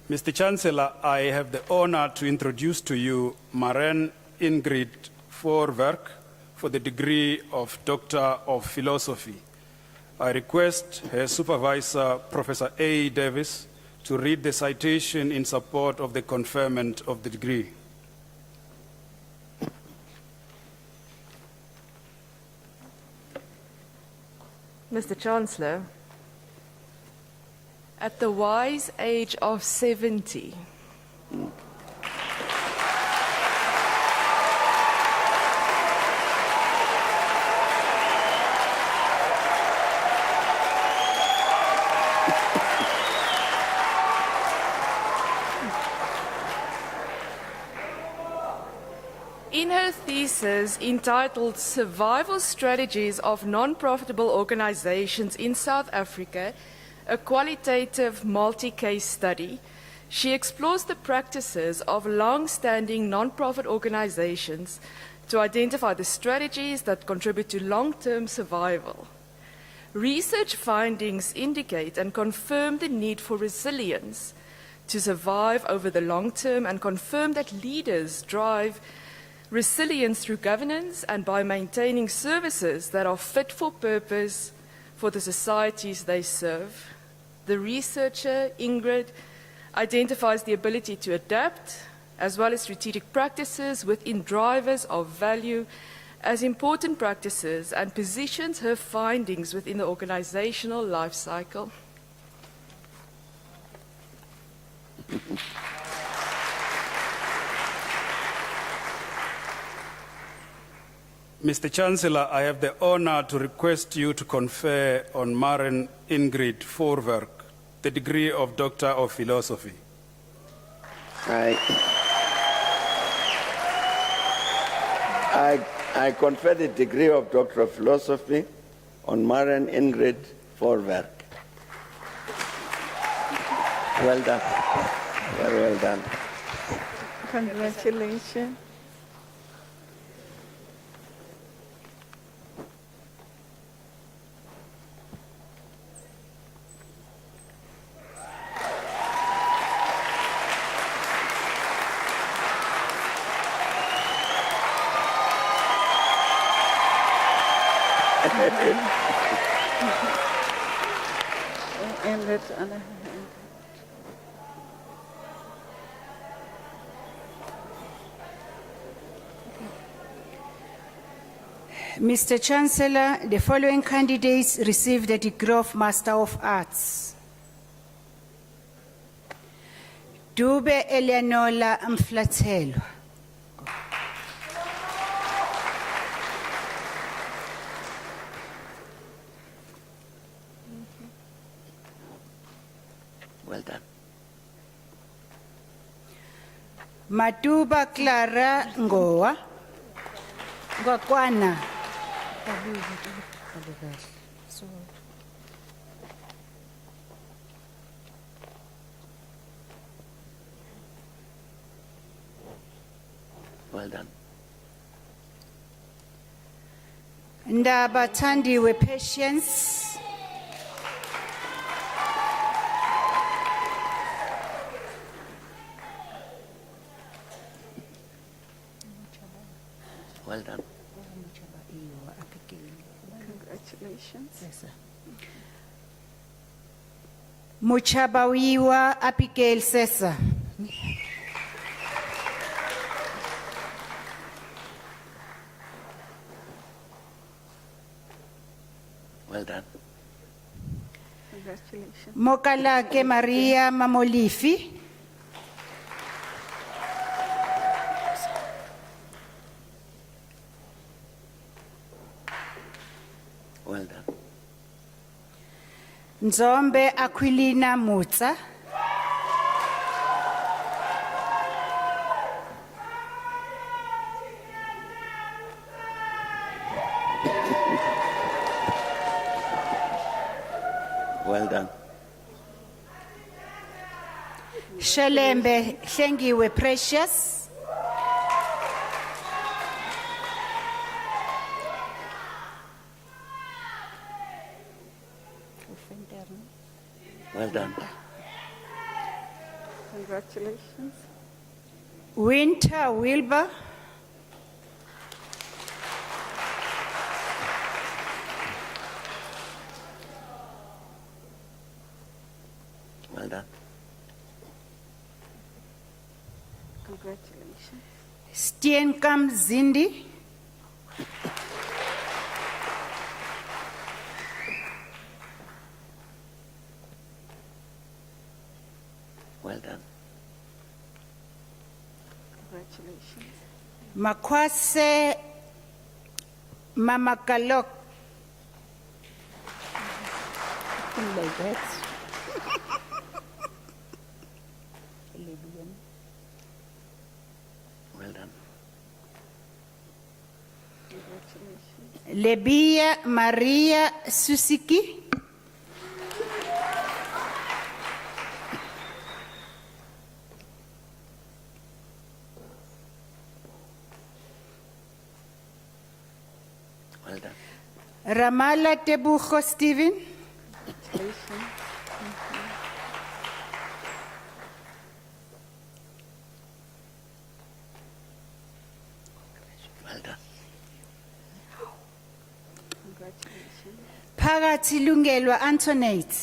Mr. Chancellor, I have the honor to introduce to you Maren Ingrid Voorwerk for the degree of Doctor of Philosophy. I request her supervisor, Professor A. Davis, to read the citation in support of the conferment of the degree. Mr. Chancellor, at the wise age of 70, in her thesis entitled Survival Strategies of Non-Profitable Organizations in South Africa, a qualitative multi-case study, she explores the practices of long-standing non-profit organizations to identify the strategies that contribute to long-term survival. Research findings indicate and confirm the need for resilience to survive over the long term and confirm that leaders drive resilience through governance and by maintaining services that are fit for purpose for the societies they serve. The researcher, Ingrid, identifies the ability to adapt as well as strategic practices within drivers of value as important practices and positions her findings within the organizational life cycle. Mr. Chancellor, I have the honor to request you to confer on Maren Ingrid Voorwerk the degree of Doctor of Philosophy. I confer the degree of Doctor of Philosophy on Maren Ingrid Voorwerk. Well done. Very well done. Congratulations. And that's on her hand. Mr. Chancellor, the following candidates received the degree of Master of Arts. Dube Eleanola Mflatelo. Well done. Matuba Clara Ngoa. Ngakwana. Well done. Ndaba Thandiwe Patience. Well done. Congratulations. Muchabawiwa Abigail Sesa. Well done. Congratulations. Mokalake Maria Mamolifi. Well done. Nzombe Aquilina Mutsa. Well done. Shelembe Hlengiwe Precious. Well done. Congratulations. Winter Wilbur. Well done. Congratulations. Steenkamp Zindi. Well done. Congratulations. Makwase Mamakalok. Something like that. Well done. Congratulations. Lebia Maria Susiki. Well done. Ramala Tebucho Stephen. Congratulations. Well done. Congratulations. Phakathi Lungelwa Antoinette.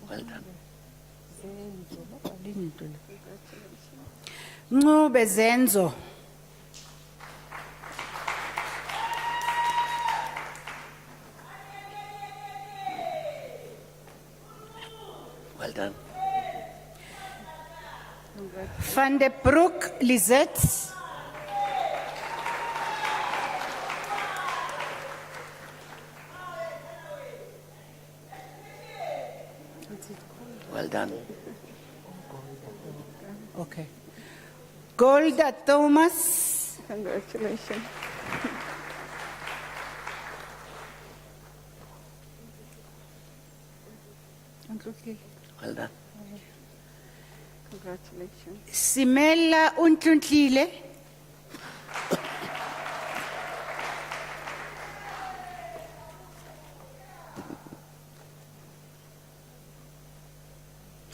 Well done. Ncube Zenzo. Well done. Van der Broek Lisette. Well done. Okay. Golda Thomas. Congratulations. Well done. Congratulations. Simela Untluntlile.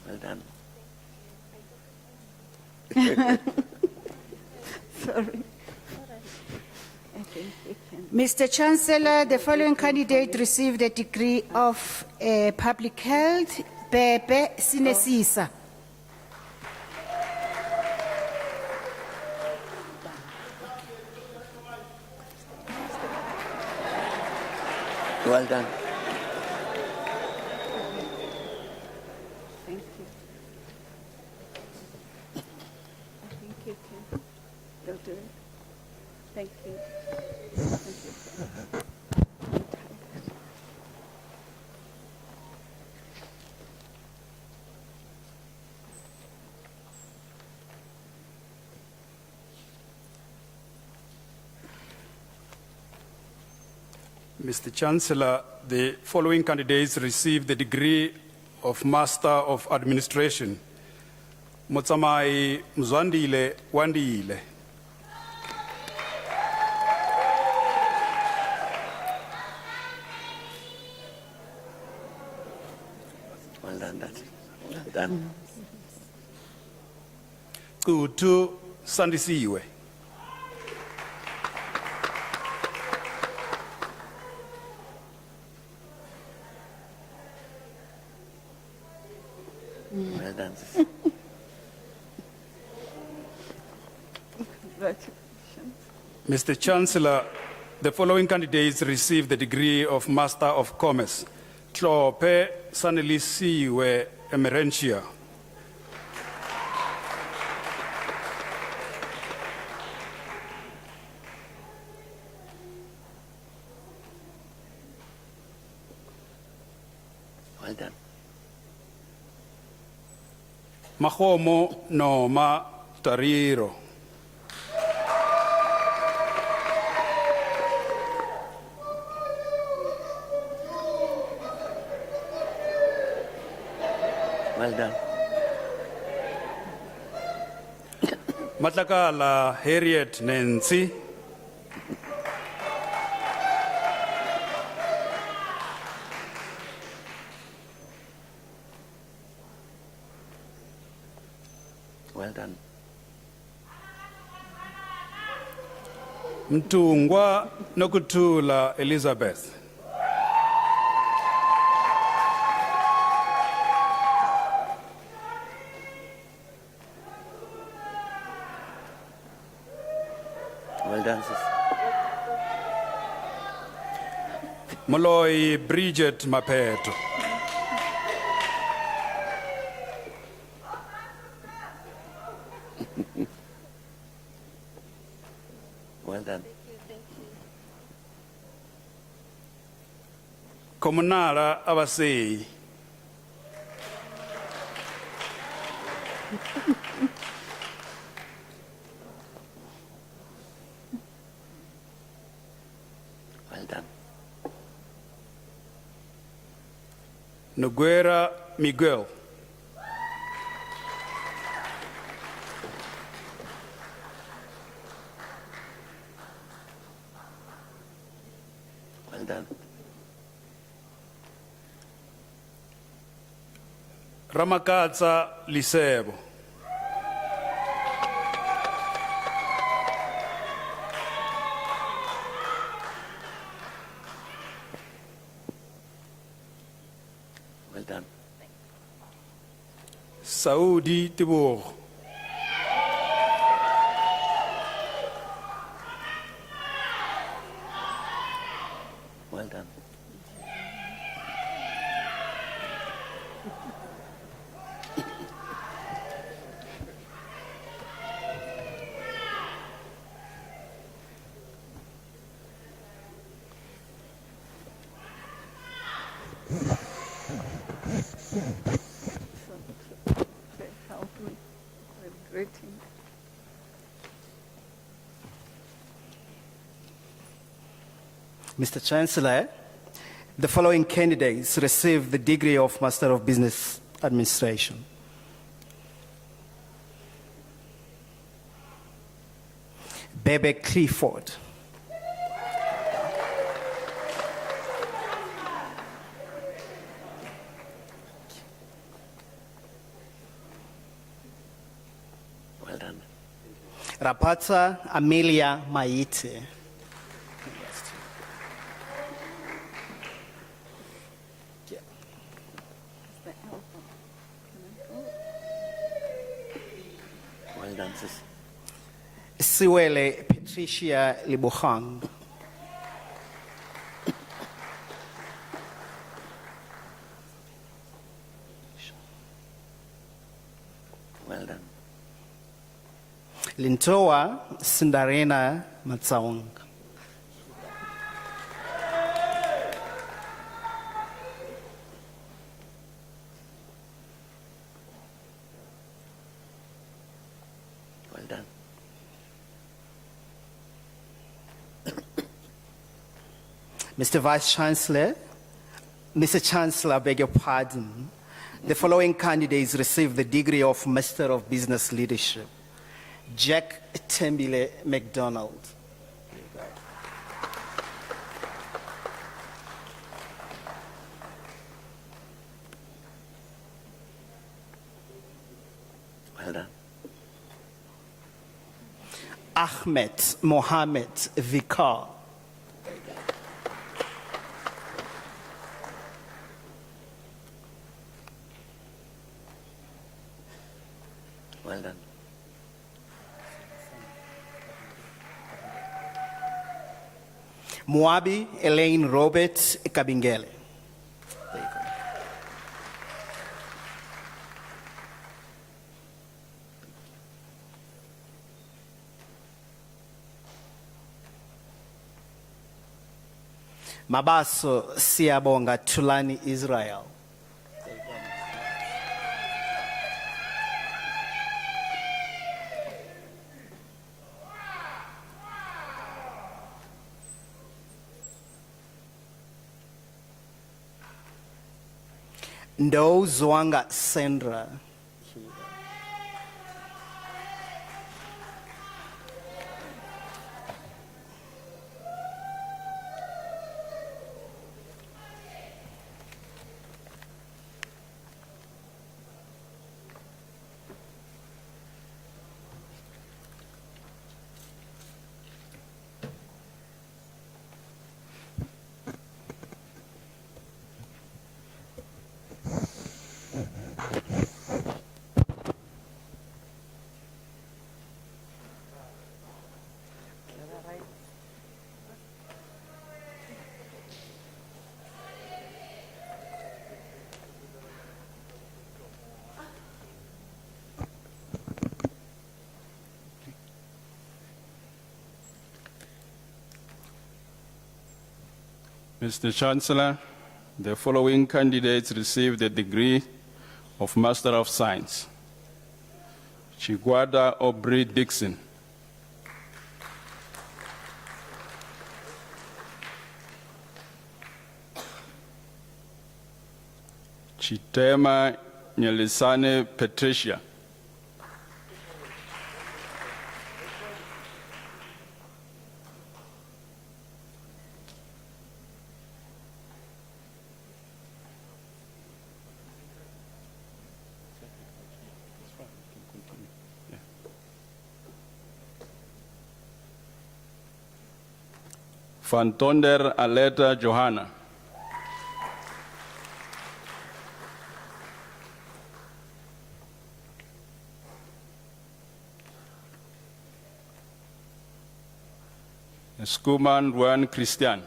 Well done. Sorry. I think we can. Mr. Chancellor, the following candidate received a degree of public health, Pepe Sinesisa. Well done. Thank you. I think you can. They'll do it. Thank you. Thank you. Mr. Chancellor, the following candidates received the degree of Master of Administration. Motsamai Mzwandile Wandile. Well done, Dad. Well done. Kutu Sandisiwe. Well done. Mr. Chancellor, the following candidates received the degree of Master of Commerce. Tlope Sanelisiwe Emerentia. Well done. Mahomo Noma Tariro. Well done. Matlakala Harriet Nancy. Well done. Mtungwa Nokutula Elizabeth. Well done, sis. Moloi Bridget Mapeto. Well done. Komunala Abasei. Well done. Noguera Miguel. Well done. Ramakatsa Lisebo. Well done. Saudi Tibour. Well done. Mr. Chancellor, the following candidates received the degree of Master of Business Administration. Bebe Clifford. Well done. Rapatsa Amelia Maite. Well done, sis. Siwele Patricia Libuchang. Well done. Lintoa Cinderena Matsaong. Well done. Mr. Vice Chancellor, Mr. Chancellor, I beg your pardon. The following candidates received the degree of Master of Business Leadership. Jack Tembile McDonald. Well done. Ahmed Mohammed Vikar. Well done. Muabi Elaine Robert Kabingele. Mabaso Siabonga Tulani Israel. Ndo Zwanga Sandra. Mr. Chancellor, the following candidates received the degree of Master of Science. Chigwada Aubrey Dixon. Chitema Nyelisane Patricia. Van Tonder Aleta Johanna. Skuman Juan Christian.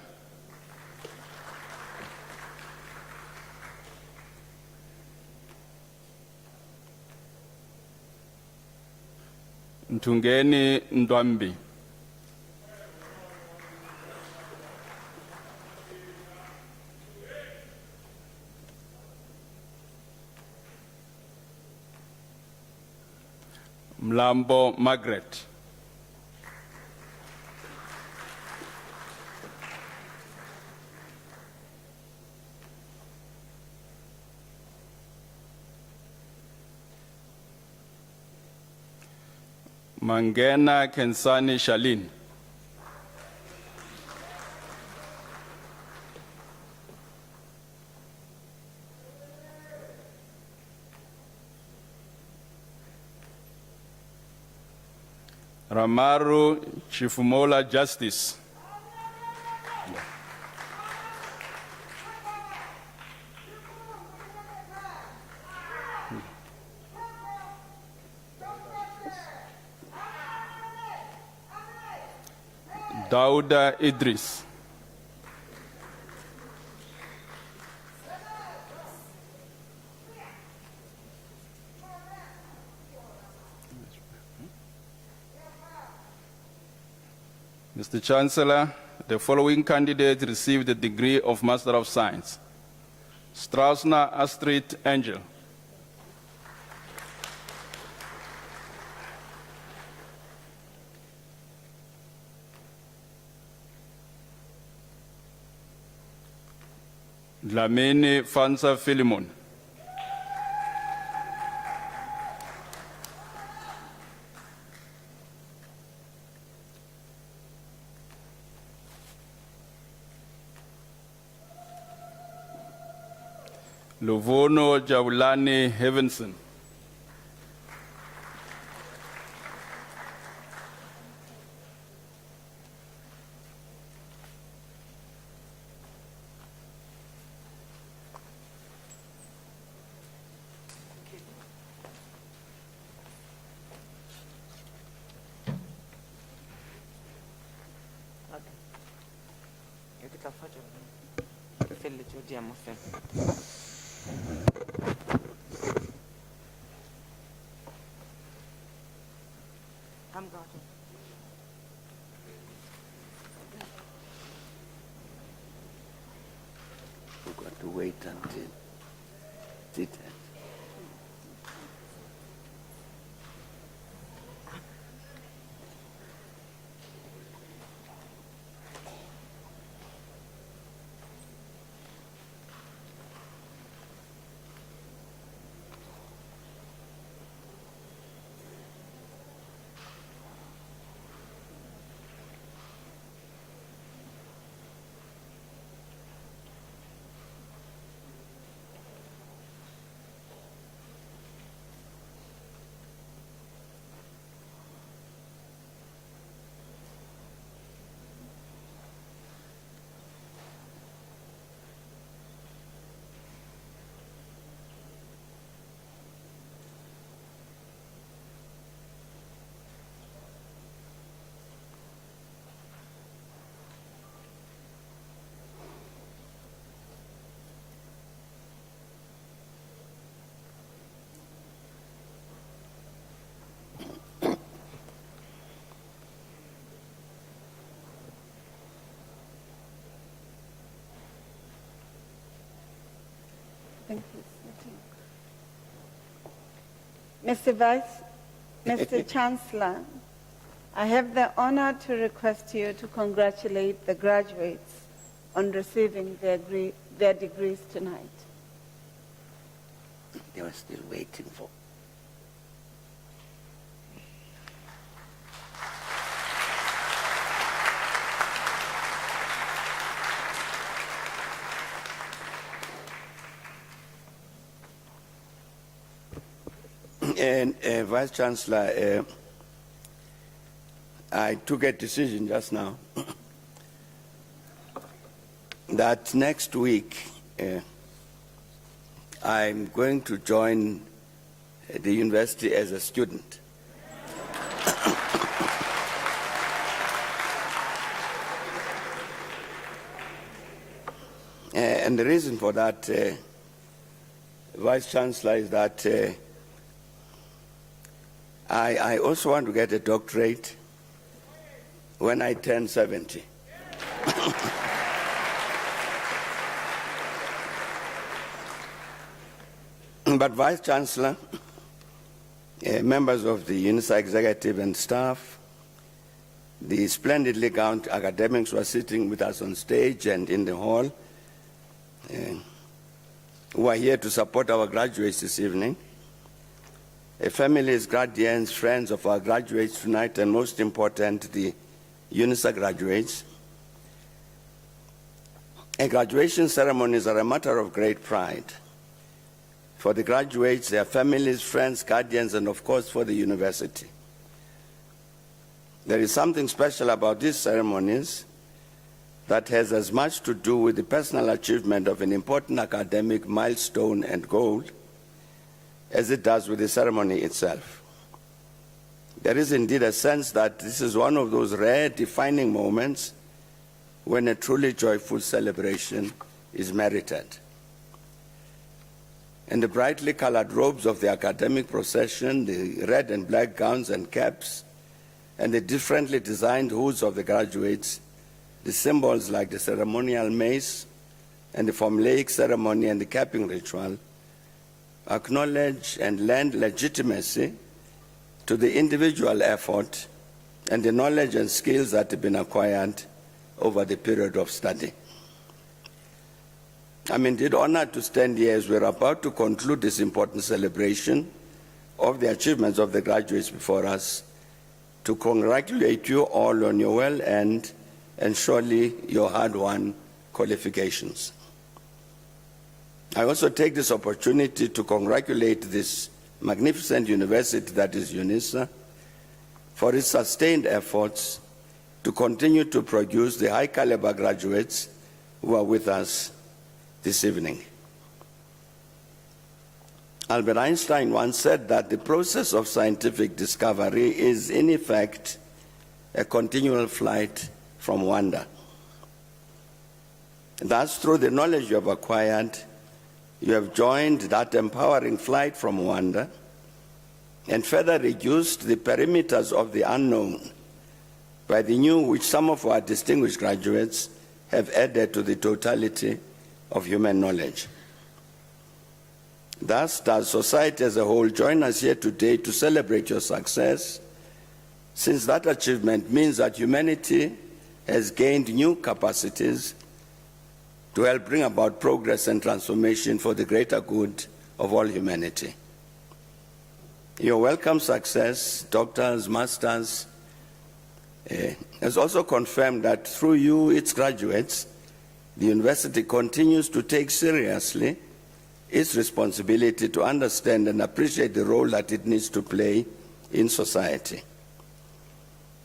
Ntungeni Ndwambi. Mlambo Margaret. Mangena Kensani Shalin. Ramaru Chifumola Justice. Dauda Idris. Mr. Chancellor, the following candidates received the degree of Master of Science. Strausner Astrid Angel. Dlamini Fansa Philemon. Luvono Jaulani Heavenson. We've got to wait until it ends. Thank you. Mr. Chancellor, I have the honor to request you to congratulate the graduates on receiving their degrees tonight. They were still waiting for. And Vice Chancellor, I took a decision just now that next week I'm going to join the university as a student. And the reason for that, Vice Chancellor, is that I also want to get a doctorate when I turn 70. But Vice Chancellor, members of the Unisa executive and staff, the splendidly gowned academics who are sitting with us on stage and in the hall, who are here to support our graduates this evening, families, guardians, friends of our graduates tonight, and most important, the Unisa graduates. Graduation ceremonies are a matter of great pride for the graduates, their families, friends, guardians, and of course for the university. There is something special about these ceremonies that has as much to do with the personal achievement of an important academic milestone and goal as it does with the ceremony itself. There is indeed a sense that this is one of those rare defining moments when a truly joyful celebration is merited. And the brightly colored robes of the academic procession, the red and black gowns and caps, and the differently designed hoods of the graduates, the symbols like the ceremonial mace and the formulaic ceremony and the capping ritual, acknowledge and lend legitimacy to the individual effort and the knowledge and skills that have been acquired over the period of study. I'm indeed honored to stand here as we're about to conclude this important celebration of the achievements of the graduates before us, to congratulate you all on your well-earned and surely your hard-won qualifications. I also take this opportunity to congratulate this magnificent university that is Unisa for its sustained efforts to continue to produce the high-caliber graduates who are with us this evening. Albert Einstein once said that the process of scientific discovery is, in effect, a continual flight from wonder. Thus, through the knowledge you have acquired, you have joined that empowering flight from Rwanda and further reduced the perimeters of the unknown by the new which some of our distinguished graduates have added to the totality of human knowledge. Thus, does society as a whole join us here today to celebrate your success, since that achievement means that humanity has gained new capacities to help bring about progress and transformation for the greater good of all humanity. Your welcome success, doctors, masters, has also confirmed that through you, its graduates, the university continues to take seriously its responsibility to understand and appreciate the role that it needs to play in society.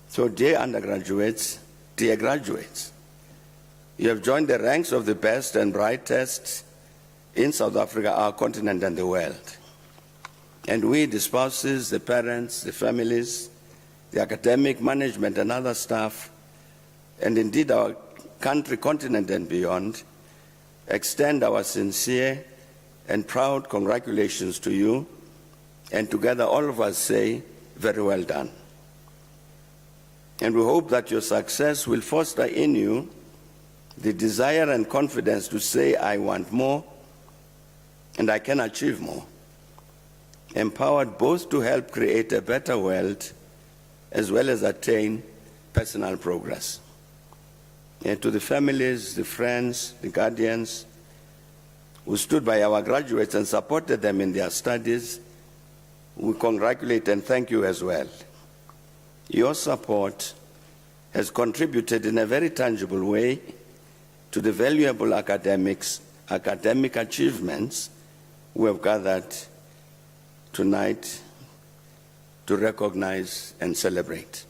So, dear undergraduates, dear graduates, you have joined the ranks of the best and brightest in South Africa, our continent, and the world. And we, the spouses, the parents, the families, the academic management and other staff, and indeed our country, continent, and beyond, extend our sincere and proud congratulations to you, and together all of us say, very well done. And we hope that your success will foster in you the desire and confidence to say, I want more, and I can achieve more, empowered both to help create a better world as well as attain personal progress. And to the families, the friends, the guardians who stood by our graduates and supported them in their studies, we congratulate and thank you as well. Your support has contributed in a very tangible way to the valuable academic achievements we have gathered tonight to recognize and celebrate.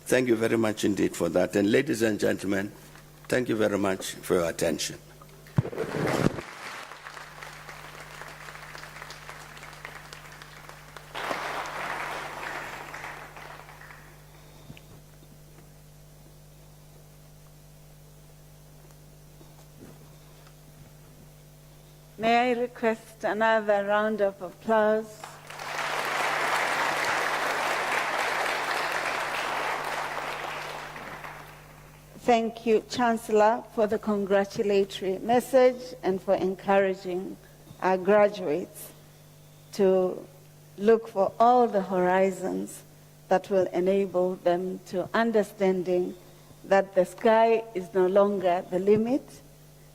Thank you very much indeed for that. And ladies and gentlemen, thank you very much for your attention. May I request another round of applause? Thank you, Chancellor, for the congratulatory message and for encouraging our graduates to look for all the horizons that will enable them to understanding that the sky is no longer the limit,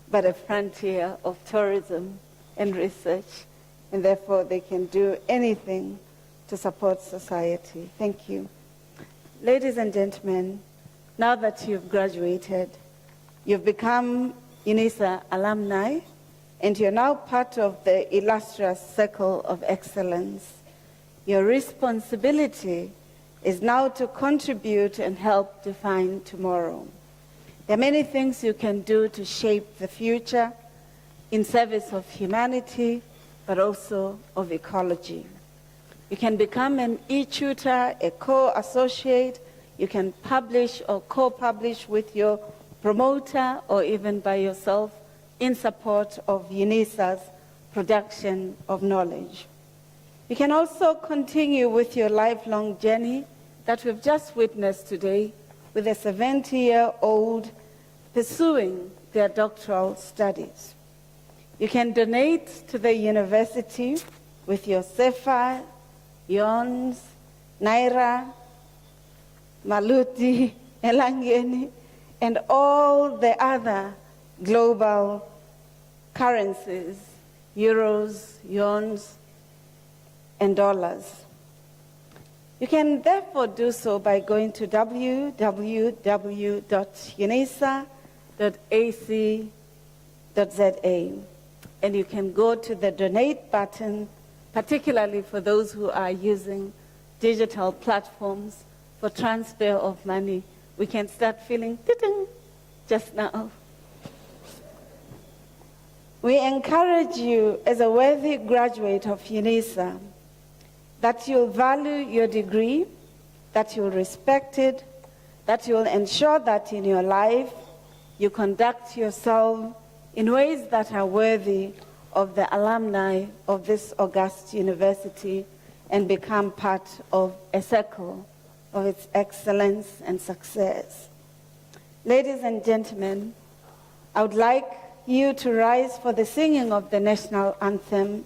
but a frontier of tourism and research, and therefore they can do anything to support society. Thank you. Ladies and gentlemen, now that you've graduated, you've become Unisa alumni, and you're now part of the illustrious circle of excellence. Your responsibility is now to contribute and help define tomorrow. There are many things you can do to shape the future in service of humanity, but also of ecology. You can become an e-tutor, a co-associate. You can publish or co-publish with your promoter or even by yourself in support of Unisa's production of knowledge. You can also continue with your lifelong journey that we've just witnessed today with a 70-year-old pursuing their doctoral studies. You can donate to the university with your SEFA, Yons, Naira, Maluti, Elangeni, and all the other global currencies, euros, yons, and dollars. You can therefore do so by going to www.unisa.ac.za, and you can go to the donate button, particularly for those who are using digital platforms for transfer of money. We can start feeling ding just now. We encourage you as a worthy graduate of Unisa that you'll value your degree, that you'll respect it, that you'll ensure that in your life you conduct yourself in ways that are worthy of the alumni of this august university and become part of a circle of its excellence and success. Ladies and gentlemen, I would like you to rise for the singing of the national anthem,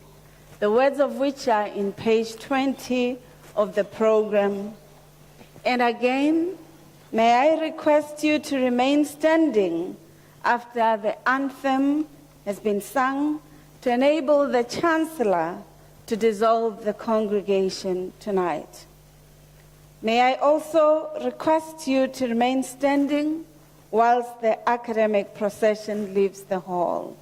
the words of which are in page 20 of the program. And again, may I request you to remain standing after the anthem has been sung to enable the Chancellor to dissolve the congregation tonight. May I also request you to remain standing whilst the academic procession leaves the hall.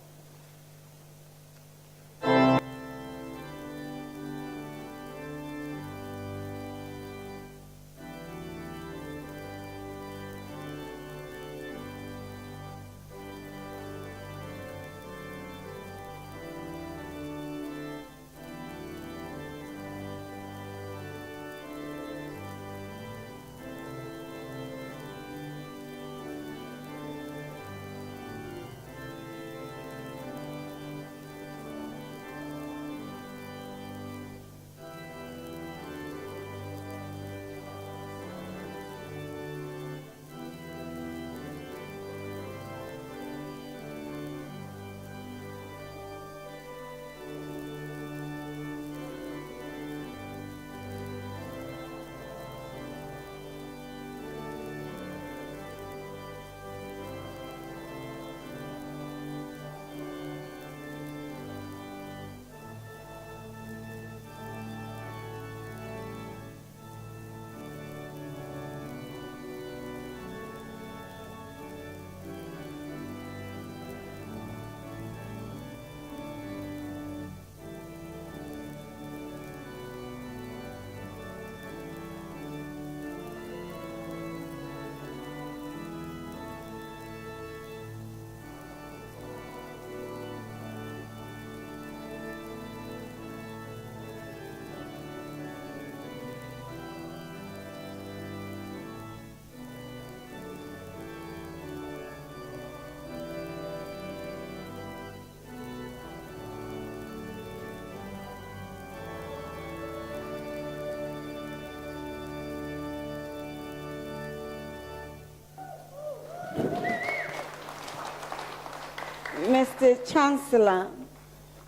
Mr. Chancellor,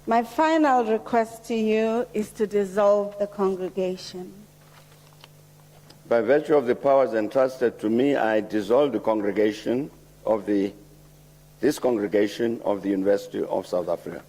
my final request to you is to dissolve the congregation. By virtue of the powers entrusted to me, I dissolve the congregation of this congregation of the University of South Africa.